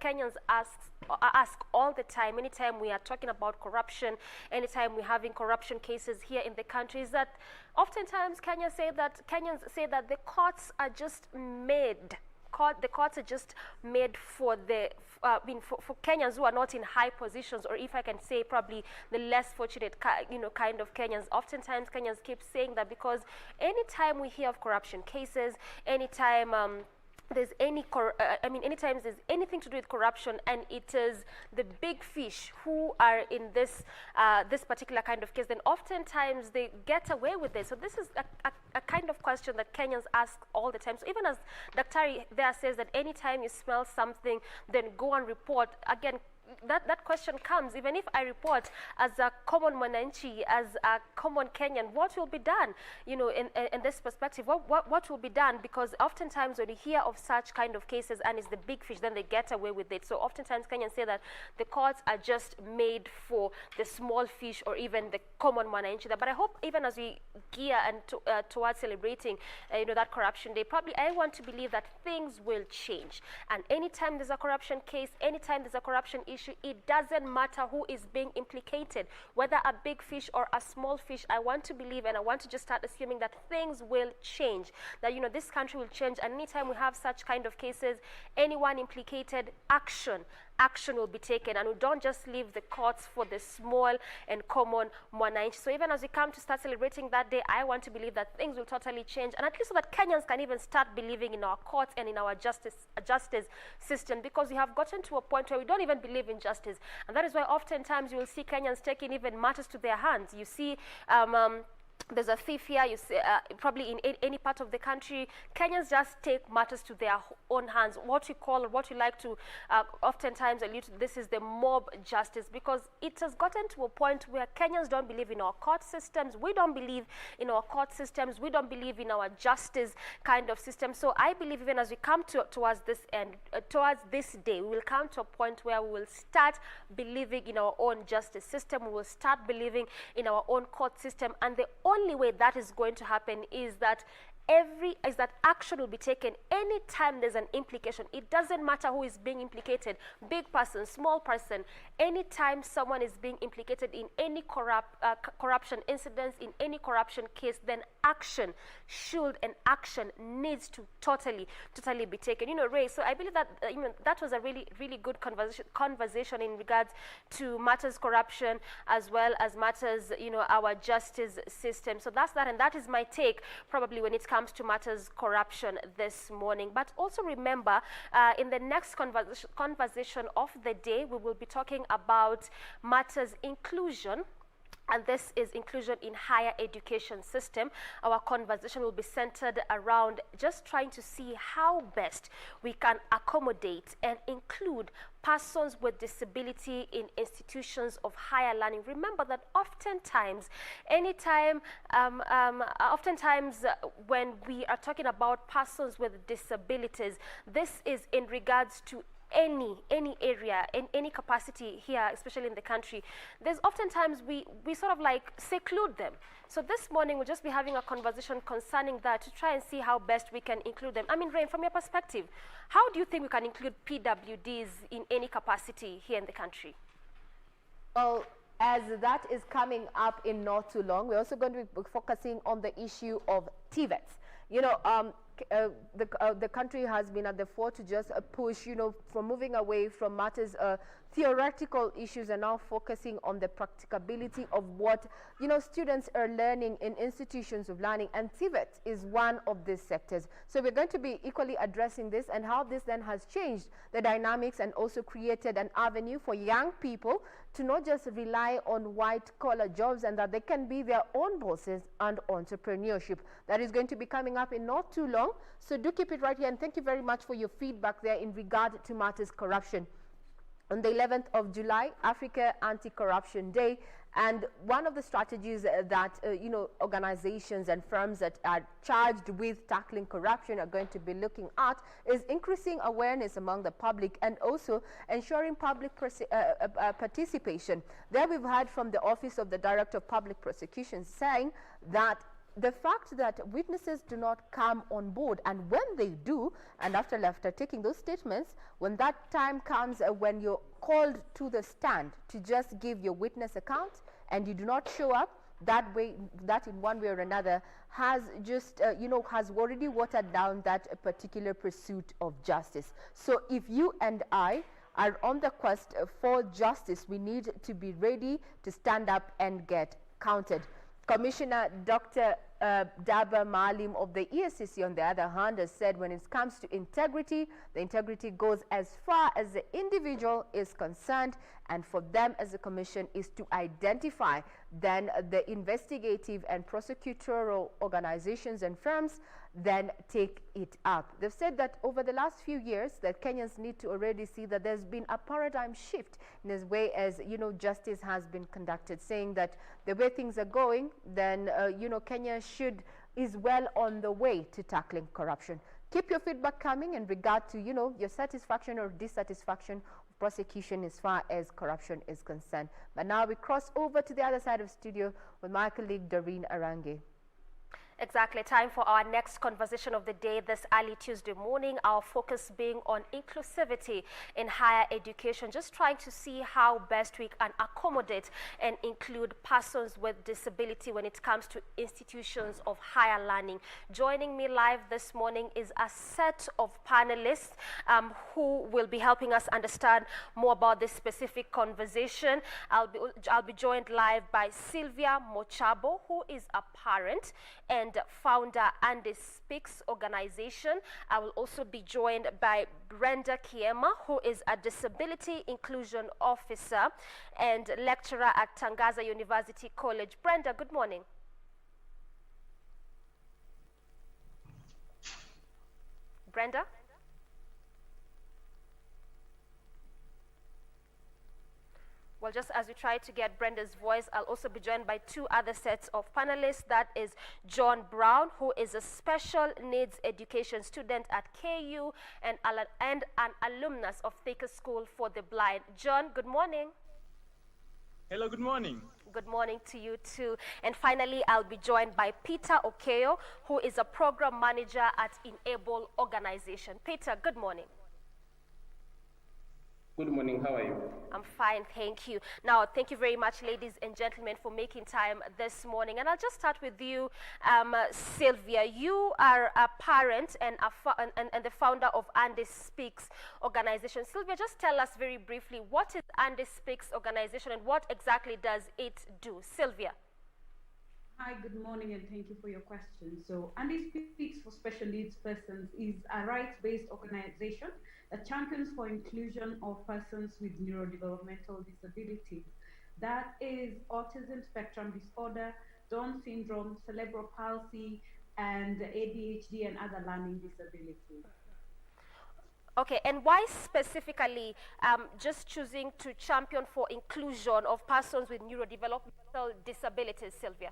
Kenyans ask all the time, anytime we are talking about corruption, anytime we're having corruption cases here in the country, is that oftentimes Kenyans say that the courts are just made. The courts are just made for for Kenyans who are not in high positions, or if I can say probably the less fortunate kind of Kenyans. Oftentimes Kenyans keep saying that because anytime we hear of corruption cases, anytime there's anytime there's anything to do with corruption, and it is the big fish who are in this particular kind of case, then oftentimes they get away with it. So this is a kind of question that Kenyans ask all the time. So even as Daktari there says that anytime you smell something, then go and report, again, that question comes, even if I report as a common Mwananchi, as a common Kenyan, what will be done, in this perspective, what will be done? Because oftentimes when you hear of such kind of cases and it's the big fish, then they get away with it. So oftentimes Kenyans say that the courts are just made for the small fish or even the common Mwananchi. But I hope even as we gear and towards celebrating, that corruption day, probably I want to believe that things will change. And anytime there's a corruption case, anytime there's a corruption issue, it doesn't matter who is being implicated, whether a big fish or a small fish. I want to believe, and I want to just start assuming that things will change, that this country will change. And anytime we have such kind of cases, anyone implicated, action action will be taken, and we don't just leave the courts for the small and common mwananchi. So even as we come to start celebrating that day, I want to believe that things will totally change, and at least so that Kenyans can even start believing in our courts and in our justice system, because we have gotten to a point where we don't even believe in justice. And that is why oftentimes you will see Kenyans taking even matters to their hands. You see there's a thief here, you see, probably in any part of the country, Kenyans just take matters to their own hands. What we like to oftentimes allude to, this is the mob justice, because it has gotten to a point where Kenyans don't believe in our court systems. We don't believe in our court systems. We don't believe in our justice kind of system. So I believe even as we come towards this end, towards this day, we will come to a point where we will start believing in our own justice system. We will start believing in our own court system, and the only way that is going to happen is that action will be taken anytime there's an implication. It doesn't matter who is being implicated, big person, small person. Anytime someone is being implicated in any corruption incidents, in any corruption case, then action should and action needs to totally be taken. You know, Ray, so I believe that that was a really good conversation in regards to matters corruption as well as matters, our justice system. So that's that, and that is my take probably when it comes to matters corruption this morning. But also remember, in the next conversation of the day, we will be talking about matters inclusion, and this is inclusion in higher education system. Our conversation will be centered around just trying to see how best we can accommodate and include persons with disability in institutions of higher learning. Remember that oftentimes when we are talking about persons with disabilities, this is in regards to any area, in any capacity here, especially in the country. There's oftentimes we sort of like seclude them. So this morning we'll just be having a conversation concerning that to try and see how best we can include them. I mean, Rain, from your perspective, how do you think we can include PWDs in any capacity here in the country? Well, as that is coming up in not too long, we're also going to be focusing on the issue of TVETs. The country has been at the fore to just push, from moving away from matters, theoretical issues, and now focusing on the practicability of what, students are learning in institutions of learning, and TVET is one of these sectors. So we're going to be equally addressing this and how this then has changed the dynamics and also created an avenue for young people to not just rely on white-collar jobs, and that they can be their own bosses and entrepreneurship. That is going to be coming up in not too long. So do keep it right here, and thank you very much for your feedback there in regard to matters corruption. On the 11th of July, Africa Anti-Corruption Day, and one of the strategies that organizations and firms that are charged with tackling corruption are going to be looking at is increasing awareness among the public and also ensuring public participation. There we've heard from the Office of the Director of Public Prosecution saying that the fact that witnesses do not come on board, and when they do, and after taking those statements, when that time comes when you're called to the stand to just give your witness account and you do not show up, that in one way or another has just, has already watered down that particular pursuit of justice. So if you and I are on the quest for justice, we need to be ready to stand up and get counted. Commissioner Dr. Daba Maalim of the ESCC, on the other hand, has said when it comes to integrity, the integrity goes as far as the individual is concerned, and for them as a commission is to identify then the investigative and prosecutorial organizations and firms then take it up. They've said that over the last few years that Kenyans need to already see that there's been a paradigm shift in as way as, justice has been conducted, saying that the way things are going, then, Kenya is well on the way to tackling corruption. Keep your feedback coming in regard to, your satisfaction or dissatisfaction of prosecution as far as corruption is concerned. But now we cross over to the other side of studio with my colleague Doreen Arange. Exactly. Time for our next conversation of the day this early Tuesday morning. Our focus being on inclusivity in higher education, just trying to see how best we can accommodate and include persons with disability when it comes to institutions of higher learning. Joining me live this morning is a set of panelists who will be helping us understand more about this specific conversation. I'll be joined live by Sylvia Mochabo, who is a parent and founder Anti-Speaks organization. I will also be joined by Brenda Kiema, who is a disability inclusion officer and lecturer at Tangaza University College. Brenda, good morning. Brenda? Well, just as we try to get Brenda's voice, I'll also be joined by two other sets of panelists. That is John Brown, who is a special needs education student at KU and an alumnus of Thika School for the Blind. John, good morning. Hello, good morning. Good morning to you too. And finally, I'll be joined by Peter Okeo, who is a program manager at Enable organization. Peter, good morning. Good morning, how are you? I'm fine, thank you. Now, thank you very much, ladies and gentlemen, for making time this morning. And I'll just start with you, Sylvia. You are a parent and the founder of Anti-Speaks organization. Sylvia, just tell us very briefly, what is Anti-Speaks organization and what exactly does it do? Sylvia. Hi, good morning, and thank you for your question. So, Anti-Speaks for Special Needs Persons is a rights-based organization that champions for inclusion of persons with neurodevelopmental disabilities. That is autism spectrum disorder, Down syndrome, cerebral palsy, and ADHD and other learning disabilities. Okay, and why specifically just choosing to champion for inclusion of persons with neurodevelopmental disabilities, Sylvia?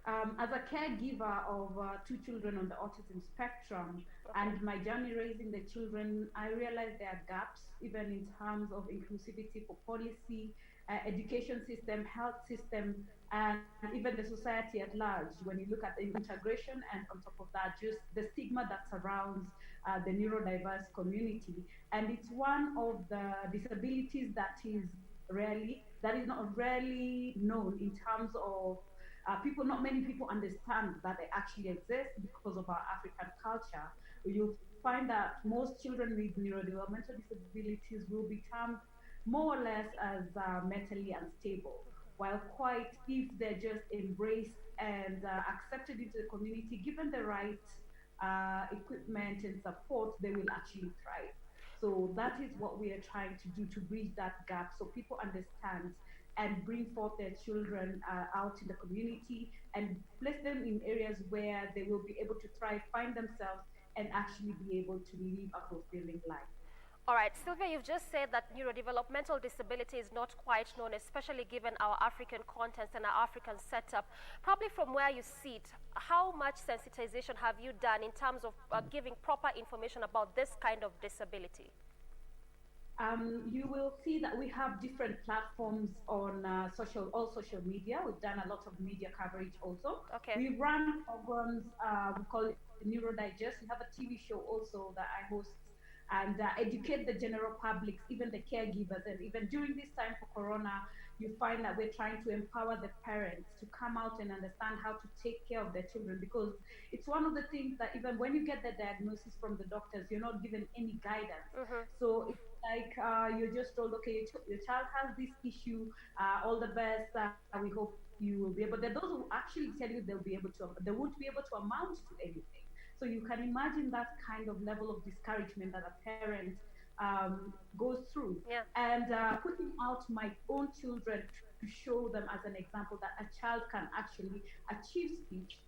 As a caregiver of two children on the autism spectrum, and my journey raising the children, I realized there are gaps even in terms of inclusivity for policy, education system, health system, and even the society at large. When you look at the integration and on top of that, just the stigma that surrounds the neurodiverse community. And it's one of the disabilities that is not rarely known in terms of not many people understand that they actually exist because of our African culture. You'll find that most children with neurodevelopmental disabilities will be termed more or less as mentally unstable, while quite if they're just embraced and accepted into the community, given the right equipment and support, they will actually thrive. So that is what we are trying to do, to bridge that gap so people understand and bring forth their children out in the community and place them in areas where they will be able to thrive, find themselves, and actually be able to live a fulfilling life. All right, Sylvia, you've just said that neurodevelopmental disability is not quite known, especially given our African context and our African setup. Probably from where you sit, how much sensitization have you done in terms of giving proper information about this kind of disability? You will see that we have different platforms on all social media. We've done a lot of media coverage also. Okay. We run programs, we call it Neuro Digest. We have a TV show also that I host and educate the general public, even the caregivers. And even during this time for Corona, you find that we're trying to empower the parents to come out and understand how to take care of their children, because it's one of the things that even when you get the diagnosis from the doctors, you're not given any guidance. So it's like you're just told, okay, your child has this issue, all the best, we hope you will be able. There are those who actually tell you they won't be able to amount to anything. So you can imagine that kind of level of discouragement that a parent goes through. Yeah. And putting out my own children to show them as an example that a child can actually achieve speech,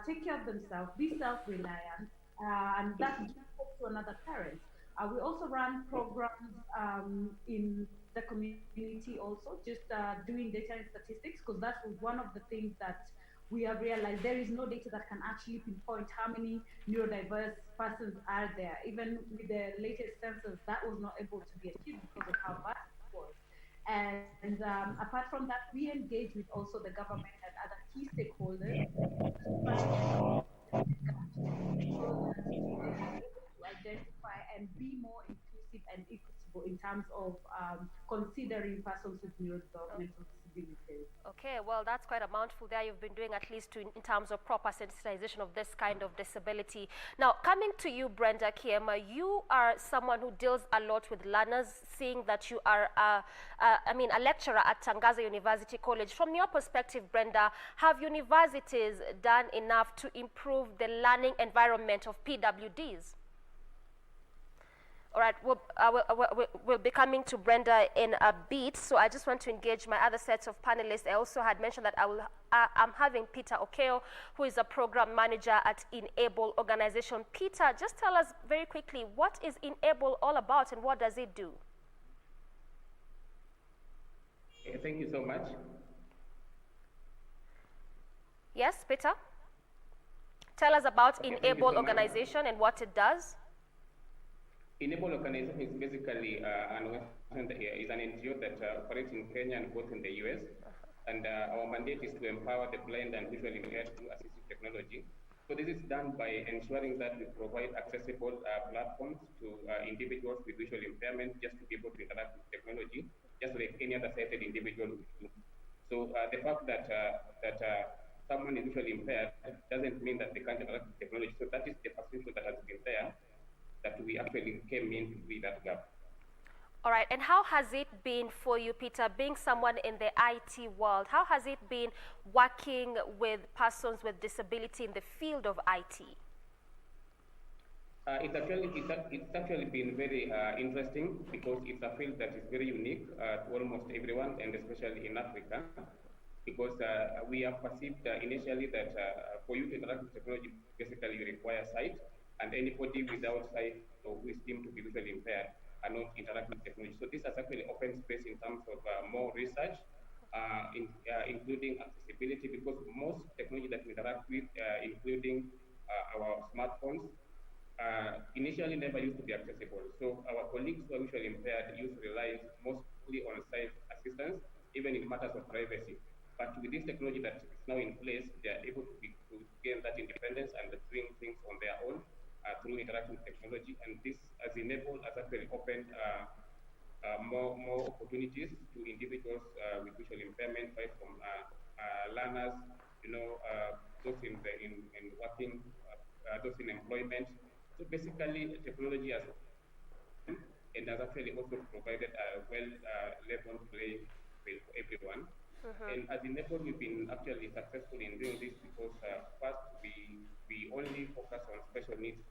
take care of themselves, be self-reliant, and that gives hope to another parent. We also run programs in the community also, just doing data and statistics, because that was one of the things that we have realized there is no data that can actually pinpoint how many neurodiverse persons are there. Even with the latest census, that was not able to be achieved because of how vast it was. And apart from that, we engage with also the government and other key stakeholders to identify and be more inclusive and equitable in terms of considering persons with neurodevelopmental disabilities. Okay, well, that's quite a mouthful there you've been doing, at least in terms of proper sensitization of this kind of disability. Now, coming to you, Brenda Kiema, you are someone who deals a lot with learners, seeing that you are, a lecturer at Tangaza University College. From your perspective, Brenda, have universities done enough to improve the learning environment of PWDs? All right, we'll be coming to Brenda in a bit, so I just want to engage my other sets of panelists. I also had mentioned that I'm having Peter Okeo, who is a program manager at Enable organization. Peter, just tell us very quickly, what is Enable all about and what does it do? Thank you so much. Yes, Peter? Tell us about Enable organization and what it does. Enable organization is basically an NGO that operates in Kenya and both in the US. And our mandate is to empower the blind and visually impaired through assistive technology. So this is done by ensuring that we provide accessible platforms to individuals with visual impairment just to be able to interact with technology, just like any other sighted individual would do. So the fact that someone is visually impaired doesn't mean that they can't interact with technology. So that is the perception that has been there, that we actually came in to be that gap. All right, and how has it been for you, Peter, being someone in the IT world? How has it been working with persons with disability in the field of IT? It's actually been very interesting because it's a field that is very unique to almost everyone, and especially in Africa, because we have perceived initially that for you to interact with technology, basically you require sight, and anybody without sight or who is deemed to be visually impaired are not interacting with technology. So this has actually opened space in terms of more research, including accessibility, because most technology that we interact with, including our smartphones, initially never used to be accessible. So our colleagues who are visually impaired used to rely mostly on sight assistance, even in matters of privacy. But with this technology that is now in place, they are able to gain that independence and doing things on their own through interactive technology. And this has enabled, has actually opened more opportunities to individuals with visual impairment, right from learners, those in working, those in employment. So basically, technology has actually also provided a well-leveled playing field for everyone. And as Enable, we've been actually successful in doing this because first, we only focus on special needs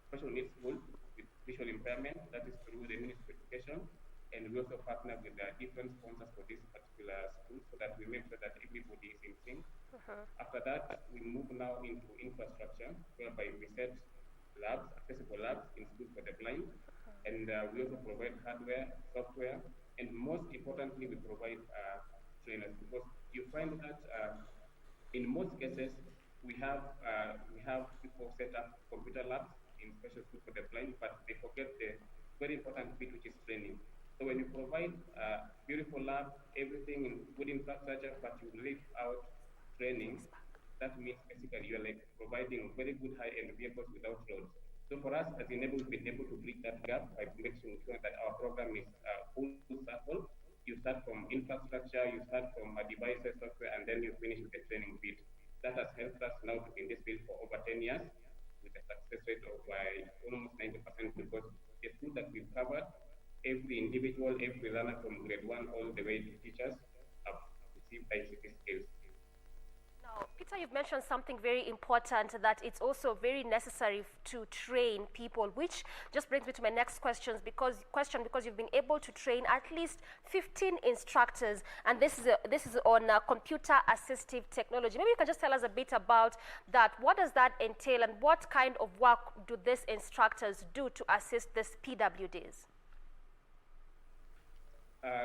schools with visual impairment. That is through the Ministry of Education. And we also partner with different sponsors for this particular school so that we make sure that everybody is in sync. After that, we move now into infrastructure, whereby we set labs, accessible labs in schools for the blind. And we also provide hardware, software, and most importantly, we provide trainers, because you find that in most cases, we have people set up computer labs in special schools for the blind, but they forget the very important bit, which is training. So when you provide a beautiful lab, everything in good infrastructure, but you leave out training, that means basically you're like providing very good high-end vehicles without roads. So for us, as Enable, we've been able to bridge that gap by making sure that our program is full circle. You start from infrastructure, you start from devices, software, and then you finish with the training bit. That has helped us now to be in this field for over 10 years with a success rate of almost 90%, because the school that we've covered, every individual, every learner from grade 1 all the way to teachers have received ICT skills. Now, Peter, you've mentioned something very important, that it's also very necessary to train people, which just brings me to my next question, because you've been able to train at least 15 instructors, and this is on computer assistive technology. Maybe you can just tell us a bit about that. What does that entail, and what kind of work do these instructors do to assist these PWDs?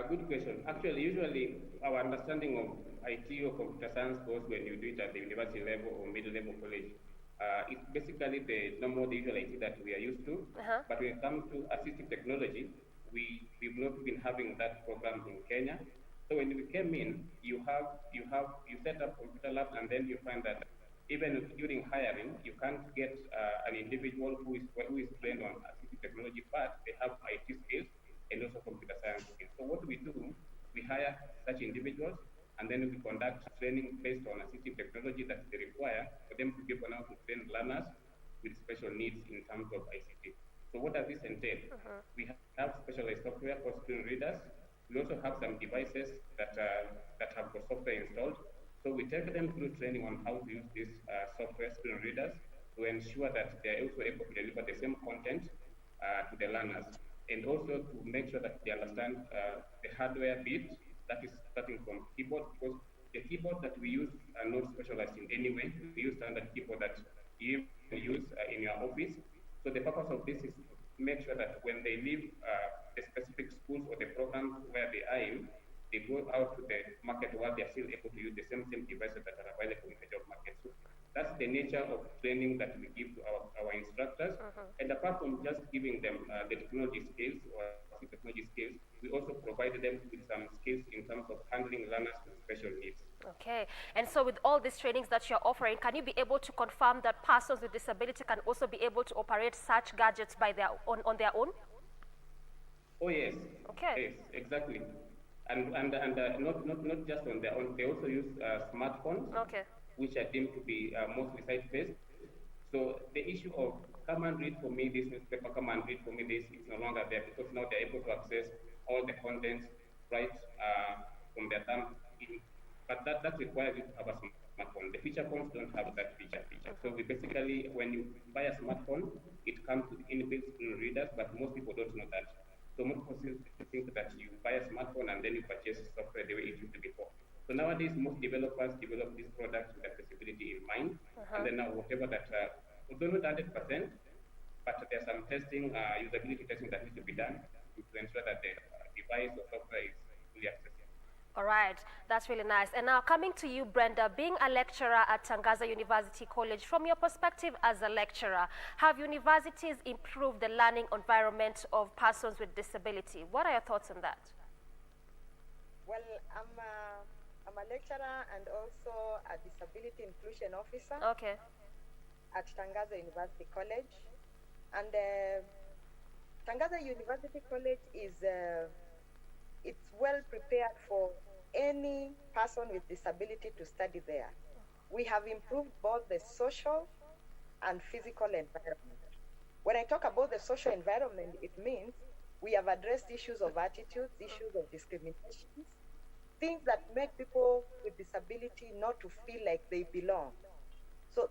Good question. Actually, usually our understanding of IT or computer science goes when you do it at the university level or middle-level college. It's basically the usual IT that we are used to. But when it comes to assistive technology, we've not been having that program in Kenya. So when we came in, you set up computer labs, and then you find that even during hiring, you can't get an individual who is trained on assistive technology, but they have IT skills and also computer science skills. So what we do, we hire such individuals, and then we conduct training based on assistive technology that they require for them to be able now to train learners with special needs in terms of ICT. So what does this entail? We have specialized software for screen readers. We also have some devices that have got software installed. So we take them through training on how to use these software screen readers to ensure that they are also able to deliver the same content to the learners, and also to make sure that they understand the hardware bit, that is starting from keyboard, because the keyboard that we use are not specialized in any way. We use standard keyboard that you use in your office. So the purpose of this is to make sure that when they leave the specific schools or the programs where they are in, they go out to the market while they are still able to use the same devices that are available in the job market. So that's the nature of training that we give to our instructors. And apart from just giving them the technology skills or technology skills, we also provide them with some skills in terms of handling learners with special needs. Okay, and so with all these trainings that you're offering, can you be able to confirm that persons with disability can also be able to operate such gadgets by on their own? Oh yes. Okay. Yes, exactly. And not just on their own, they also use smartphones, which are deemed to be mostly sight-based. So the issue of come and read for me this newspaper, come and read for me this, is no longer there, because now they're able to access all the contents right from their thumb. But that requires you to have a smartphone. The feature phones don't have that feature. So we basically, when you buy a smartphone, it comes with inbuilt screen readers, but most people don't know that. So most people think that you buy a smartphone and then you purchase software the way it used to be before. So nowadays, most developers develop these products with accessibility in mind. And then now whatever that, although not 100%, but there's some testing, usability testing that needs to be done to ensure that the device or software is fully accessible. All right, that's really nice. And now coming to you, Brenda, being a lecturer at Tangaza University College, from your perspective as a lecturer, have universities improved the learning environment of persons with disability? What are your thoughts on that? Well, I'm a lecturer and also a disability inclusion officer at Tangaza University College. And Tangaza University College is it's well prepared for any person with disability to study there. We have improved both the social and physical environment. When I talk about the social environment, it means we have addressed issues of attitudes, issues of discrimination, things that make people with disability not to feel like they belong. So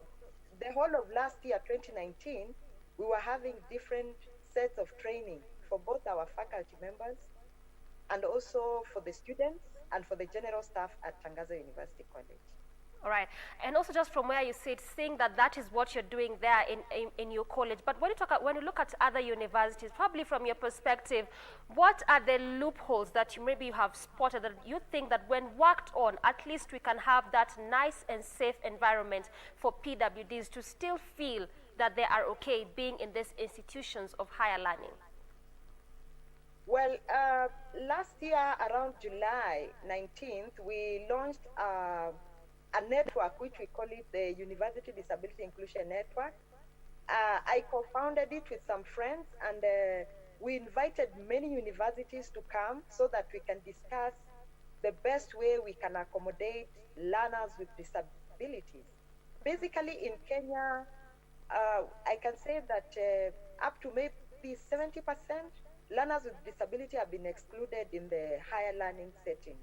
the whole of last year, 2019, we were having different sets of training for both our faculty members and also for the students and for the general staff at Tangaza University College. All right, and also just from where you sit, seeing that that is what you're doing there in your college, but when you look at other universities, probably from your perspective, what are the loopholes that maybe you have spotted that you think that when worked on, at least we can have that nice and safe environment for PWDs to still feel that they are okay being in these institutions of higher learning? Well, last year around July 19th, we launched a network, which we call it the University Disability Inclusion Network. I co-founded it with some friends, and we invited many universities to come so that we can discuss the best way we can accommodate learners with disabilities. Basically, in Kenya, I can say that up to maybe 70% learners with disability have been excluded in the higher learning settings.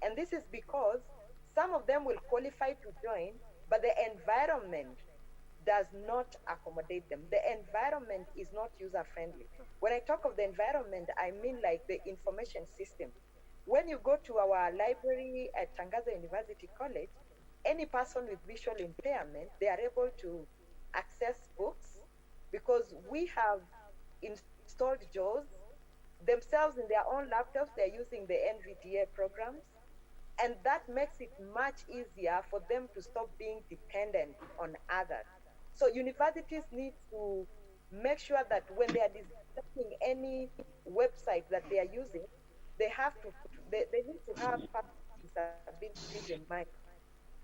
And this is because some of them will qualify to join, but the environment does not accommodate them. The environment is not user-friendly. When I talk of the environment, I mean like the information system. When you go to our library at Tangaza University College, any person with visual impairment, they are able to access books because we have installed JAWS. Themselves in their own laptops, they're using the NVDA programs. And that makes it much easier for them to stop being dependent on others. So universities need to make sure that when they are designing any website that they are using, they have to, they need to have disabilities in mind.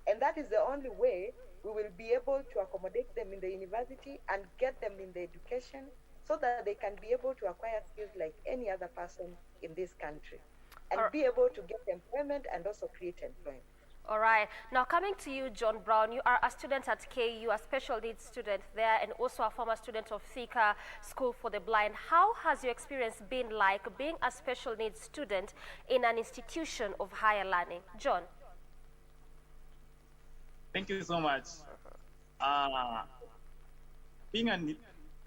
And that is the only way we will be able to accommodate them in the university and get them in the education so that they can be able to acquire skills like any other person in this country and be able to get employment and also create employment. All right. Now coming to you, John Brown, you are a student at KU, a special needs student there, and also a former student of Thika School for the Blind. How has your experience been like being a special needs student in an institution of higher learning? John. Thank you so much. Being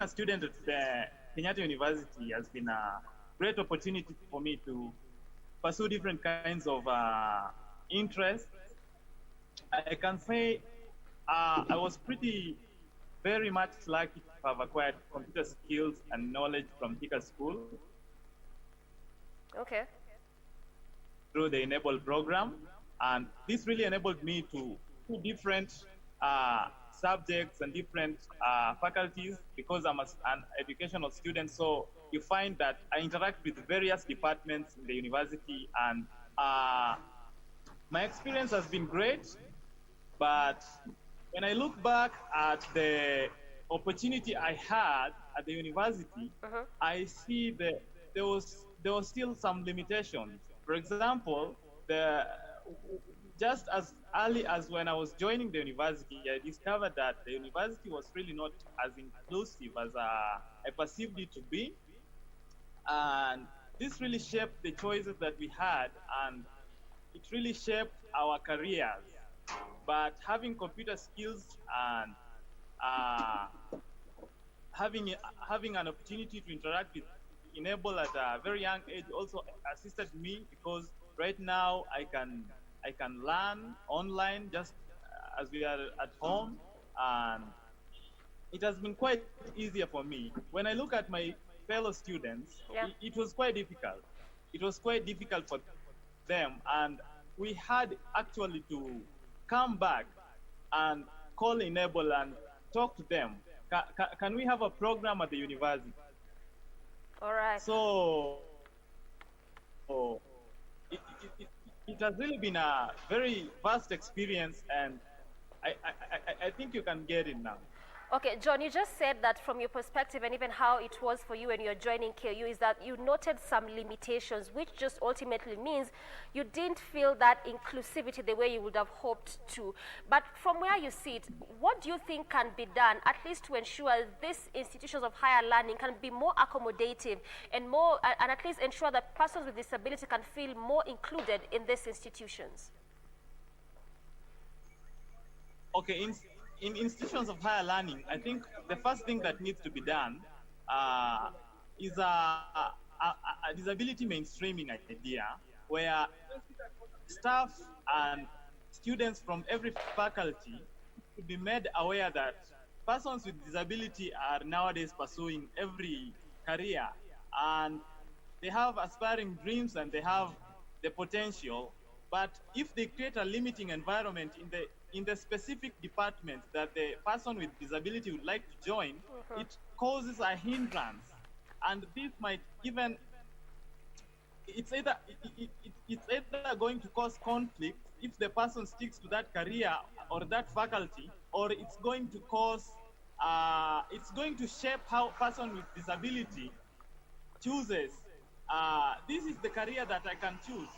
a student at the Kenyatta University has been a great opportunity for me to pursue different kinds of interests. I can say I was very much lucky to have acquired computer skills and knowledge from Thika School. Okay. Through the Enable program. And this really enabled me to do different subjects and different faculties because I'm an educational student. So you find that I interact with various departments in the university, and my experience has been great. But when I look back at the opportunity I had at the university, I see that there was still some limitations. For example, just as early as when I was joining the university, I discovered that the university was really not as inclusive as I perceived it to be. And this really shaped the choices that we had, and it really shaped our careers. But having computer skills and having an opportunity to interact with Enable at a very young age also assisted me, because right now I can learn online just as we are at home, and it has been quite easier for me. When I look at my fellow students, it was quite difficult. It was quite difficult for them, and we had actually to come back and call Enable and talk to them. Can we have a program at the university? All right. So it has really been a very vast experience, and I think you can get it now. Okay, John, you just said that from your perspective, and even how it was for you when you're joining KU, is that you noted some limitations, which just ultimately means you didn't feel that inclusivity the way you would have hoped to. But from where you sit, what do you think can be done, at least to ensure these institutions of higher learning can be more accommodative and at least ensure that persons with disability can feel more included in these institutions? Okay, in institutions of higher learning, I think the first thing that needs to be done is a disability mainstreaming idea, where staff and students from every faculty should be made aware that persons with disability are nowadays pursuing every career, and they have aspiring dreams and they have the potential. But if they create a limiting environment in the specific department that the person with disability would like to join, it causes a hindrance. And this might even, it's either going to cause conflict if the person sticks to that career or that faculty, or it's going to cause, it's going to shape how a person with disability chooses. This is the career that I can choose.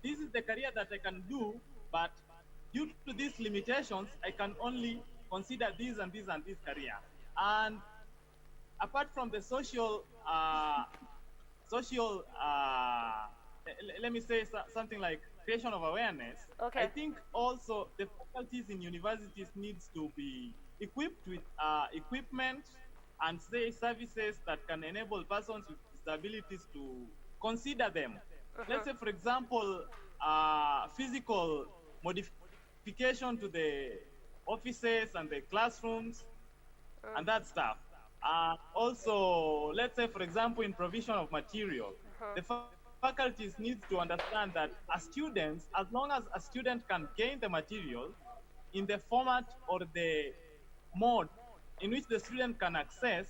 This is the career that I can do, but due to these limitations, I can only consider this and this and this career. And apart from the let me say something like creation of awareness. Okay. I think also the faculties in universities needs to be equipped with equipment and services that can enable persons with disabilities to consider them. Let's say, for example, physical modification to the offices and the classrooms and that stuff. Also, let's say, for example, in provision of material, the faculties need to understand that as students, as long as a student can gain the material in the format or the mode in which the student can access,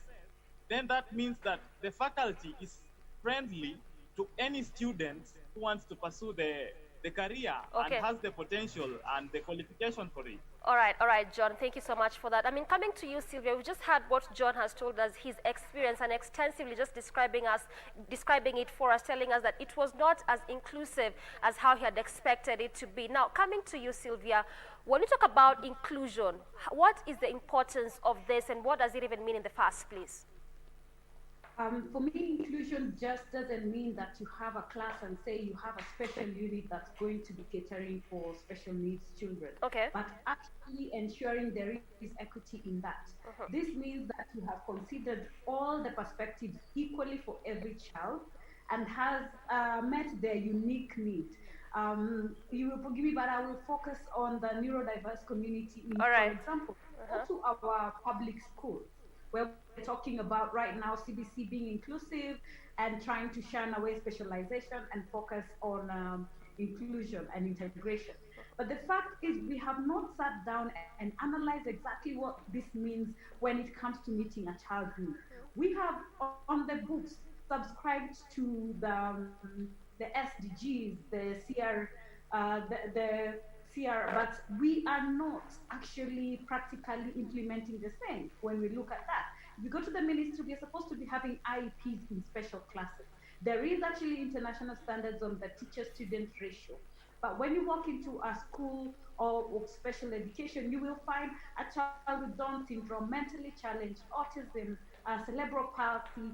then that means that the faculty is friendly to any student who wants to pursue the career and has the potential and the qualification for it. All right, John, thank you so much for that. I mean, coming to you, Sylvia, we've just heard what John has told us, his experience, and extensively just describing it for us, telling us that it was not as inclusive as how he had expected it to be. Now, coming to you, Sylvia, when we talk about inclusion, what is the importance of this, and what does it even mean in the first place? For me, inclusion just doesn't mean that you have a class and say you have a special unit that's going to be catering for special needs children. Okay. But actually ensuring there is equity in that. This means that you have considered all the perspectives equally for every child and has met their unique need. You will forgive me, but I will focus on the neurodiverse community. For example, go to our public schools, where we're talking about right now CBC being inclusive and trying to shun away specialization and focus on inclusion and integration. But the fact is we have not sat down and analyzed exactly what this means when it comes to meeting a child's need. We have on the books subscribed to the SDGs, the CR, the CR, but we are not actually practically implementing the same when we look at that. If you go to the ministry, we're supposed to be having IEPs in special classes. There is actually international standards on the teacher-student ratio. But when you walk into a school or special education, you will find a child with Down syndrome, mentally challenged, autism, cerebral palsy.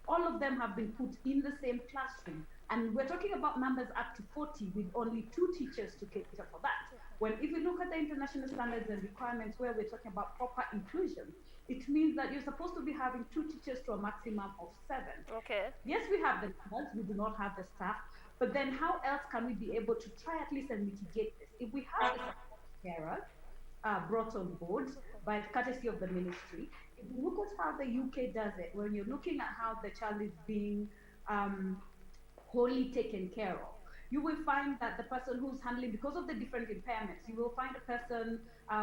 All of them have been put in the same classroom. And we're talking about numbers up to 40 with only 2 teachers to cater for that. When if you look at the international standards and requirements where we're talking about proper inclusion, it means that you're supposed to be having 2 teachers to a maximum of 7. Okay. Yes, we have the numbers, we do not have the staff, but then how else can we be able to try at least and mitigate this? If we have the carers brought on board by courtesy of the ministry, if you look at how the UK does it, when you're looking at how the child is being wholly taken care of, you will find that the person who's handling, because of the different impairments, you will find a person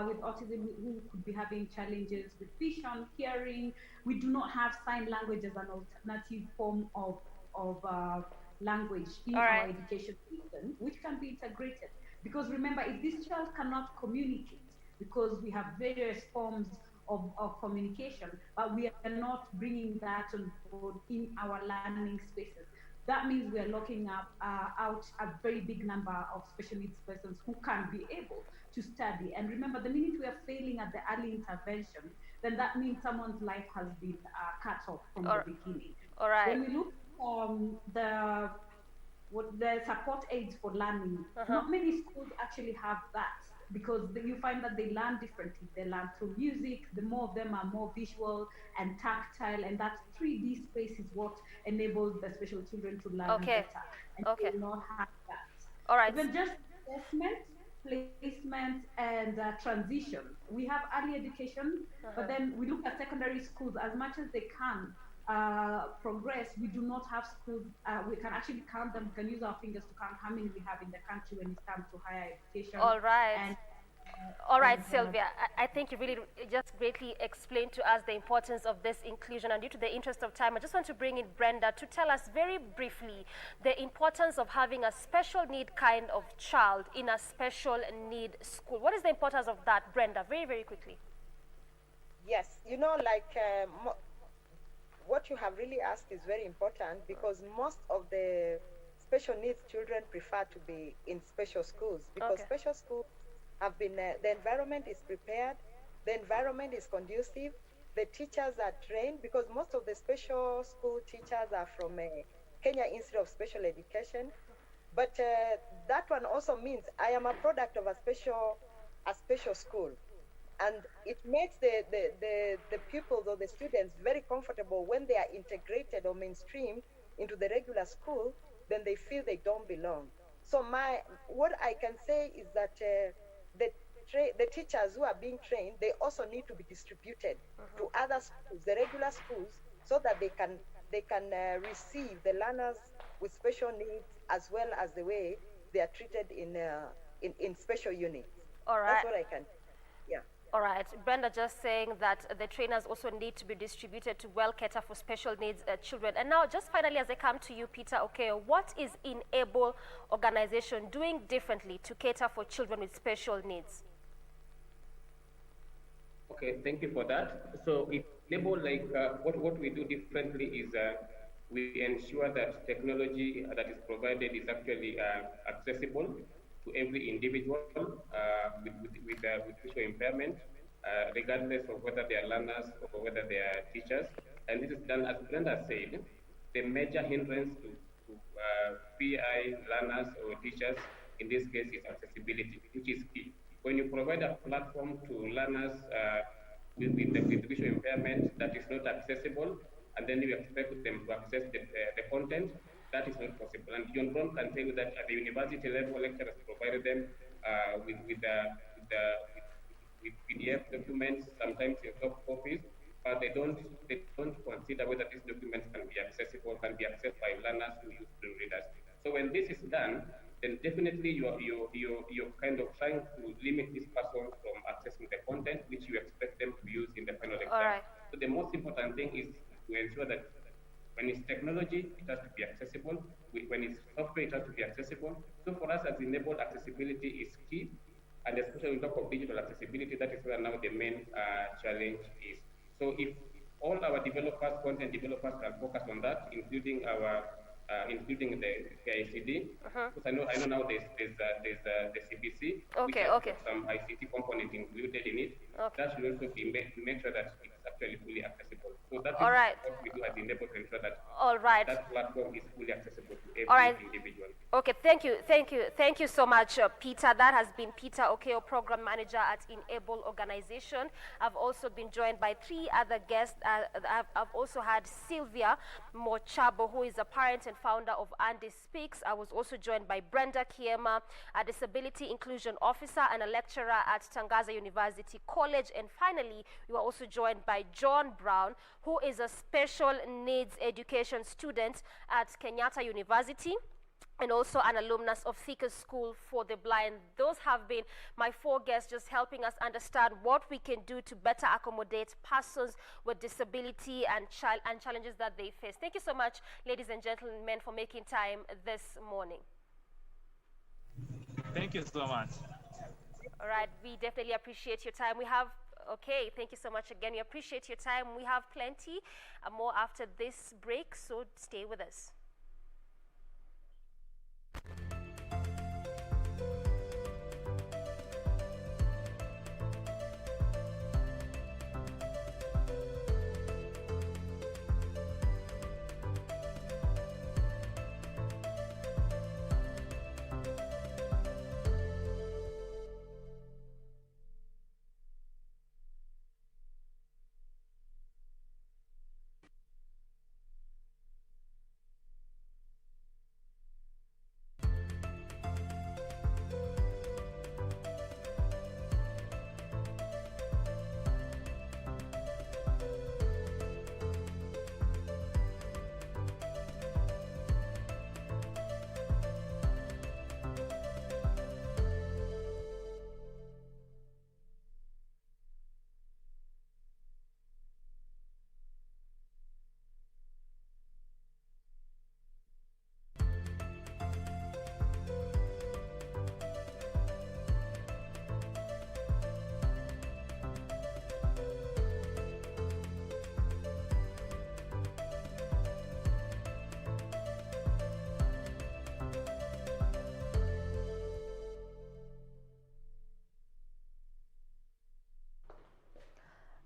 with autism who could be having challenges with vision, hearing. We do not have sign language as an alternative form of language in our education system, which can be integrated. Because remember, if this child cannot communicate, because we have various forms of communication, but we are not bringing that on board in our learning spaces, that means we are locking out a very big number of special needs persons who can be able to study. And remember, the minute we are failing at the early intervention, then that means someone's life has been cut off from the beginning. All right. When we look the support aids for learning, not many schools actually have that, because you find that they learn differently. They learn through music. The more of them are more visual and tactile, and that 3D space is what enables the special children to learn better. And they do not have that. All right. Even just assessment, placement, and transition. We have early education, but then we look at secondary schools. As much as they can progress, we do not have schools. We can actually count them. We can use our fingers to count how many we have in the country when it comes to higher education. All right. All right, Sylvia, I think you really just greatly explained to us the importance of this inclusion, and due to the interest of time, I just want to bring in Brenda to tell us very briefly the importance of having a special need kind of child in a special need school. What is the importance of that, Brenda? Very, very quickly. Yes, you know, like what you have really asked is very important, because most of the special needs children prefer to be in special schools, because special schools have been, the environment is prepared, the environment is conducive, the teachers are trained, because most of the special school teachers are from Kenya Institute of Special Education. But that one also means I am a product of a special school. And it makes the pupils or the students very comfortable when they are integrated or mainstreamed into the regular school, then they feel they don't belong. So what I can say is that the teachers who are being trained, they also need to be distributed to other schools, the regular schools, so that they can receive the learners with special needs as well as the way they are treated in special units. All right. That's what I can. Yeah. All right, Brenda just saying that the trainers also need to be distributed to well cater for special needs children. And now, just finally, as I come to you, Peter, okay, what is Enable organization doing differently to cater for children with special needs? Okay, thank you for that. So Enable, what we do differently is we ensure that technology that is provided is actually accessible to every individual with visual impairment, regardless of whether they are learners or whether they are teachers. And this is done, as Brenda said, the major hindrance to PI learners or teachers in this case is accessibility, which is key. When you provide a platform to learners with visual impairment that is not accessible, and then you expect them to access the content, that is not possible. And John Brown can tell you that at the university level, lecturers provided them with PDF documents, sometimes in soft copies, but they don't consider whether these documents can be accessible, can be accessed by learners who use screen readers. So when this is done, then definitely you're kind of trying to limit this person from accessing the content which you expect them to use in the final exam. All right. So the most important thing is to ensure that when it's technology, it has to be accessible. When it's software, it has to be accessible. So for us, as enabled, accessibility is key. And especially on top of digital accessibility, that is where now the main challenge is. So if all our developers, content developers can focus on that, including including the ICD, because I know now there's the CBC, which has some ICT component included in it. That should also be to make sure that it's actually fully accessible. So that is what we do as Enable to ensure that that platform is fully accessible to every individual. Okay, thank you so much, Peter. That has been Peter Okeo, Program Manager at Enable Organization. I've also been joined by 3 other guests. I've also had Sylvia Mochabo, who is a parent and founder of Andy Speaks. I was also joined by Brenda Kiema, a Disability Inclusion Officer and a lecturer at Tangaza University College. And finally, we were also joined by John Brown, who is a special needs education student at Kenyatta University, and also an alumnus of Thika School for the Blind. Those have been my 4 guests, just helping us understand what we can do to better accommodate persons with disability and challenges that they face. Thank you so much, ladies and gentlemen, for making time this morning. Thank you so much. All right, we definitely appreciate your time. We have, okay, thank you so much again. We appreciate your time. We have plenty more after this break, so stay with us.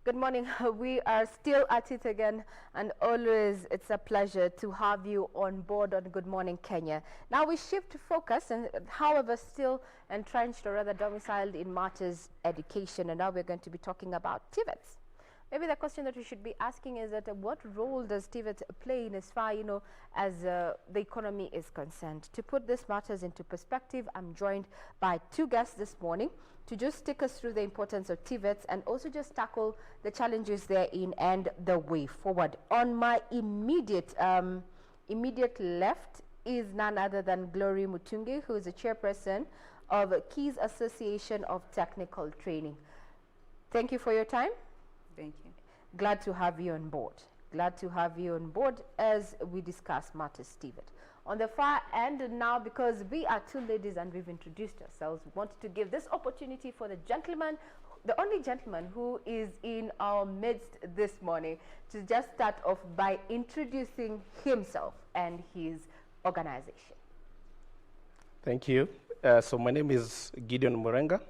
Good morning. We are still at it again, and always it's a pleasure to have you on board on Good Morning Kenya. Now we shift focus, and however still entrenched or rather domiciled in matters education, and now we're going to be talking about TVETs. Maybe the question that we should be asking is that what role does TVET play in as far, as the economy is concerned? To put these matters into perspective, I'm joined by 2 guests this morning to just take us through the importance of TVETs and also just tackle the challenges therein and the way forward. On my immediate left is none other than Glory Mutungi, who is the chairperson of Keys Association of Technical Training. Thank you for your time. Thank you. Glad to have you on board. Glad to have you on board as we discuss matters TVET. On the far end now, because we are two ladies and we've introduced ourselves, we wanted to give this opportunity for the gentleman, the only gentleman who is in our midst this morning, to just start off by introducing himself and his organization. Thank you. So my name is Gideon Murenga,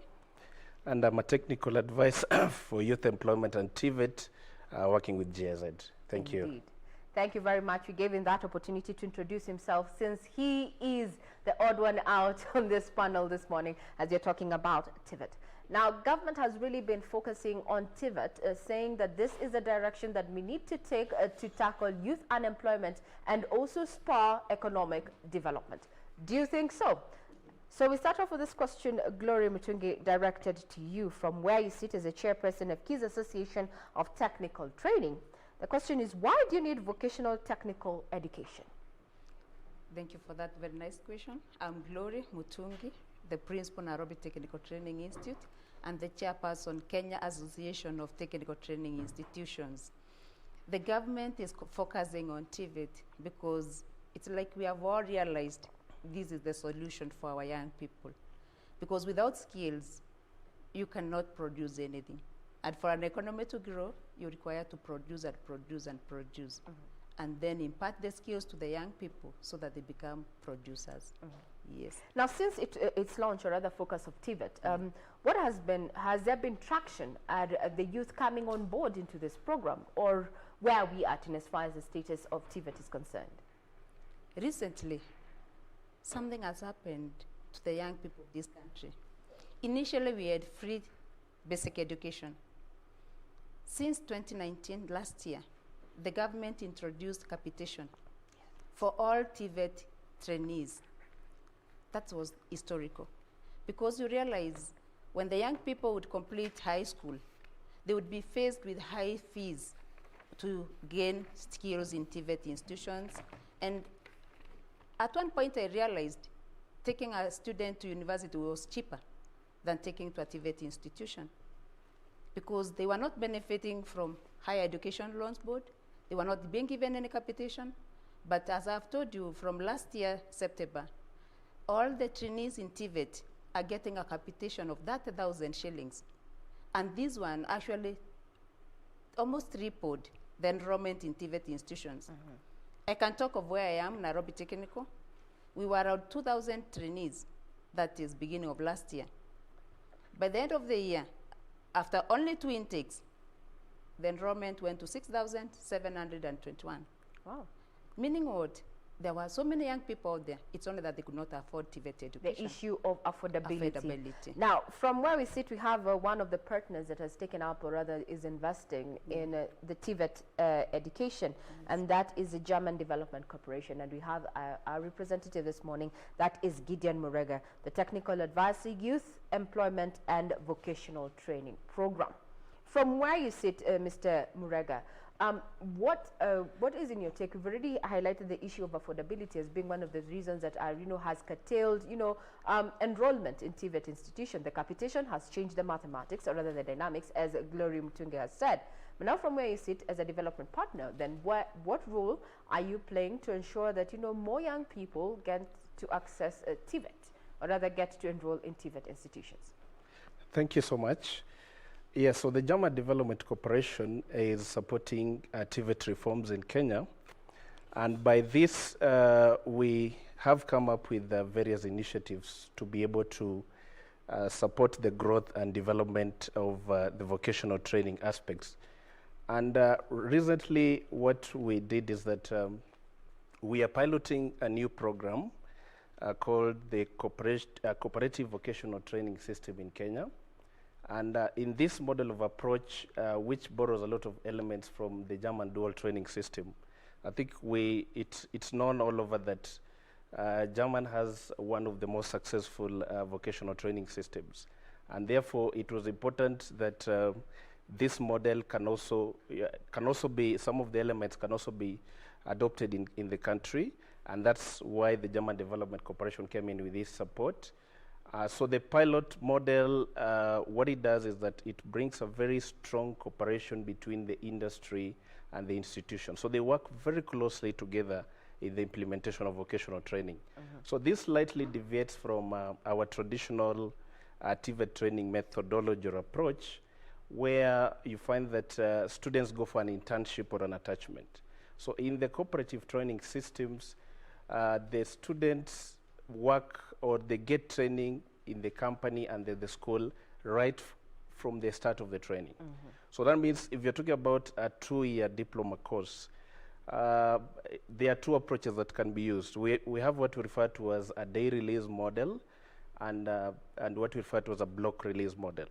and I'm a technical advisor for youth employment and TVET, working with GIZ. Thank you. Thank you very much. We gave him that opportunity to introduce himself, since he is the odd one out on this panel this morning as you're talking about TVET. Now, government has really been focusing on TVET, saying that this is a direction that we need to take to tackle youth unemployment and also spur economic development. Do you think so? So we start off with this question, Glory Mutungi, directed to you from where you sit as a chairperson of Keys Association of Technical Training. The question is, why do you need vocational technical education? Thank you for that very nice question. I'm Glory Mutungi, the principal Nairobi Technical Training Institute and the chairperson Kenya Association of Technical Training Institutions. The government is focusing on TVET because it's like we have all realized this is the solution for our young people. Because without skills, you cannot produce anything. And for an economy to grow, you require to produce and produce and produce. And then impart the skills to the young people so that they become producers. Yes. Now, since its launch, or rather focus of TVET, what has there been traction at the youth coming on board into this program, or where are we at in as far as the status of TVET is concerned? Recently, something has happened to the young people of this country. Initially, we had free basic education. Since 2019, last year, the government introduced capitation for all TVET trainees. That was historical, because you realize when the young people would complete high school, they would be faced with high fees to gain skills in TVET institutions. And at one point I realized taking a student to university was cheaper than taking to a TVET institution, because they were not benefiting from Higher Education Loans Board. They were not being given any capitation. But as I've told you, from last year, September, all the trainees in TVET are getting a capitation of 30,000 shillings. And this one actually almost tripled the enrollment in TVET institutions. I can talk of where I am, Nairobi Technical. We were around 2,000 trainees, that is beginning of last year. By the end of the year, after only 2 intakes, the enrollment went to 6,721. Wow. Meaning what? There were so many young people out there. It's only that they could not afford TVET education. The issue of affordability. Now, from where we sit, we have one of the partners that has taken up, or rather is investing in the TVET education, and that is the German Development Corporation. And we have our representative this morning, that is Gideon Murenga, the Technical Advisor, Youth Employment and Vocational Training Program. From where you sit, Mr. Murenga, what is in your take? You've already highlighted the issue of affordability as being one of the reasons that has curtailed enrollment in TVET institution. The capitation has changed the mathematics, or rather the dynamics, as Glory Mutungi has said. But now, from where you sit as a development partner, then what role are you playing to ensure that more young people get to access TVET, or rather get to enroll in TVET institutions? Thank you so much. Yes, so the German Development Corporation is supporting TVET reforms in Kenya. And by this, we have come up with various initiatives to be able to support the growth and development of the vocational training aspects. And recently, what we did is that we are piloting a new program called the Cooperative Vocational Training System in Kenya. And in this model of approach, which borrows a lot of elements from the German dual training system, I think it's known all over that Germany has one of the most successful vocational training systems. And therefore, it was important that this model can also be, some of the elements can also be adopted in the country. And that's why the German Development Corporation came in with this support. So the pilot model, what it does is that it brings a very strong cooperation between the industry and the institution. So they work very closely together in the implementation of vocational training. So this slightly deviates from our traditional TVET training methodology or approach, where you find that students go for an internship or an attachment. So in the cooperative training systems, the students work or they get training in the company and the school right from the start of the training. So that means if you're talking about a 2-year diploma course, there are two approaches that can be used. We have what we refer to as a day release model and what we refer to as a block release model.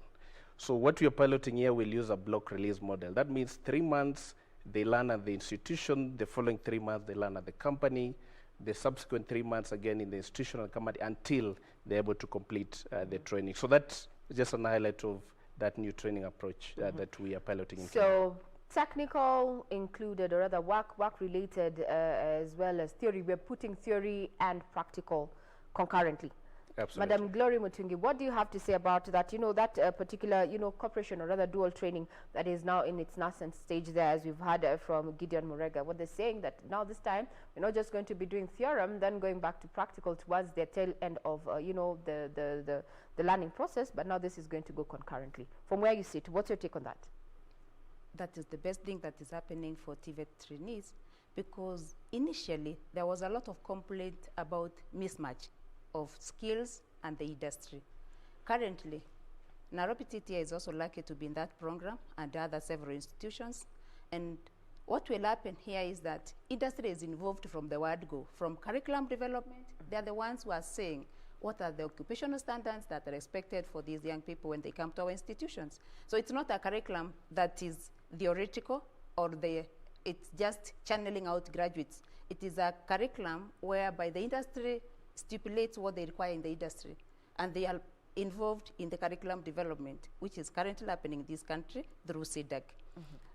So what we are piloting here will use a block release model. That means 3 months they learn at the institution, the following 3 months they learn at the company, the subsequent 3 months again in the institutional company until they're able to complete the training. So that's just an highlight of that new training approach that we are piloting in Kenya. So technical included, or rather work related as well as theory. We're putting theory and practical concurrently. Absolutely. Madam Glory Mutungi, what do you have to say about that? That particular, cooperation or rather dual training that is now in its nascent stage there, as we've heard from Gideon Murega. What they're saying that now this time we're not just going to be doing theorem, then going back to practical towards the tail end of, the learning process, but now this is going to go concurrently. From where you sit, what's your take on that? That is the best thing that is happening for TVET trainees, because initially there was a lot of complaint about mismatch of skills and the industry. Currently, Nairobi TTI is also lucky to be in that program and other several institutions. And what will happen here is that industry is involved from the word go. From curriculum development, they're the ones who are saying what are the occupational standards that are expected for these young people when they come to our institutions. So it's not a curriculum that is theoretical or it's just channeling out graduates. It is a curriculum whereby the industry stipulates what they require in the industry, and they are involved in the curriculum development, which is currently happening in this country through CEDAC.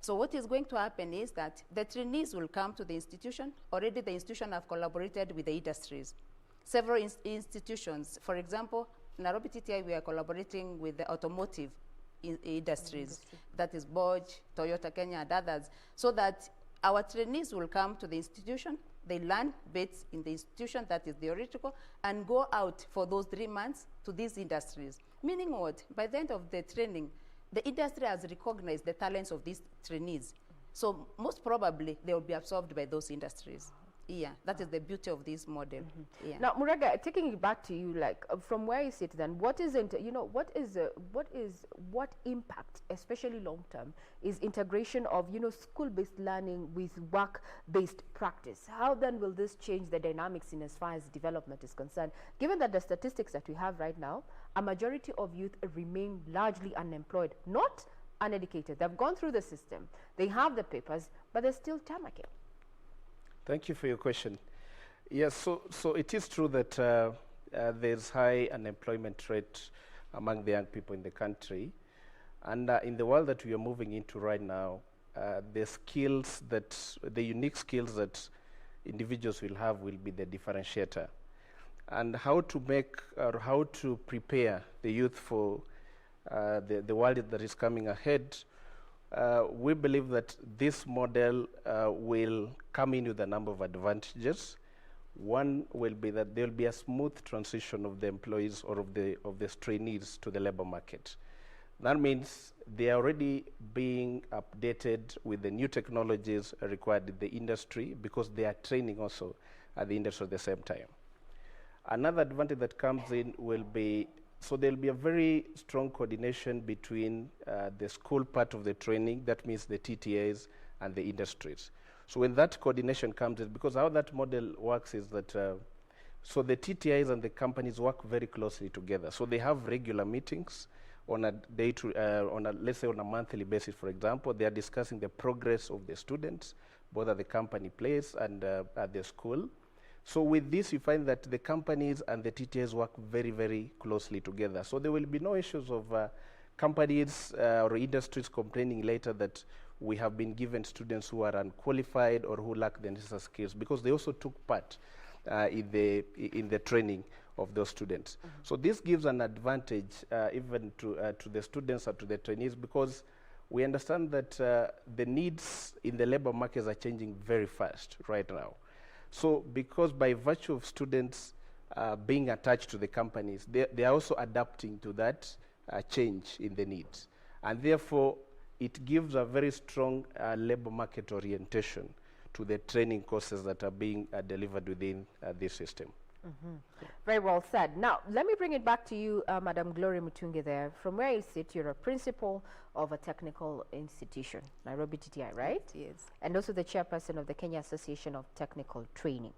So what is going to happen is that the trainees will come to the institution. Already the institution have collaborated with the industries. Several institutions, for example, Nairobi TTI, we are collaborating with the automotive industries, that is Bosch, Toyota Kenya, and others, so that our trainees will come to the institution, they learn bits in the institution that is theoretical, and go out for those 3 months to these industries. Meaning what? By the end of the training, the industry has recognized the talents of these trainees. So most probably they will be absorbed by those industries. Yeah, that is the beauty of this model. Yeah. Now, Murega, taking it back to you, like from where you sit, then what impact, especially long term, is integration of school-based learning with work-based practice? How then will this change the dynamics in as far as development is concerned? Given that the statistics that we have right now, a majority of youth remain largely unemployed, not uneducated. They've gone through the system, they have the papers, but they're still tarmacking. Thank you for your question. Yes, so it is true that there's high unemployment rate among the young people in the country. And in the world that we are moving into right now, the unique skills that individuals will have will be the differentiator. And how to prepare the youth for the world that is coming ahead, we believe that this model will come in with a number of advantages. One will be that there will be a smooth transition of the employees or of the trainees to the labor market. That means they are already being updated with the new technologies required in the industry, because they are training also at the industry at the same time. Another advantage that comes in will be, so there will be a very strong coordination between the school part of the training, that means the TTAs and the industries. So when that coordination comes in, because how that model works is that, so the TTAs and the companies work very closely together. So they have regular meetings on a let's say on a monthly basis, for example. They are discussing the progress of the students, both at the company place and at the school. So with this, you find that the companies and the TTAs work very, very closely together. So there will be no issues of companies or industries complaining later that we have been given students who are unqualified or who lack the necessary skills, because they also took part in the training of those students. So this gives an advantage even to the students and to the trainees, because we understand that the needs in the labor markets are changing very fast right now. So because by virtue of students being attached to the companies, they are also adapting to that change in the needs. And therefore, it gives a very strong labor market orientation to the training courses that are being delivered within this system. Very well said. Now, let me bring it back to you, Madam Glory Mutunge there. From where you sit, you're a principal of a technical institution, Nairobi TTI, right? Yes. And also the chairperson of the Kenya Association of Technical Training.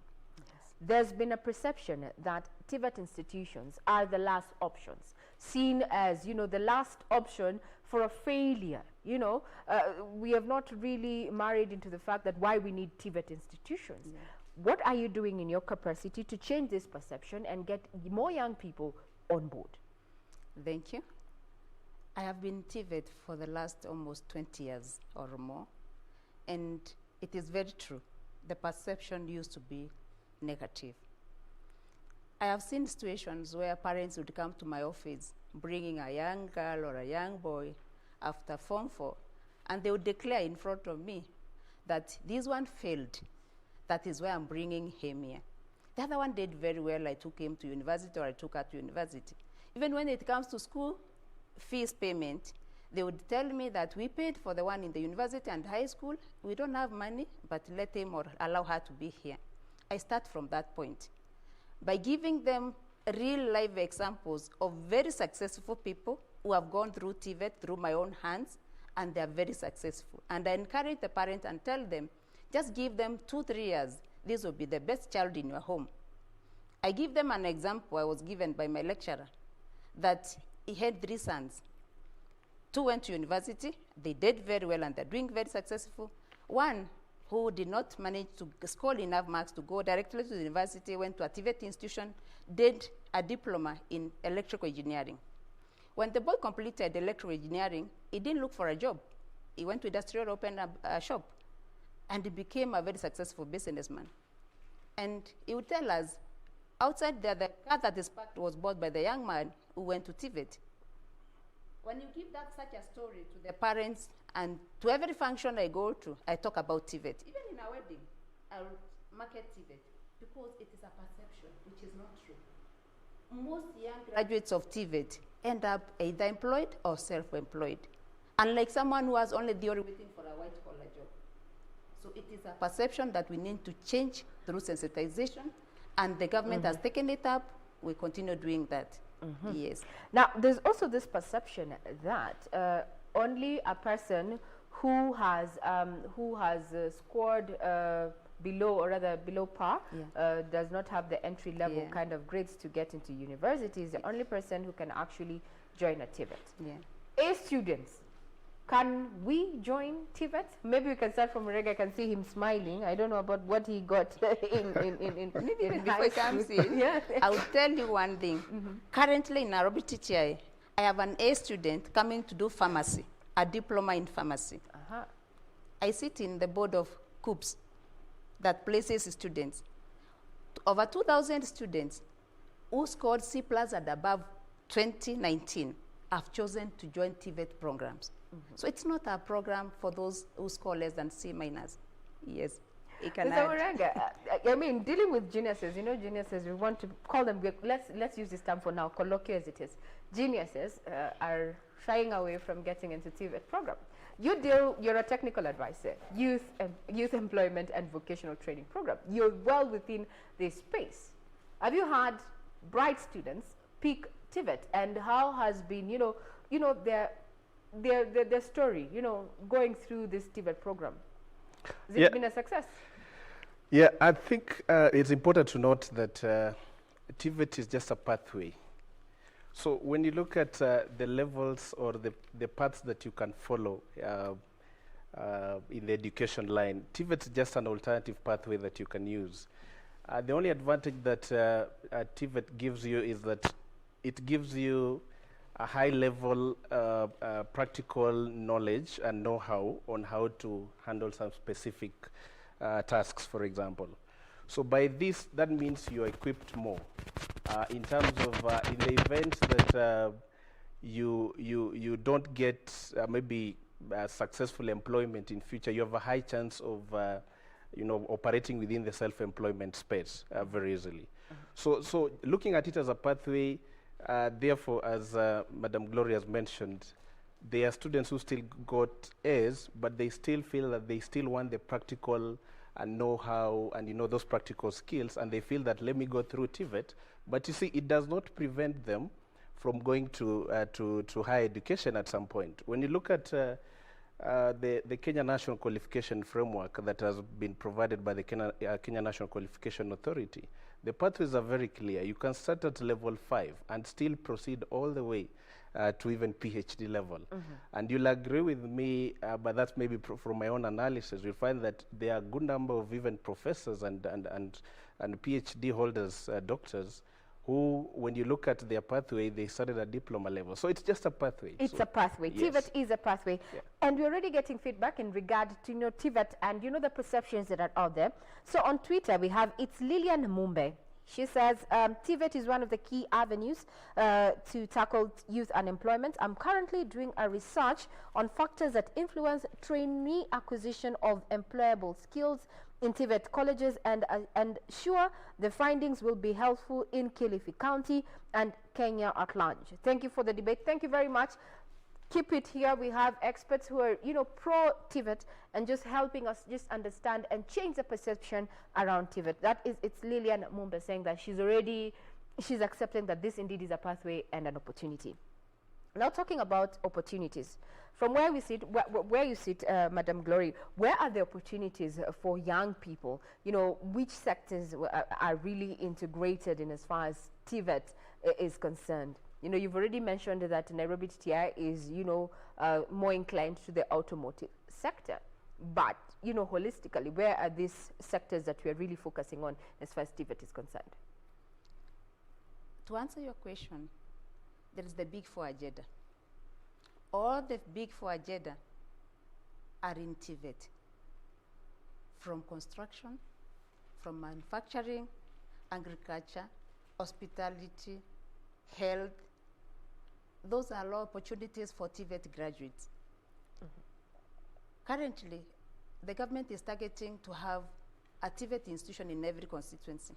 There's been a perception that TVET institutions are the last options, seen as, you know, the last option for a failure. You know, we have not really married into the fact that why we need TVET institutions. Yeah. What are you doing in your capacity to change this perception and get more young people on board? Thank you. I have been TVET for the last almost 20 years or more, and it is very true. The perception used to be negative. I have seen situations where parents would come to my office bringing a young girl or a young boy after Form 4, and they would declare in front of me that this one failed. That is why I'm bringing him here. The other one did very well. I took him to university, or I took her to university. Even when it comes to school fees payment, they would tell me that we paid for the one in the university and high school. We don't have money, but let him or allow her to be here. I start from that point by giving them real life examples of very successful people who have gone through TVET through my own hands, and they are very successful. And I encourage the parent and tell them, just give them 2-3 years. This will be the best child in your home. I give them an example I was given by my lecturer, that he had 3 sons. 2 went to university. They did very well, and they're doing very successful. One who did not manage to score enough marks to go directly to the university, went to a TVET institution, did a diploma in electrical engineering. When the boy completed electrical engineering, he didn't look for a job. He went to industrial, opened a shop, and he became a very successful businessman. And he would tell us, outside there, the car that is parked was bought by the young man who went to TVET. When you give that such a story to the parents, and to every function I go to, I talk about TVET. Even in a wedding, I will market TVET, because it is a perception, which is not true. Most young graduates of TVET end up either employed or self-employed, unlike someone who has only theory waiting for a white-collar job. So it is a perception that we need to change through sensitization, and the government has taken it up. We continue doing that. Yes. Now, there's also this perception that only a person who has scored below, or rather below par, does not have the entry level kind of grades to get into university, is the only person who can actually join a TVET. A students, can we join TVET? Maybe we can start from Rega. I can see him smiling. I don't know about what he got in before he comes in. I will tell you one thing. Currently in Nairobi TTI, I have an A student coming to do pharmacy, a diploma in pharmacy. I sit in the board of COOPS that places students. Over 2,000 students who scored C+ and above 2019 have chosen to join TVET programs. So it's not a program for those who score less than C-. Yes, it can Mr. Uranga, I mean, dealing with geniuses, you know, geniuses, we want to call them, let's use this term for now, colloquial as it is. Geniuses are shying away from getting into TVET program. You're a technical advisor, youth employment and vocational training program. You're well within this space. Have you had bright students pick TVET, and how has been, their story, going through this TVET program? Has it been a success? Yeah, I think it's important to note that TVET is just a pathway. So when you look at the levels or the paths that you can follow in the education line, TVET is just an alternative pathway that you can use. The only advantage that TVET gives you is that it gives you a high-level practical knowledge and know-how on how to handle some specific tasks, for example. So by this, that means you're equipped more in terms of in the event that you don't get maybe successful employment in future, you have a high chance of operating within the self-employment space very easily. So looking at it as a pathway, therefore, as Madam Gloria has mentioned, there are students who still got A's, but they still feel that they still want the practical and know-how and those practical skills, and they feel that let me go through TVET. But you see, it does not prevent them from going to higher education at some point. When you look at the Kenya National Qualification Framework that has been provided by the Kenya National Qualification Authority, the pathways are very clear. You can start at level 5 and still proceed all the way to even PhD level. And you'll agree with me, but that's maybe from my own analysis, you'll find that there are a good number of even professors and PhD holders, doctors, who, when you look at their pathway, they started at diploma level. So it's just a pathway. It's a pathway. Yes. TVET is a pathway. Yeah. And we're already getting feedback in regard to TVET and the perceptions that are out there. So on Twitter, we have, it's Lillian Mumbe. She says, TVET is one of the key avenues to tackle youth unemployment. I'm currently doing a research on factors that influence trainee acquisition of employable skills in TVET colleges, and sure, the findings will be helpful in Kilifi County and Kenya at large. Thank you for the debate. Thank you very much. Keep it here. We have experts who are, pro TVET and just helping us just understand and change the perception around TVET. It's Lillian Mumba saying that she's accepting that this indeed is a pathway and an opportunity. Now talking about opportunities, from where we sit, where you sit, Madam Glory, where are the opportunities for young people? Which sectors are really integrated in as far as TVET is concerned? You've already mentioned that Nairobi TTI is, more inclined to the automotive sector. But, holistically, where are these sectors that we are really focusing on as far as TVET is concerned? To answer your question, there is the Big Four agenda. All the Big Four agenda are in TVET. From construction, from manufacturing, agriculture, hospitality, health. Those are all opportunities for TVET graduates. Currently, the government is targeting to have a TVET institution in every constituency.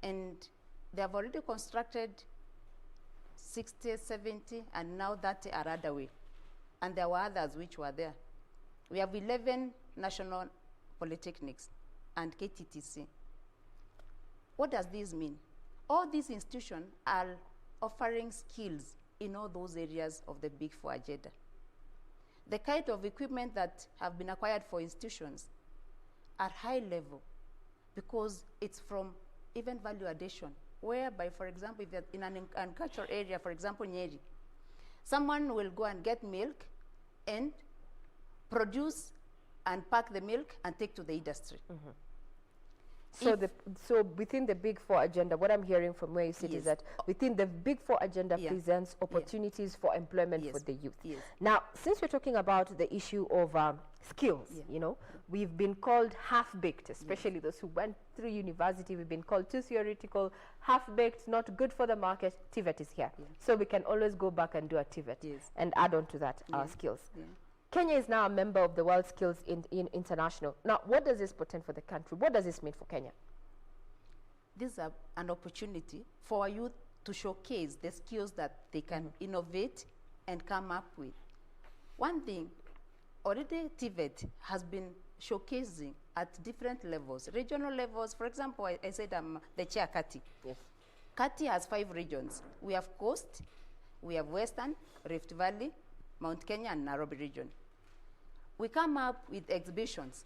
And they have already constructed 60, 70, and now 30 are underway. And there were others which were there. We have 11 national polytechnics and KTTC. What does this mean? All these institutions are offering skills in all those areas of the Big Four agenda. The kind of equipment that have been acquired for institutions are high level because it's from even value addition, whereby, for example, if in an agricultural area, for example, Nyeri, someone will go and get milk and produce and pack the milk and take to the industry. So within the Big Four agenda, what I'm hearing from where you sit is that within the Big Four agenda presents opportunities for employment for the youth. Now, since we're talking about the issue of skills, we've been called half-baked, especially those who went through university. We've been called too theoretical, half-baked, not good for the market. TVET is here. So we can always go back and do a TVET and add on to that our skills. Kenya is now a member of the World Skills International. Now, what does this portend for the country? What does this mean for Kenya? This is an opportunity for our youth to showcase the skills that they can innovate and come up with. One thing, already TVET has been showcasing at different levels, regional levels. For example, I said I'm the chair Kati. Kati has 5 regions. We have Coast, we have Western, Rift Valley, Mount Kenya, and Nairobi region. We come up with exhibitions,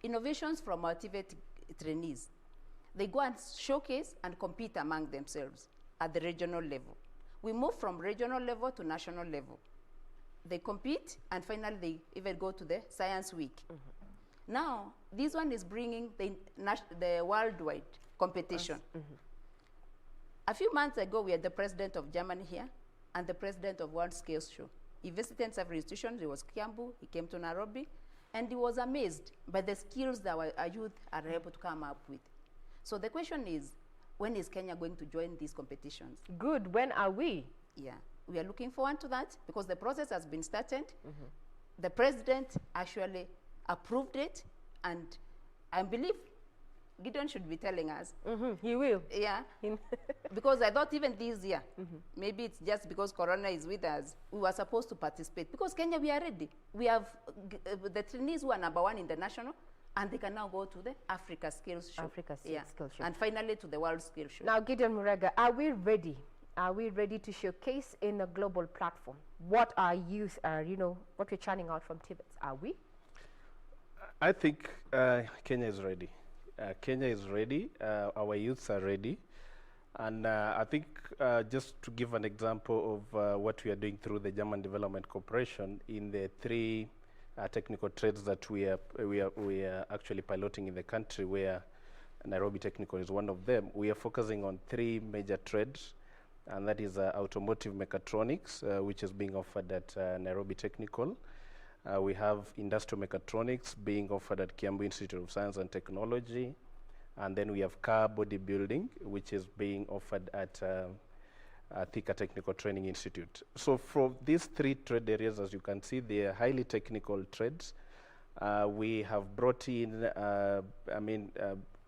innovations from our TVET trainees. They go and showcase and compete among themselves at the regional level. We move from regional level to national level. They compete, and finally they even go to the Science Week. Now, this one is bringing the worldwide competition. A few months ago, we had the president of Germany here and the president of World Skills Show. He visited several institutions. He was Kiambu, he came to Nairobi, and he was amazed by the skills that our youth are able to come up with. So the question is, when is Kenya going to join these competitions? Good. When are we? Yeah, we are looking forward to that because the process has been started. The president actually approved it, and I believe Gideon should be telling us. He will. Yeah, because I thought even this year, maybe it's just because Corona is with us, we were supposed to participate. Because Kenya, we are ready. We have the trainees who are #1 international, and they can now go to the Africa Skills Show. Skills Show. And finally to the World Skills Show. Now, Gideon Murega, are we ready? Are we ready to showcase in a global platform what our youth are, what we're churning out from TVET? Are we? I think Kenya is ready. Kenya is ready. Our youths are ready. And I think just to give an example of what we are doing through the German Development Corporation in the 3 technical trades that we are actually piloting in the country, where Nairobi Technical is one of them. We are focusing on 3 major trades, and that is automotive mechatronics, which is being offered at Nairobi Technical. We have industrial mechatronics being offered at Kiambu Institute of Science and Technology. And then we have car bodybuilding, which is being offered at Thika Technical Training Institute. So from these 3 trade areas, as you can see, they are highly technical trades. We have brought in,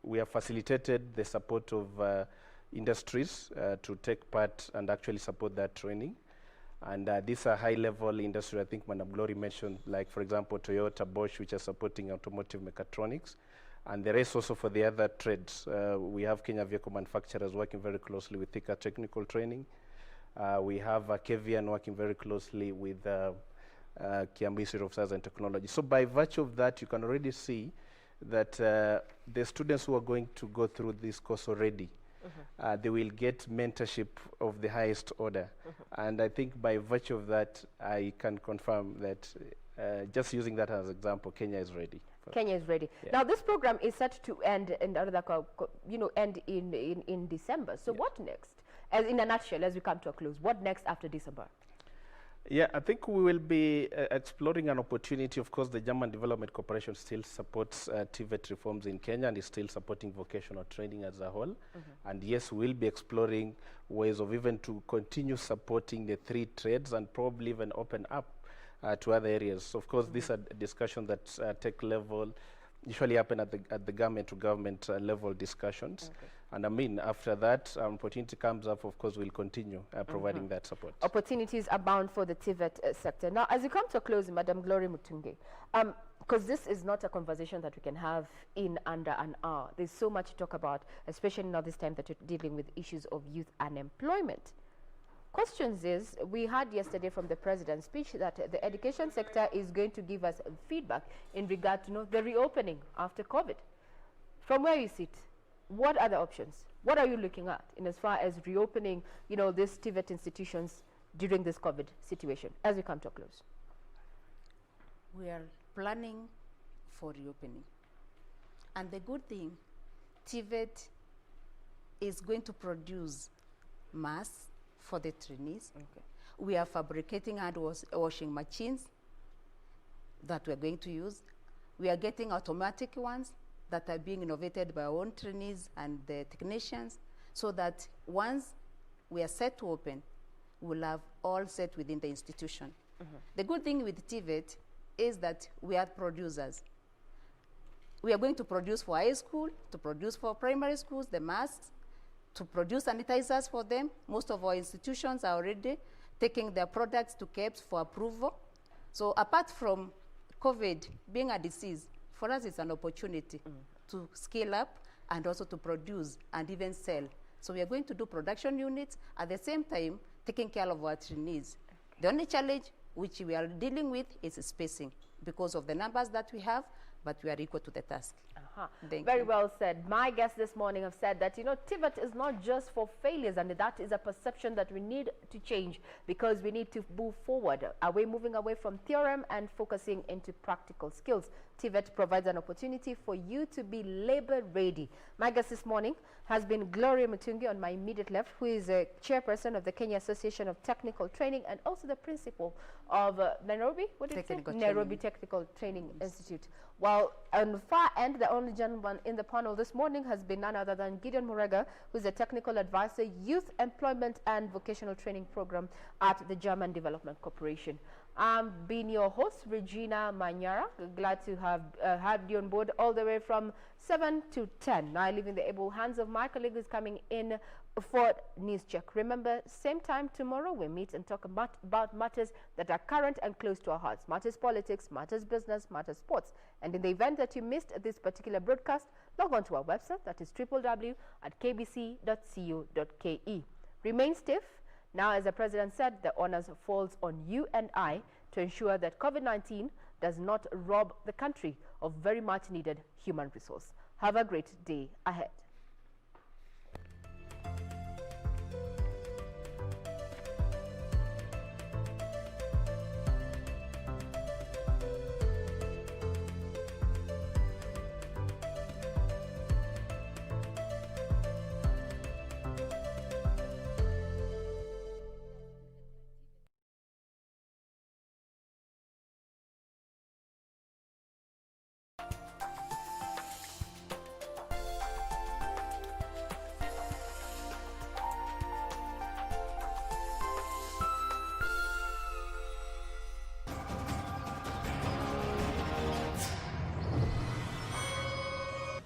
we have facilitated the support of industries to take part and actually support that training. And these are high-level industry. I think Madam Glory mentioned, like, for example, Toyota, Bosch, which are supporting automotive mechatronics. And the rest also for the other trades. We have Kenya Vehicle Manufacturers working very closely with Thika Technical Training. We have KVN working very closely with Kiambu Institute of Science and Technology. So by virtue of that, you can already see that the students who are going to go through this course already, they will get mentorship of the highest order. And I think by virtue of that, I can confirm that just using that as an example, Kenya is ready. Kenya is ready. Yeah. Now, this program is set to end in December. So what next? As in a nutshell, as we come to a close, what next after December? Yeah, I think we will be exploring an opportunity. Of course, the German Development Corporation still supports TVET reforms in Kenya and is still supporting vocational training as a whole. And yes, we'll be exploring ways of even to continue supporting the 3 trades and probably even open up to other areas. So of course, these are discussions that take level, usually happen at the government to government level discussions. And I mean, after that opportunity comes up, of course, we'll continue providing that support. Opportunities abound for the TVET sector. Now, as you come to a close, Madam Glory Mutunge, because this is not a conversation that we can have in under an hour. There's so much to talk about, especially now this time that you're dealing with issues of youth unemployment. Questions is, we heard yesterday from the president's speech that the education sector is going to give us feedback in regard to the reopening after COVID. From where you sit, what are the options? What are you looking at in as far as reopening, these TVET institutions during this COVID situation as we come to a close? We are planning for reopening. And the good thing, TVET is going to produce masks for the trainees. We are fabricating hand washing machines that we're going to use. We are getting automatic ones that are being innovated by our own trainees and the technicians, so that once we are set to open, we'll have all set within the institution. The good thing with TVET is that we are producers. We are going to produce for high school, to produce for primary schools, the masks, to produce sanitizers for them. Most of our institutions are already taking their products to KEBS for approval. So apart from COVID being a disease, for us it's an opportunity to scale up and also to produce and even sell. So we are going to do production units at the same time taking care of our trainees. The only challenge which we are dealing with is spacing because of the numbers that we have, but we are equal to the task. Very well said. My guests this morning have said that, TVET is not just for failures, and that is a perception that we need to change because we need to move forward, moving away from theorem and focusing into practical skills. TVET provides an opportunity for you to be labor ready. My guest this morning has been Gloria Mutungi on my immediate left, who is a chairperson of the Kenya Association of Technical Training and also the principal of Nairobi Technical Training Institute. While on the far end, the only gentleman in the panel this morning has been none other than Gideon Murega, who's a technical advisor, Youth Employment and Vocational Training Program at the German Development Corporation. I'm being your host, Regina Manyara. Glad to have had you on board all the way from 7 to 10. Now, leaving the able hands of my colleague who's coming in for News Check. Remember, same time tomorrow, we meet and talk about matters that are current and close to our hearts. Matters politics, matters business, matters sports. And in the event that you missed this particular broadcast, log on to our website, that is www.kbc.co.ke. Remain stiff. Now, as the President said, the onus falls on you and I to ensure that COVID-19 does not rob the country of very much needed human resource. Have a great day ahead.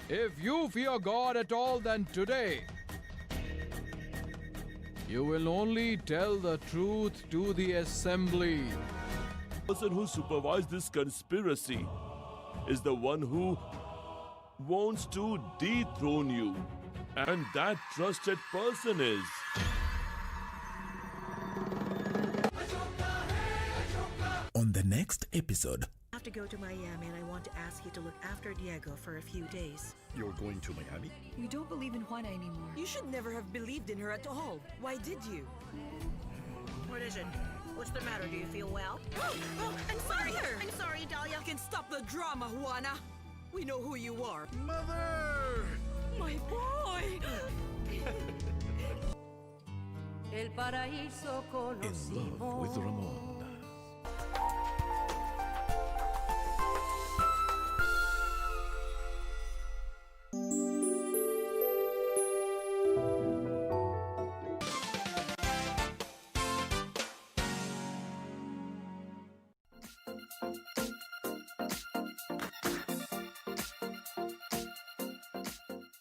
If you fear God at all, then today you will only tell the truth to the assembly. The person who supervised this conspiracy is the one who wants to dethrone you. And that trusted person is... On the next episode... I have to go to Miami and I want to ask you to look after Diego for a few days. You're going to Miami? You don't believe in Juana anymore. You should never have believed in her at all. Why did you? What is it? What's the matter? Do you feel well? I'm sorry. I'm sorry, Dahlia. You can stop the drama, Juana. We know who you are. Mother! My boy! In love with Ramon.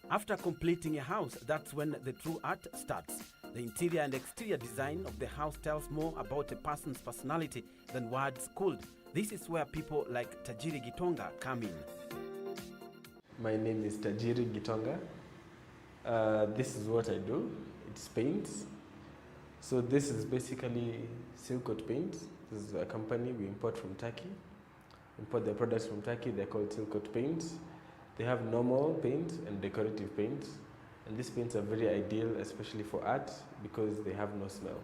After completing a house, that's when the true art starts. The interior and exterior design of the house tells more about a person's personality than words could. This is where people like Tajiri Gitonga come in. My name is Tajiri Gitonga. This is what I do. It's paints. So this is basically silk coat paint. This is a company we import from Turkey. Import the products from Turkey. They're called silk coat paints. They have normal paint and decorative paint, and these paints are very ideal, especially for art, because they have no smell.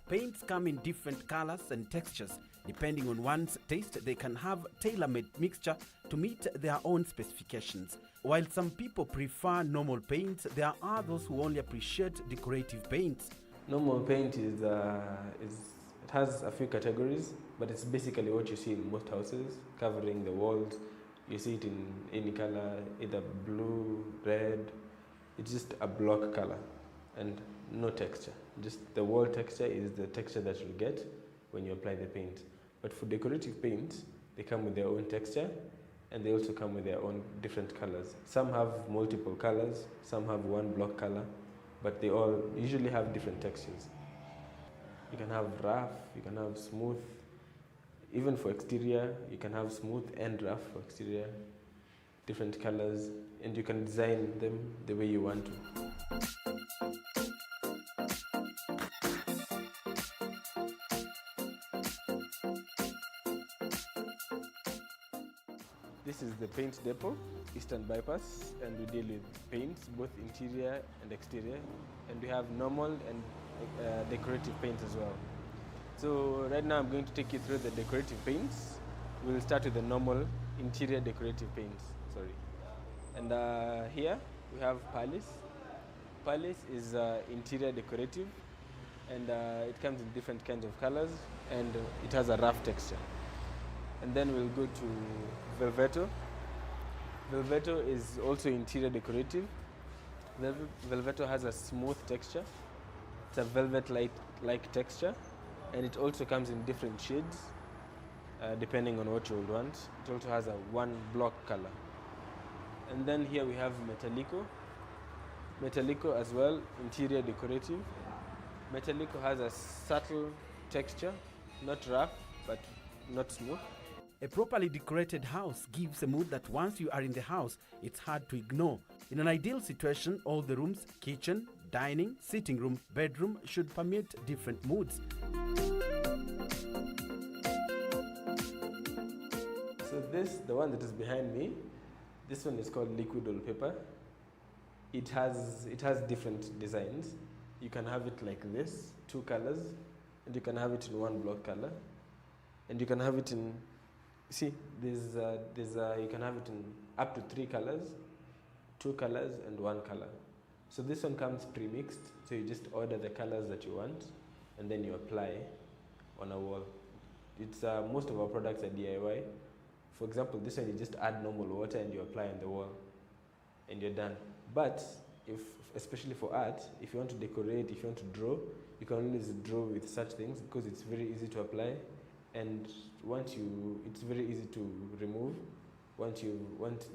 Paints come in different colors and textures. Depending on one's taste, they can have tailor-made mixture to meet their own specifications. While some people prefer normal paints, there are those who only appreciate decorative paints. Normal paint it has a few categories, but it's basically what you see in most houses, covering the walls. You see it in any color, either blue, red. It's just a block color and no texture. Just the wall texture is the texture that you get when you apply the paint. But for decorative paints, they come with their own texture, and they also come with their own different colors. Some have multiple colors, some have one block color, but they all usually have different textures. You can have rough, you can have smooth. Even for exterior, you can have smooth and rough for exterior, different colors, and you can design them the way you want to. This is the paint depot, Eastern Bypass, and we deal with paints, both interior and exterior, and we have normal and decorative paints as well. So right now I'm going to take you through the decorative paints. We'll start with the normal interior decorative paints, And here we have Palace. Palace is interior decorative, and it comes in different kinds of colors, and it has a rough texture. And then we'll go to Velveto. Velveto is also interior decorative. Velveto has a smooth texture. It's a velvet-like texture, and it also comes in different shades, depending on what you would want. It also has a one block color. And then here we have Metallico. Metallico as well, interior decorative. Metallico has a subtle texture, not rough, but not smooth. A properly decorated house gives a mood that once you are in the house, it's hard to ignore. In an ideal situation, all the rooms, kitchen, dining, sitting room, bedroom should permit different moods. So this, the one that is behind me, this one is called liquid wallpaper. It has different designs. You can have it like this, 2 colors, and you can have it in one block color, and you can have it in, see, you can have it in up to 3 colors, 2 colors, and 1 color. So this one comes pre-mixed, so you just order the colors that you want, and then you apply on a wall. It's most of our products are DIY. For example, this one you just add normal water and you apply on the wall, and you're done. But especially for art, if you want to decorate, if you want to draw, you can always draw with such things because it's very easy to apply, and it's very easy to remove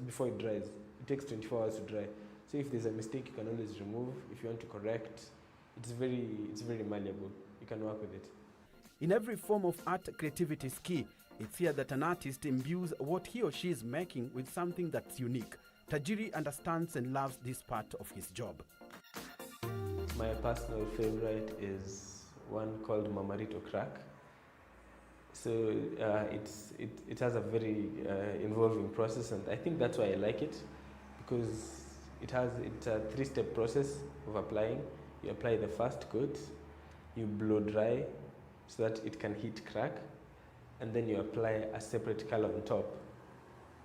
before it dries. It takes 24 hours to dry. So if there's a mistake, you can always remove. If you want to correct, it's very malleable. You can work with it. In every form of art, creativity is key. It's here that an artist imbues what he or she is making with something that's unique. Tajiri understands and loves this part of his job. My personal favorite is one called Mamarito Crack. So it has a very involving process, and I think that's why I like it, because it's a 3-step process of applying. You apply the first coat, you blow dry so that it can heat crack, and then you apply a separate color on top,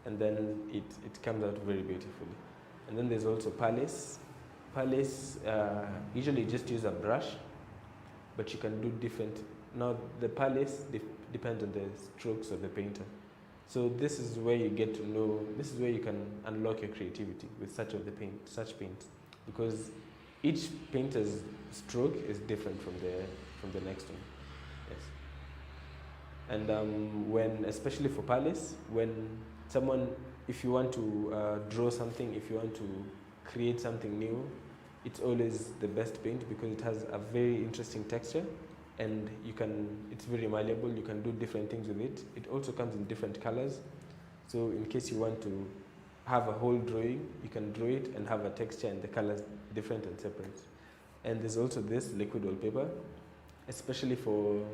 and then it comes out very beautifully. And then there's also Palace. Palace, usually you just use a brush, but you can do different. Now the Palace depends on the strokes of the painter. So this is where you get to know, this is where you can unlock your creativity with such paints, because each painter's stroke is different from the next one. Yes. And especially for Palace, if you want to draw something, if you want to create something new, it's always the best paint because it has a very interesting texture, and it's very malleable. You can do different things with it. It also comes in different colors. So in case you want to have a whole drawing, you can draw it and have a texture and the colors different and separate. And there's also this liquid wallpaper, especially for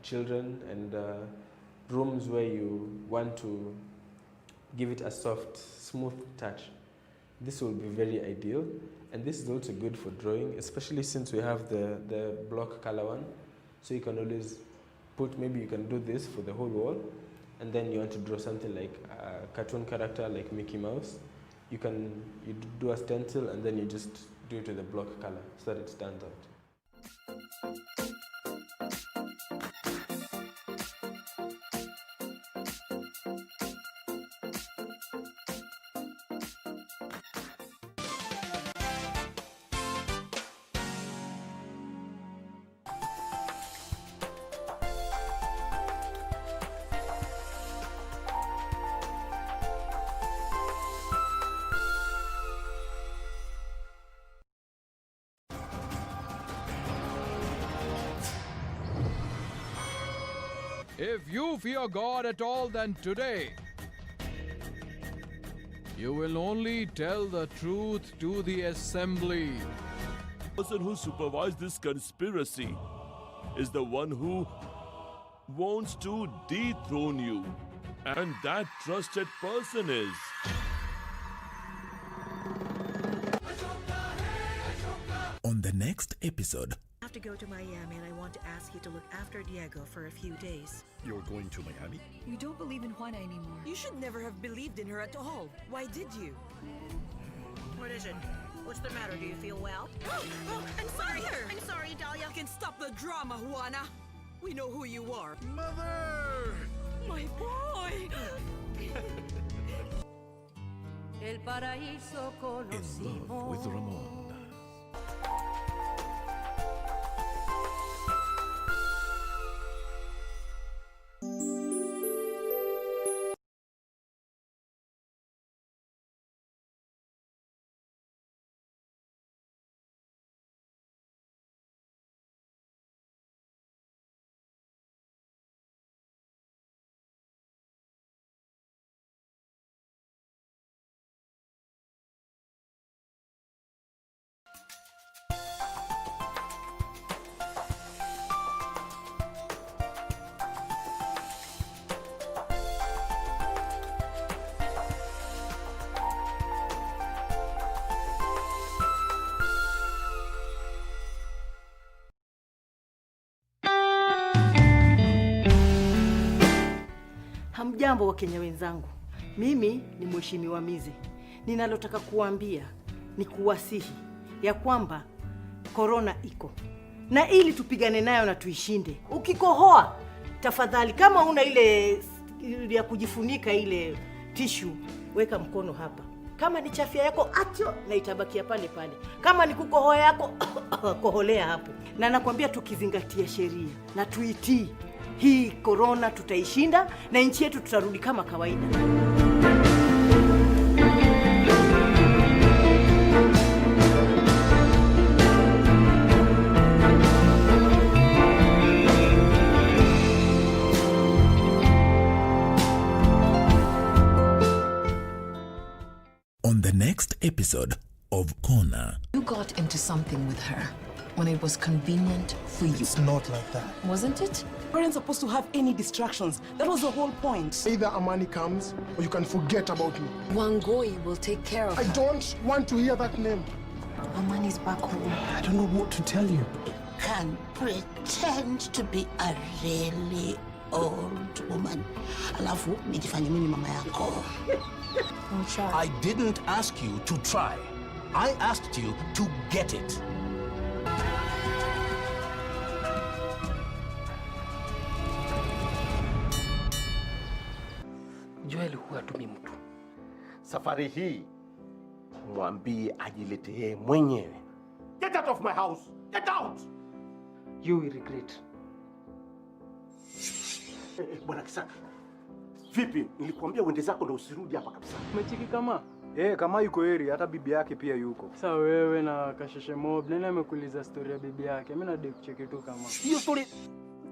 children and rooms where you want to give it a soft, smooth touch. This will be very ideal, and this is also good for drawing, especially since we have the block color one. So you can always maybe you can do this for the whole wall, and then you want to draw something like a cartoon character like Mickey Mouse. You do a stencil and then you just do it with the block color so that it stands out. If you fear God at all, then today you will only tell the truth to the assembly. The person who supervised this conspiracy is the one who wants to dethrone you. And that trusted person is... On the next episode... I have to go to Miami, and I want to ask you to look after Diego for a few days. You're going to Miami? We don't believe in Juana anymore. You should never have believed in her at all. Why did you? What is it? What's the matter? Do you feel well? I'm sorry. I'm sorry, Dahlia. You can stop the drama, Juana. We know who you are. Mother! My boy! el paraíso In love with Ramon. Hamjambo wa Kenya wenzangu. Mimi ni Mheshimiwa Mize. Ninalotaka kuambia ni kuwasihi ya kwamba corona iko. Na ili tupigane nayo na tuishinde. Ukikohoa, tafadhali kama una ile ya kujifunika ile tissue, weka mkono hapa. Kama ni chafya yako acho na itabakia pale pale. Kama ni kukohoa yako koholea hapo. Na nakwambia tukizingatia sheria na tuitii, hii corona tutaishinda na nchi yetu tutarudi kama kawaida. On the next episode of Corner. You got into something with her when it was convenient for you. It's not like that. Wasn't it? We weren't supposed to have any distractions. That was the whole point. Either Amani comes or you can forget about me. Wangoi will take care of I her. don't want to hear that name. Amani's back home. I don't know what to tell you. Can pretend to be a really old woman. Alafu nijifanye mimi mama yako. I didn't ask you to try. I asked you to get it. Joel huwa tumi mtu. Safari hii mwambie ajiletee mwenyewe. Get out of my house. Get out. You will regret. Bwana Kisaka. Vipi? Nilikwambia uende zako ndo usirudi hapa kabisa. Umechiki kama? Kama yuko heri, hata bibi yake pia yuko. Sasa wewe na Kasheshe Mob, nani amekuuliza story ya bibi yake? Mimi nadai kucheki tu kama. Hiyo story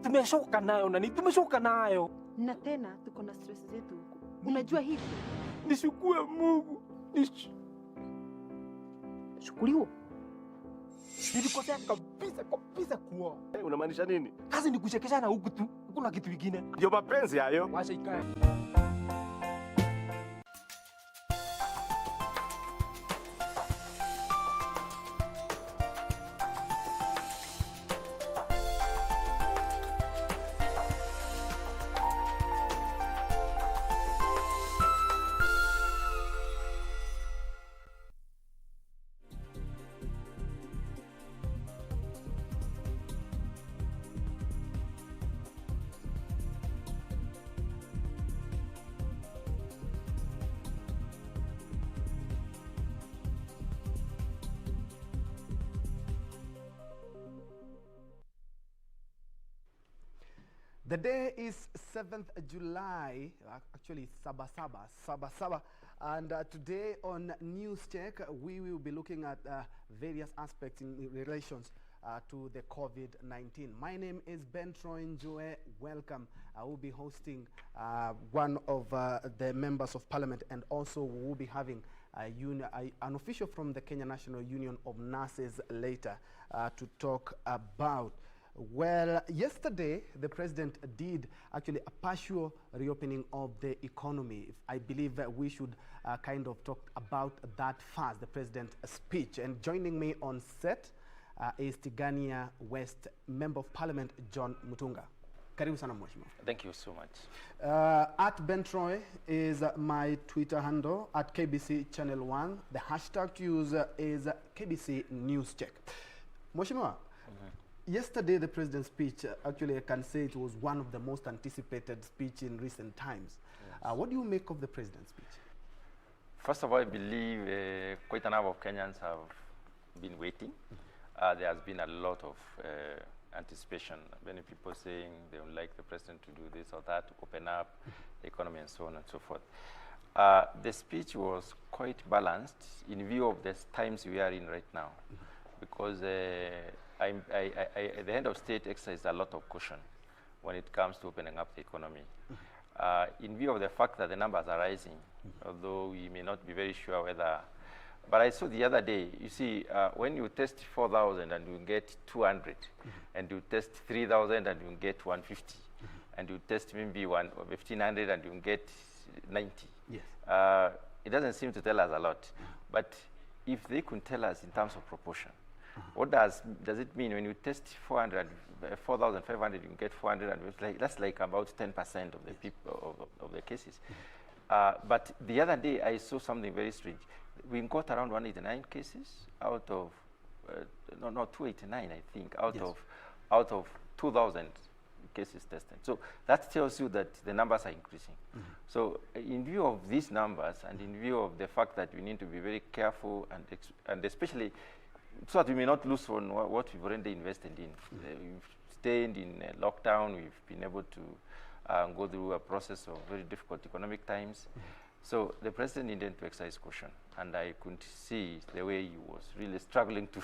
tumeshoka nayo na tumeshoka nayo. Na tena tuko na stress zetu huko. Unajua hivi? Nishukue Mungu. Shukuriwa. Nilikosea kabisa kuoa. Unamaanisha nini? Kazi ni kuchekeshana huku tu. Hakuna kitu kingine. Ndio mapenzi hayo. Wacha ikae. The day is 7th July, actually Sabasaba, and today on News Check we will be looking at various aspects in relations to the COVID-19. My name is Ben Troy Njue. Welcome. I will be hosting one of the members of parliament, and also we will be having an official from the Kenya National Union of Nurses later to talk about. Well, yesterday the president did actually a partial reopening of the economy. I believe that we should kind of talk about that first, the president's speech. And joining me on set is Tigania West Member of Parliament John Mutunga. Karibu sana mheshimiwa. Thank you so much. At Ben Troy is my Twitter handle, at KBC Channel 1. The hashtag to use is KBC News Check. Mheshimiwa, yesterday the president's speech, actually I can say it was one of the most anticipated speech in recent times. Yes. What do you make of the president's speech? First of all, I believe quite a number of Kenyans have been waiting. There has been a lot of anticipation. Many people saying they would like the president to do this or that, to open up the economy and so on and so forth. The speech was quite balanced in view of the times we are in right now, because the head of state exercised a lot of caution when it comes to opening up the economy. In view of the fact that the numbers are rising, although we may not be very sure whether, but I saw the other day, you see, when you test 4,000 and you get 200, and you test 3,000 and you get 150, and you test maybe 1,500 and you get 90. Yes. It doesn't seem to tell us a lot. But if they could tell us in terms of proportion, what does it mean when you test 4,500, you get 400, and that's like about 10% of the people of the cases. But the other day I saw something very strange. We got around 189 cases out of 289, I think, out of 2,000 cases tested. So that tells you that the numbers are increasing. So in view of these numbers, and in view of the fact that we need to be very careful, and especially so that we may not lose on what we've already invested in. We've stayed in lockdown. We've been able to go through a process of very difficult economic times. So the president needed to exercise caution, and I could see the way he was really struggling to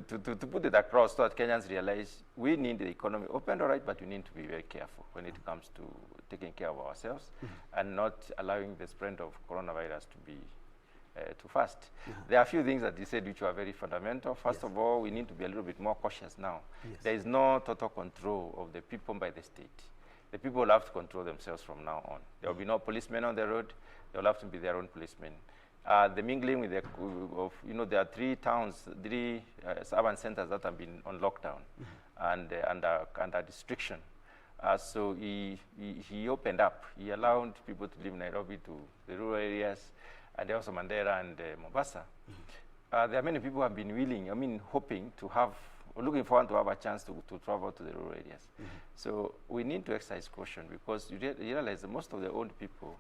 to put it across, so that Kenyans realize we need the economy open, all right, but we need to be very careful when it comes to taking care of ourselves and not allowing the spread of coronavirus to be too fast. There are a few things that he said which were very fundamental. First of all, we need to be a little bit more cautious now. There is no total control of the people by the state. The people will have to control themselves from now on. There will be no policemen on the road. They will have to be their own policemen. The mingling with there are 3 towns, 3 urban centers that have been on lockdown and under restriction. So he opened up. He allowed people to leave Nairobi to the rural areas, and also Mandera and Mombasa. There are many people who have been willing, hoping to have, looking forward to have a chance to travel to the rural areas. So we need to exercise caution, because you realize that most of the old people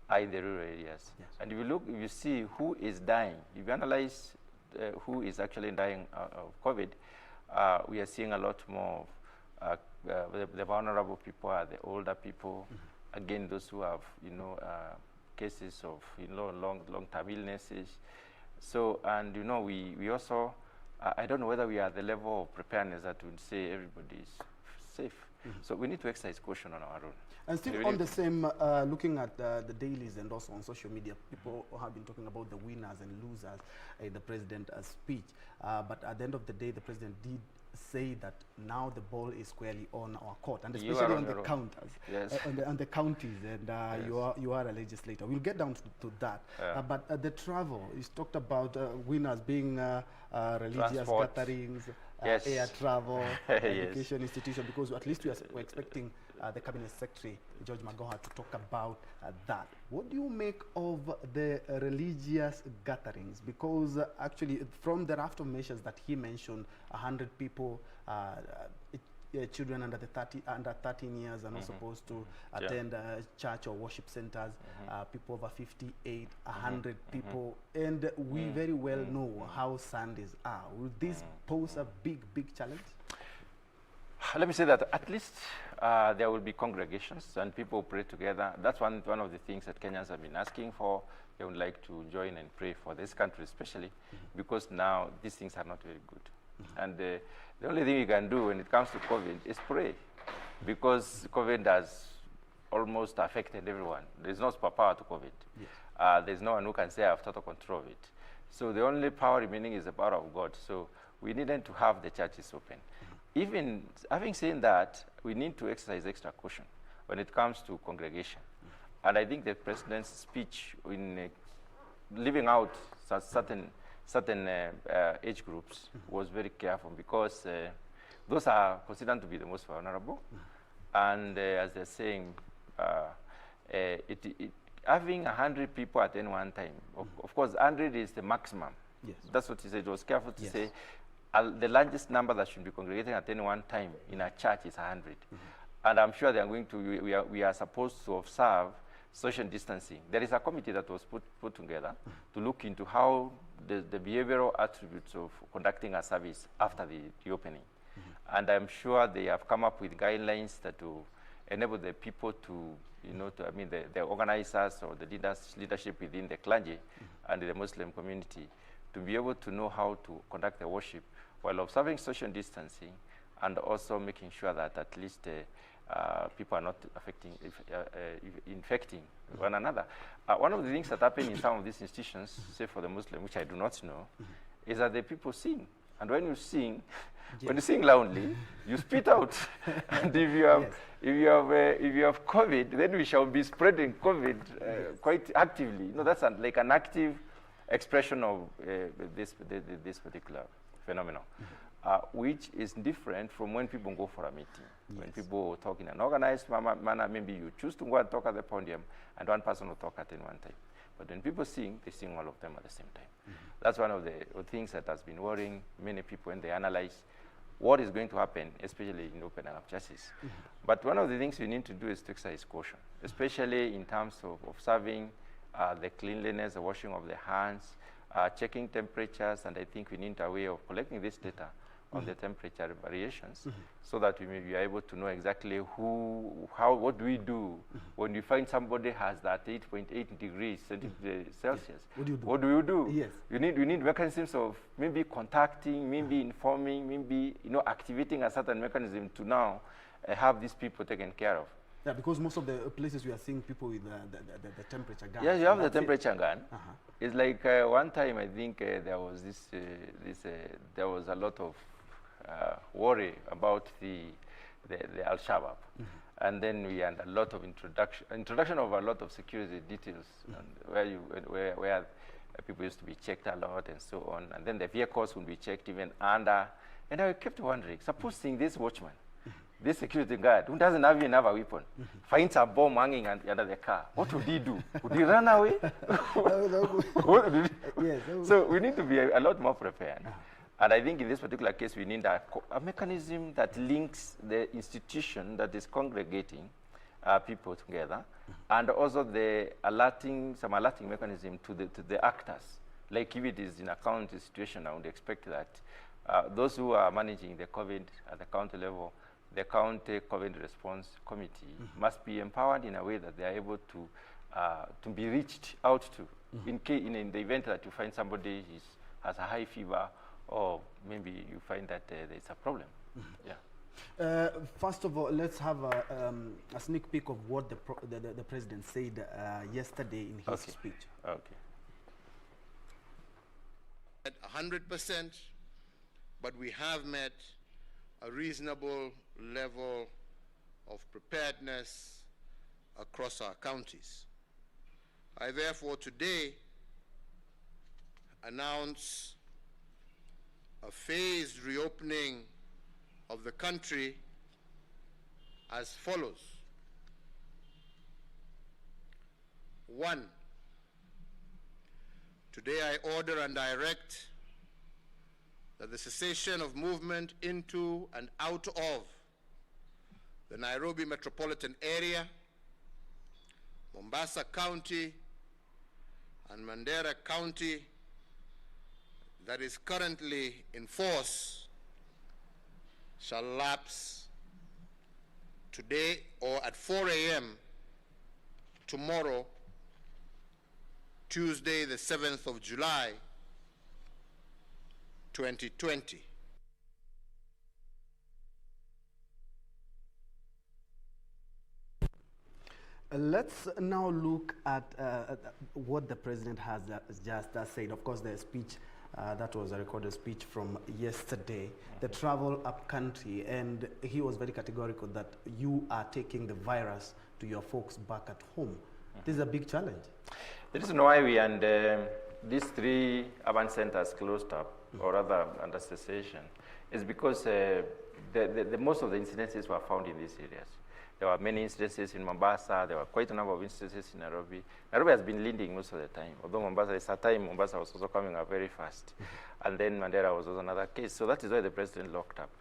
are in the rural areas. And if you see who is dying, if you analyze who is actually dying of COVID, we are seeing a lot more of the vulnerable people are the older people. Again, those who have, cases of long-term illnesses. So, and we also, I don't know whether we are at the level of preparedness that would say everybody is safe. So we need to exercise caution on our own. And still on the same, looking at the dailies and also on social media, people have been talking about the winners and losers in the president's speech. But at the end of the day, the president did say that now the ball is squarely on our court, and especially on the counters, on the counties, and you are a legislator. We'll get down to that. But the travel, he's talked about winners being religious gatherings, air travel, education institution, because at least we're expecting the Cabinet Secretary, George Magoha, to talk about that. What do you make of the religious gatherings? Because actually, from the raft of measures that he mentioned, 100 people, children under 13 years are not supposed to attend church or worship centers, people over 58, 100 people, and we very well know how Sundays are. Will this pose a big challenge? Let me say that at least there will be congregations and people pray together. That's one of the things that Kenyans have been asking for. They would like to join and pray for this country, especially because now these things are not very good. And the only thing you can do when it comes to COVID is pray, because COVID has almost affected everyone. There's no superpower to COVID. There's no one who can say I have total control of it. So the only power remaining is the power of God. So we needed to have the churches open. Even having said that, we need to exercise extra caution when it comes to congregation. And I think the president's speech in leaving out certain age groups was very careful, because those are considered to be the most vulnerable. And as they're saying, having 100 people at any one time, of course, 100 is the maximum. That's what he said. He was careful to say the largest number that should be congregating at any one time in a church is 100. And I'm sure they are going to, we are supposed to observe social distancing, there is a committee that was put together to look into how the behavioral attributes of conducting a service after the reopening. And I'm sure they have come up with guidelines that will enable the people to, the organizers or the leadership within the clergy and the Muslim community to be able to know how to conduct the worship while observing social distancing and also making sure that at least people are not infecting one another. One of the things that happen in some of these institutions, say for the Muslim, which I do not know, is that the people sing. And when you sing, when you sing loudly, you spit out. And if you have COVID, then we shall be spreading COVID quite actively. That's like an active expression of this particular phenomenon. Which is different from when people go for a meeting. Yes. When people talk in an organized manner, maybe you choose to go and talk at the podium, and one person will talk at any one time. But when people sing, they sing all of them at the same time. That's one of the things that has been worrying many people when they analyze what is going to happen, especially in open up churches. But one of the things we need to do is to exercise caution, especially in terms of observing the cleanliness, the washing of the hands, checking temperatures, and I think we need a way of collecting this data on the temperature variations so that we may be able to know exactly what do we do when we find somebody has that 8.8 degrees Celsius. What do you do? Yes. You need mechanisms of maybe contacting, maybe informing, maybe activating a certain mechanism to now have these people taken care of. Yeah, because most of the places we are seeing people with the temperature gun. Yeah, you have the temperature gun. It's like one time I think there was there was a lot of worry about the Al-Shabaab. And then we had a lot of introduction of a lot of security details, and where people used to be checked a lot and so on. And then the vehicles would be checked even under. And I kept wondering, supposing this watchman, this security guard, who doesn't even have a weapon, finds a bomb hanging under the car, what would he do? Would he run away? So we need to be a lot more prepared. And I think in this particular case, we need a mechanism that links the institution that is congregating people together, and also some alerting mechanism to the actors. Like if it is in a county situation, I would expect that those who are managing the COVID at the county level, the county COVID response committee must be empowered in a way that they are able to be reached out to in the event that you find somebody has a high fever, or maybe you find that there's a problem. Yeah. First of all, let's have a sneak peek of what the president said yesterday in his speech. Okay. At 100%, but we have met a reasonable level of preparedness across our counties. I therefore today announce a phased reopening of the country as follows. 1, today I order and direct that the cessation of movement into and out of the Nairobi metropolitan area, Mombasa County, and Manyara County that is currently in force shall lapse today or at 4 a.m. tomorrow, Tuesday, the 7th of July, 2020. Let's now look at what the president has just said. Of course, the speech, that was a recorded speech from yesterday, the travel up country, and he was very categorical that you are taking the virus to your folks back at home. This is a big challenge. The reason why we and these 3 urban centers closed up, or rather under cessation, is because the most of the incidences were found in these areas. There were many incidences in Mombasa. There were quite a number of incidences in Nairobi. Nairobi has been leading most of the time, although Mombasa is a time Mombasa was also coming up very fast. And then Manyara was also another case. So that is why the president locked up.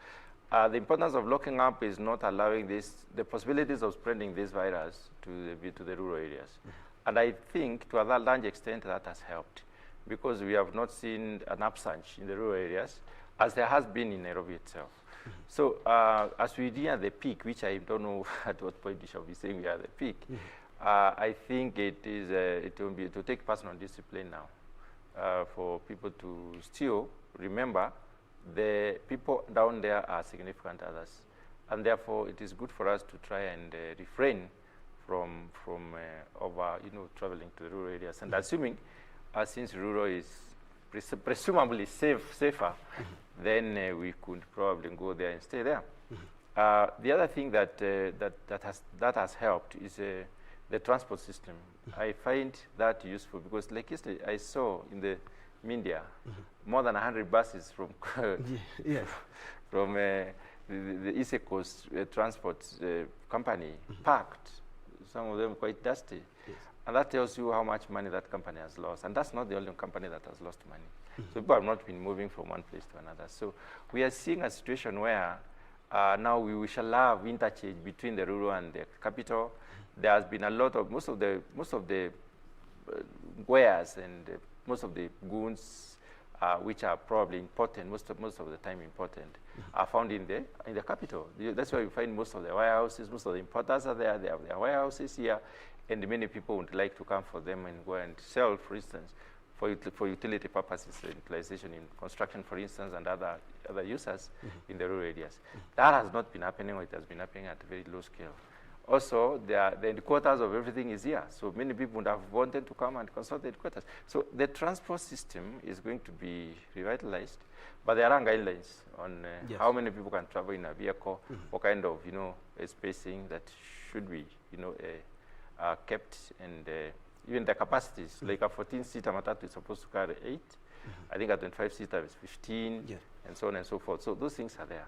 The importance of locking up is not allowing the possibilities of spreading this virus to the rural areas. And I think to a large extent that has helped, because we have not seen an upsurge in the rural areas as there has been in Nairobi itself. So as we near the peak, which I don't know at what point we shall be saying we are at the peak, I think it will take personal discipline now for people to still remember the people down there are significant others, and therefore it is good for us to try and refrain from traveling to the rural areas. And assuming, since rural is presumably safer, then we could probably go there and stay there. The other thing that has helped is the transport system. I find that useful because, like yesterday, I saw in the media more than 100 buses from from the East Coast Transport Company parked. Some of them quite dusty. And that tells you how much money that company has lost. And that's not the only company that has lost money. So people have not been moving from one place to another. So we are seeing a situation where now we shall have interchange between the rural and the capital. There has been a lot of, most of the wares and most of the goods which are probably important, most of the time important, are found in the capital. That's why you find most of the warehouses, most of the importers are there. They have their warehouses here, and many people would like to come for them and go and sell, for instance, for utility purposes, utilization in construction, for instance, and other users in the rural areas. That has not been happening, or it has been happening at a very low scale. Also, the headquarters of everything is here. So many people would have wanted to come and consult the headquarters. So the transport system is going to be revitalized, but there are guidelines on how many people can travel in a vehicle, what kind of spacing that should be kept, and even the capacities. Like a 14-seater matatu is supposed to carry 8. I think a 25-seater is 15, and so on and so forth. So those things are there.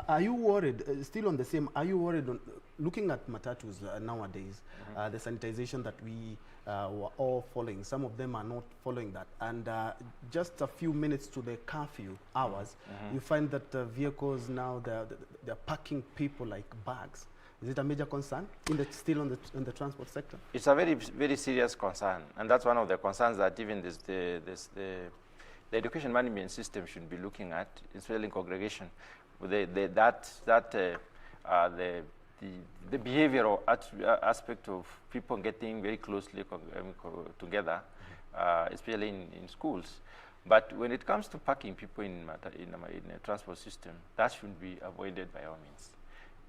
Are you worried, still on the same, are you worried on looking at matatus nowadays, the sanitization that we were all following? Some of them are not following that. And just a few minutes to the curfew hours, you find that vehicles now, they're packing people like bags. Is it a major concern still on the transport sector? It's a very, very serious concern. And that's one of the concerns that even the education management system should be looking at, especially in congregation. The behavioral aspect of people getting very closely together, especially in schools. But when it comes to packing people in a transport system, that should be avoided by all means,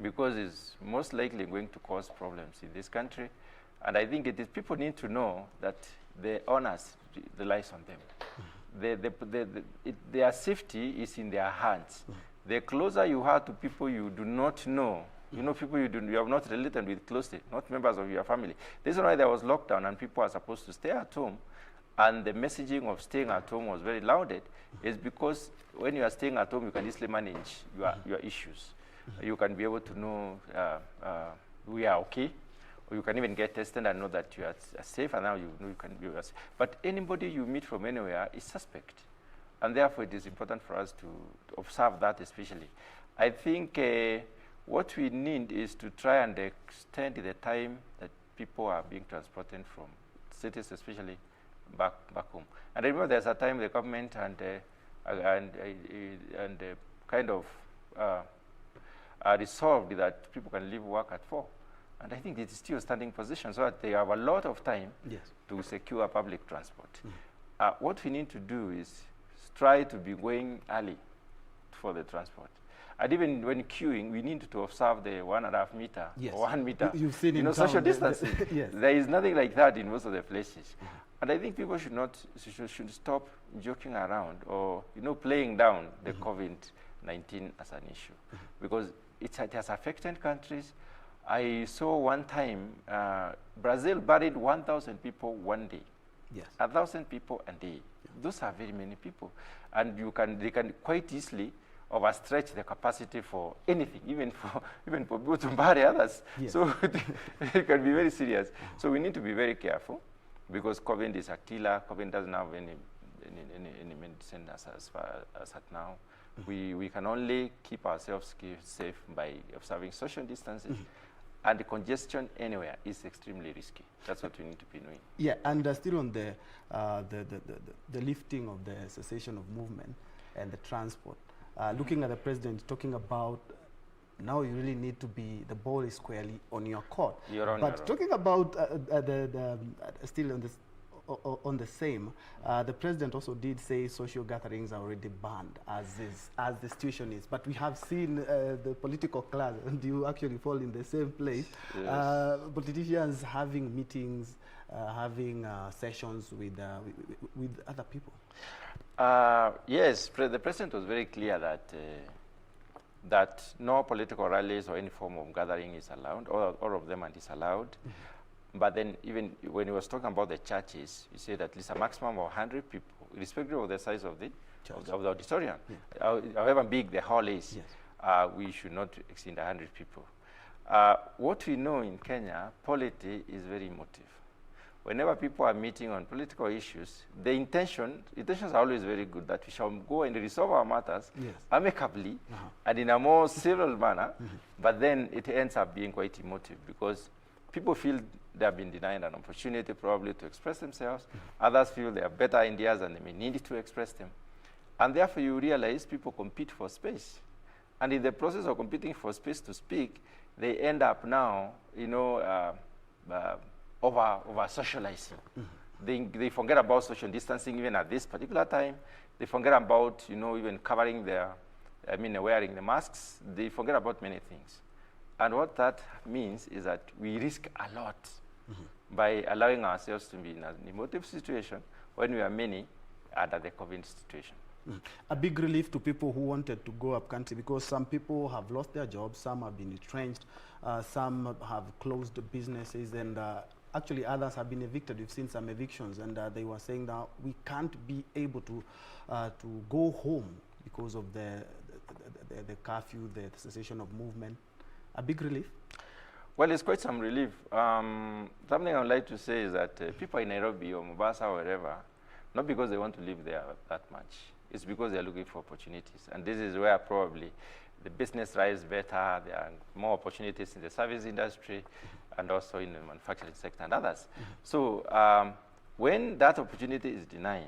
because it's most likely going to cause problems in this country. And I think people need to know that the onus relies on them. Their safety is in their hands. The closer you are to people you do not know, people you have not related with closely, not members of your family. This is why there was lockdown and people are supposed to stay at home, and the messaging of staying at home was very lauded, is because when you are staying at home, you can easily manage your issues. You can be able to know we are okay, or you can even get tested and know that you are safe, and now you can be safe. But anybody you meet from anywhere is suspect. And therefore, it is important for us to observe that especially. I think what we need is to try and extend the time that people are being transported from cities, especially back home. And I remember there's a time the government kind of resolved that people can leave work at 4. And I think it is still a standing position, so that they have a lot of time to secure public transport. What we need to do is try to be going early for the transport. And even when queuing, we need to observe the 1.5 meter or 1 meter. You've seen in social distancing. There is nothing like that in most of the places. And I think people should stop joking around or playing down the COVID-19 as an issue, because it has affected countries. I saw one time Brazil buried 1,000 people one day. 1,000 people a day. Those are very many people, and they can quite easily overstretch the capacity for anything, even for people to bury others. So it can be very serious. So we need to be very careful, because COVID is a killer. COVID doesn't have any any medicine as far as at now. We can only keep ourselves safe by observing social distancing. And the congestion anywhere is extremely risky. That's what we need to be knowing. Yeah, and still on the lifting of the cessation of movement and the transport, looking at the president talking about now you really need to be, the ball is squarely on your court. But talking about still on this, on the same, the president also did say social gatherings are already banned as the situation is. But we have seen the political class, and you actually fall in the same place. Yes. Politicians having meetings, having sessions with other people. Yes, the president was very clear that that no political rallies or any form of gathering is allowed. All of them are disallowed. But then even when he was talking about the churches, he said at least a maximum of 100 people, irrespective of the size of the auditorium. However big the hall is, we should not exceed 100 people. What we know in Kenya, polity is very emotive. Whenever people are meeting on political issues, the intentions are always very good, that we shall go and resolve our matters amicably and in a more civil manner, but then it ends up being quite emotive because people feel they have been denied an opportunity probably to express themselves. Others feel they have better ideas and they may need to express them. And therefore you realize people compete for space. And in the process of competing for space to speak, they end up now, over socializing. They forget about social distancing even at this particular time. They forget about, even covering wearing the masks. They forget about many things. And what that means is that we risk a lot by allowing ourselves to be in an emotive situation when we are many under the COVID situation. A big relief to people who wanted to go up country, because some people have lost their jobs, some have been retrenched, some have closed businesses, and actually others have been evicted. We've seen some evictions, and they were saying that we can't be able to go home because of the curfew, the cessation of movement. A big relief? Well, it's quite some relief. Something I would like to say is that people in Nairobi or Mombasa or wherever, not because they want to live there that much, it's because they're looking for opportunities. And this is where probably the business rise better, there are more opportunities in the service industry and also in the manufacturing sector and others. So when that opportunity is denied,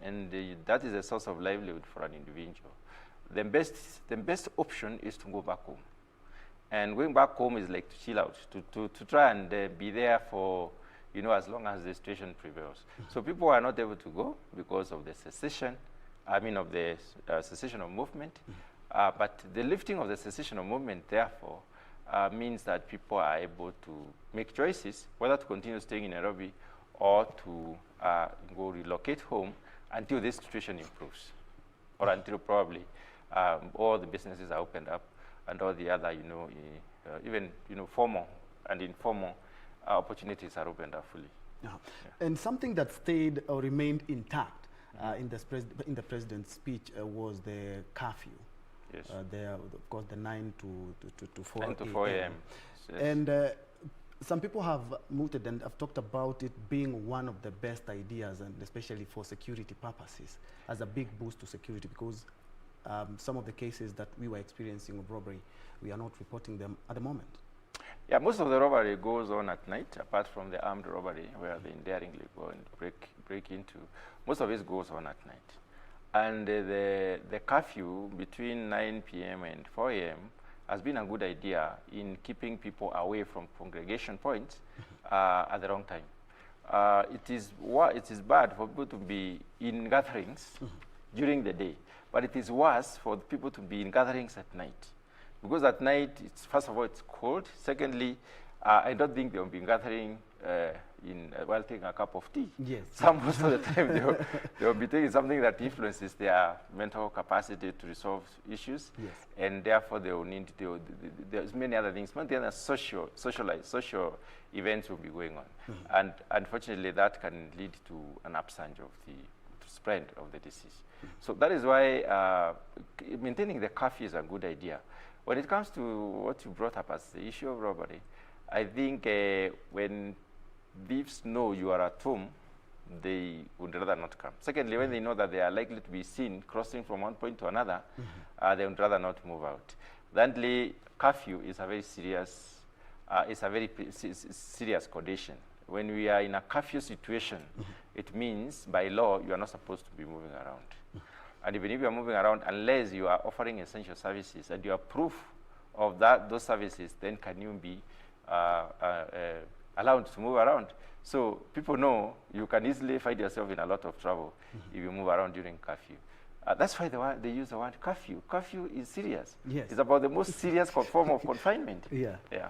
and that is a source of livelihood for an individual, the best option is to go back home. And going back home is like to chill out, to try and be there for, as long as the situation prevails. So people are not able to go because of the cessation, of the cessation of movement. But the lifting of the cessation of movement, therefore, means that people are able to make choices, whether to continue staying in Nairobi or to go relocate home until this situation improves, or until probably all the businesses are opened up and all the other, even formal and informal opportunities are opened up fully. And something that stayed or remained intact in the president's speech was the curfew. Yes. Of course, the 9 to 4 9 to 4 a.m. Yes. And some people have mooted and have talked about it being one of the best ideas, and especially for security purposes, as a big boost to security, because some of the cases that we were experiencing of robbery, we are not reporting them at the moment. Yeah, most of the robbery goes on at night, apart from the armed robbery, where they daringly go and break into. Most of it goes on at night. And the curfew between 9 p.m. and 4 a.m. has been a good idea in keeping people away from congregation points at the wrong time. It is bad for people to be in gatherings during the day, but it is worse for people to be in gatherings at night. Because at night, first of all, it's cold. Secondly, I don't think they'll be gathering while taking a cup of tea. Yes. Most of the time, they'll be taking something that influences their mental capacity to resolve issues. Yes. And therefore, they will need to there's many other things. Many other social events will be going on. And unfortunately, that can lead to an upsurge of the spread of the disease. So that is why maintaining the curfew is a good idea. When it comes to what you brought up as the issue of robbery, I think when thieves know you are at home, they would rather not come. Secondly, when they know that they are likely to be seen crossing from one point to another, they would rather not move out. Thirdly, curfew is a very serious, serious condition. When we are in a curfew situation, it means by law you are not supposed to be moving around. And even if you are moving around, unless you are offering essential services and you have proof of those services, then can you be allowed to move around? So people know you can easily find yourself in a lot of trouble if you move around during curfew. That's why they use the word curfew. Curfew is serious. Yes. It's about the most serious form of confinement. Yeah. Yeah.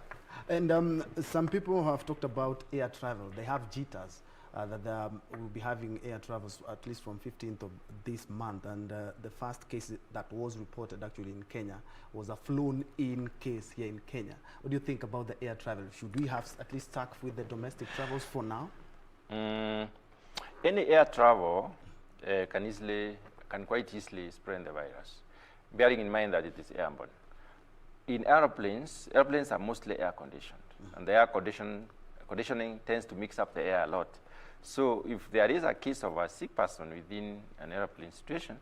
And some people have talked about air travel. They have jitters that they will be having air travels at least from 15th of this month. And the first case that was reported actually in Kenya was a flown-in case here in Kenya. What do you think about the air travel? Should we have at least stuck with the domestic travels for now? Any air travel can quite easily spread the virus, bearing in mind that it is airborne. In airplanes are mostly air conditioned, and the air conditioning tends to mix up the air a lot. So if there is a case of a sick person within an airplane situation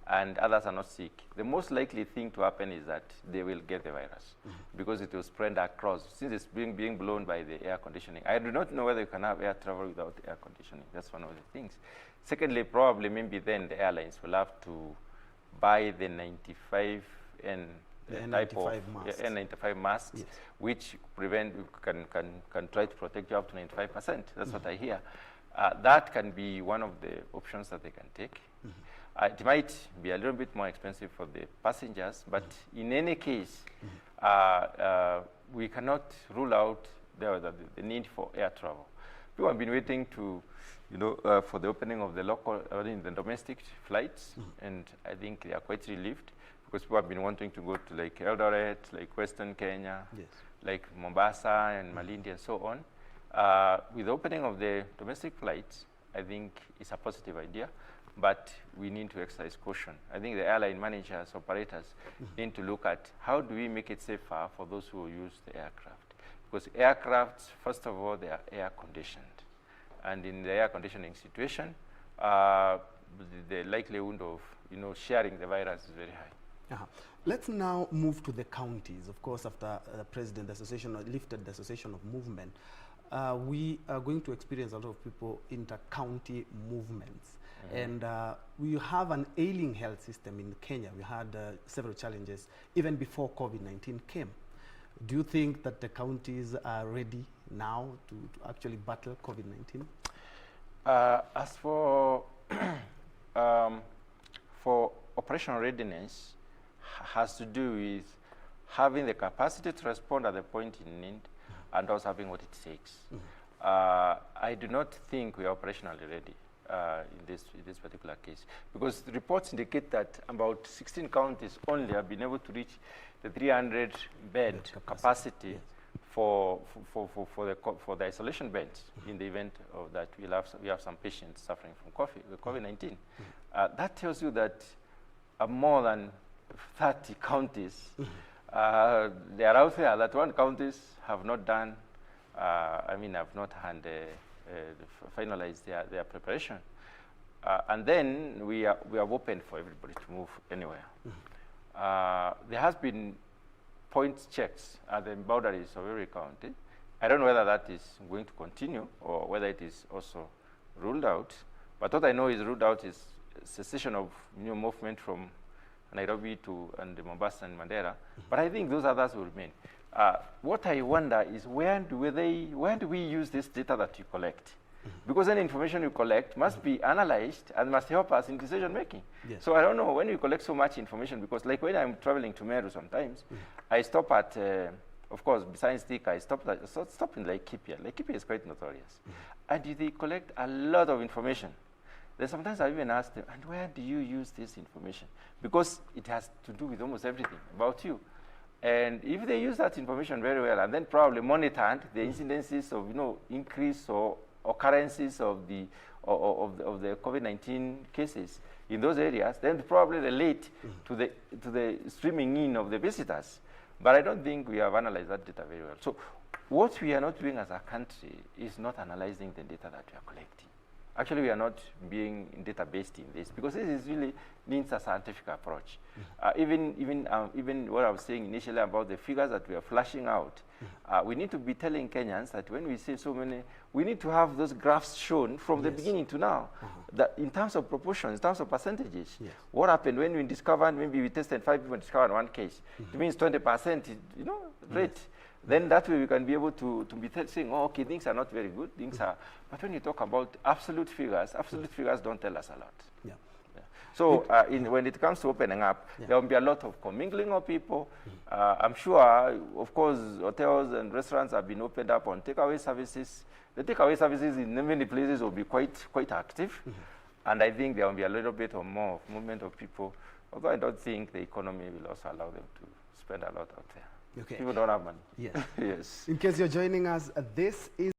and others are not sick, the most likely thing to happen is that they will get the virus because it will spread across, since it's being blown by the air conditioning. I do not know whether you can have air travel without air conditioning. That's one of the things. Secondly, probably maybe then the airlines will have to buy the 95 and type of N95 masks, yes, which can try to protect you up to 95%. That's what I hear. That can be one of the options that they can take. It might be a little bit more expensive for the passengers, but in any case, we cannot rule out the need for air travel. People have been waiting to, for the opening of the the domestic flights, and I think they are quite relieved because people have been wanting to go to like Eldoret, like Western Kenya, yes, like Mombasa and Malindi and so on. With the opening of the domestic flights, I think it's a positive idea, but we need to exercise caution. I think the airline managers, operators need to look at how do we make it safer for those who use the aircraft. Because aircrafts, first of all, they are air conditioned. And in the air conditioning situation, the likelihood of sharing the virus is very high. Let's now move to the counties. Of course, after the president lifted the cessation of movement, we are going to experience a lot of people inter-county movements. And we have an ailing health system in Kenya. We had several challenges even before COVID-19 came. Do you think that the counties are ready now to actually battle COVID-19? As for operational readiness, has to do with having the capacity to respond at the point in need and also having what it takes. I do not think we are operationally ready in this particular case, because the reports indicate that about 16 counties only have been able to reach the 300 bed capacity, yes, for the isolation beds in the event of that we have some patients suffering from COVID-19. That tells you that more than 30 counties they are out there that one counties have not done, have not finalized their preparation. And then we have opened for everybody to move anywhere. There has been point checks at the boundaries of every county. I don't know whether that is going to continue or whether it is also ruled out. But what I know is ruled out is cessation of movement from Nairobi to Mombasa and Manyara. But I think those others will remain. What I wonder is where do we use this data that you collect? Because any information you collect must be analyzed and must help us in decision making. Yes. So I don't know when you collect so much information, because like when I'm traveling to Meru sometimes, I stop at, of course, besides Thika, I stop in Laikipia. Laikipia is quite notorious. And they collect a lot of information. Then sometimes I even ask them, and where do you use this information? Because it has to do with almost everything about you. And if they use that information very well and then probably monitored the incidences of increase or occurrences of the COVID-19 cases in those areas, then probably relate to the streaming in of the visitors. But I don't think we have analyzed that data very well. So what we are not doing as a country is not analyzing the data that we are collecting. Actually, we are not being databased in this because this is really needs a scientific approach. Even what I was saying initially about the figures that we are flashing out, we need to be telling Kenyans that when we say so many, we need to have those graphs shown from the beginning to now, that in terms of proportions, in terms of percentages. What happened when we discovered, maybe we tested 5 people and discovered one case, it means 20%, rate. Then that way we can be able to be saying, oh, okay, things are not very good, things are, but when you talk about absolute figures don't tell us a lot. So when it comes to opening up, there will be a lot of commingling of people. I'm sure, of course, hotels and restaurants have been opened up on takeaway services. The takeaway services in many places will be quite active. And I think there will be a little bit or more of movement of people, although I don't think the economy will also allow them to spend a lot out there. Okay. People don't have money. Yes. Yes. In case you're joining us, this is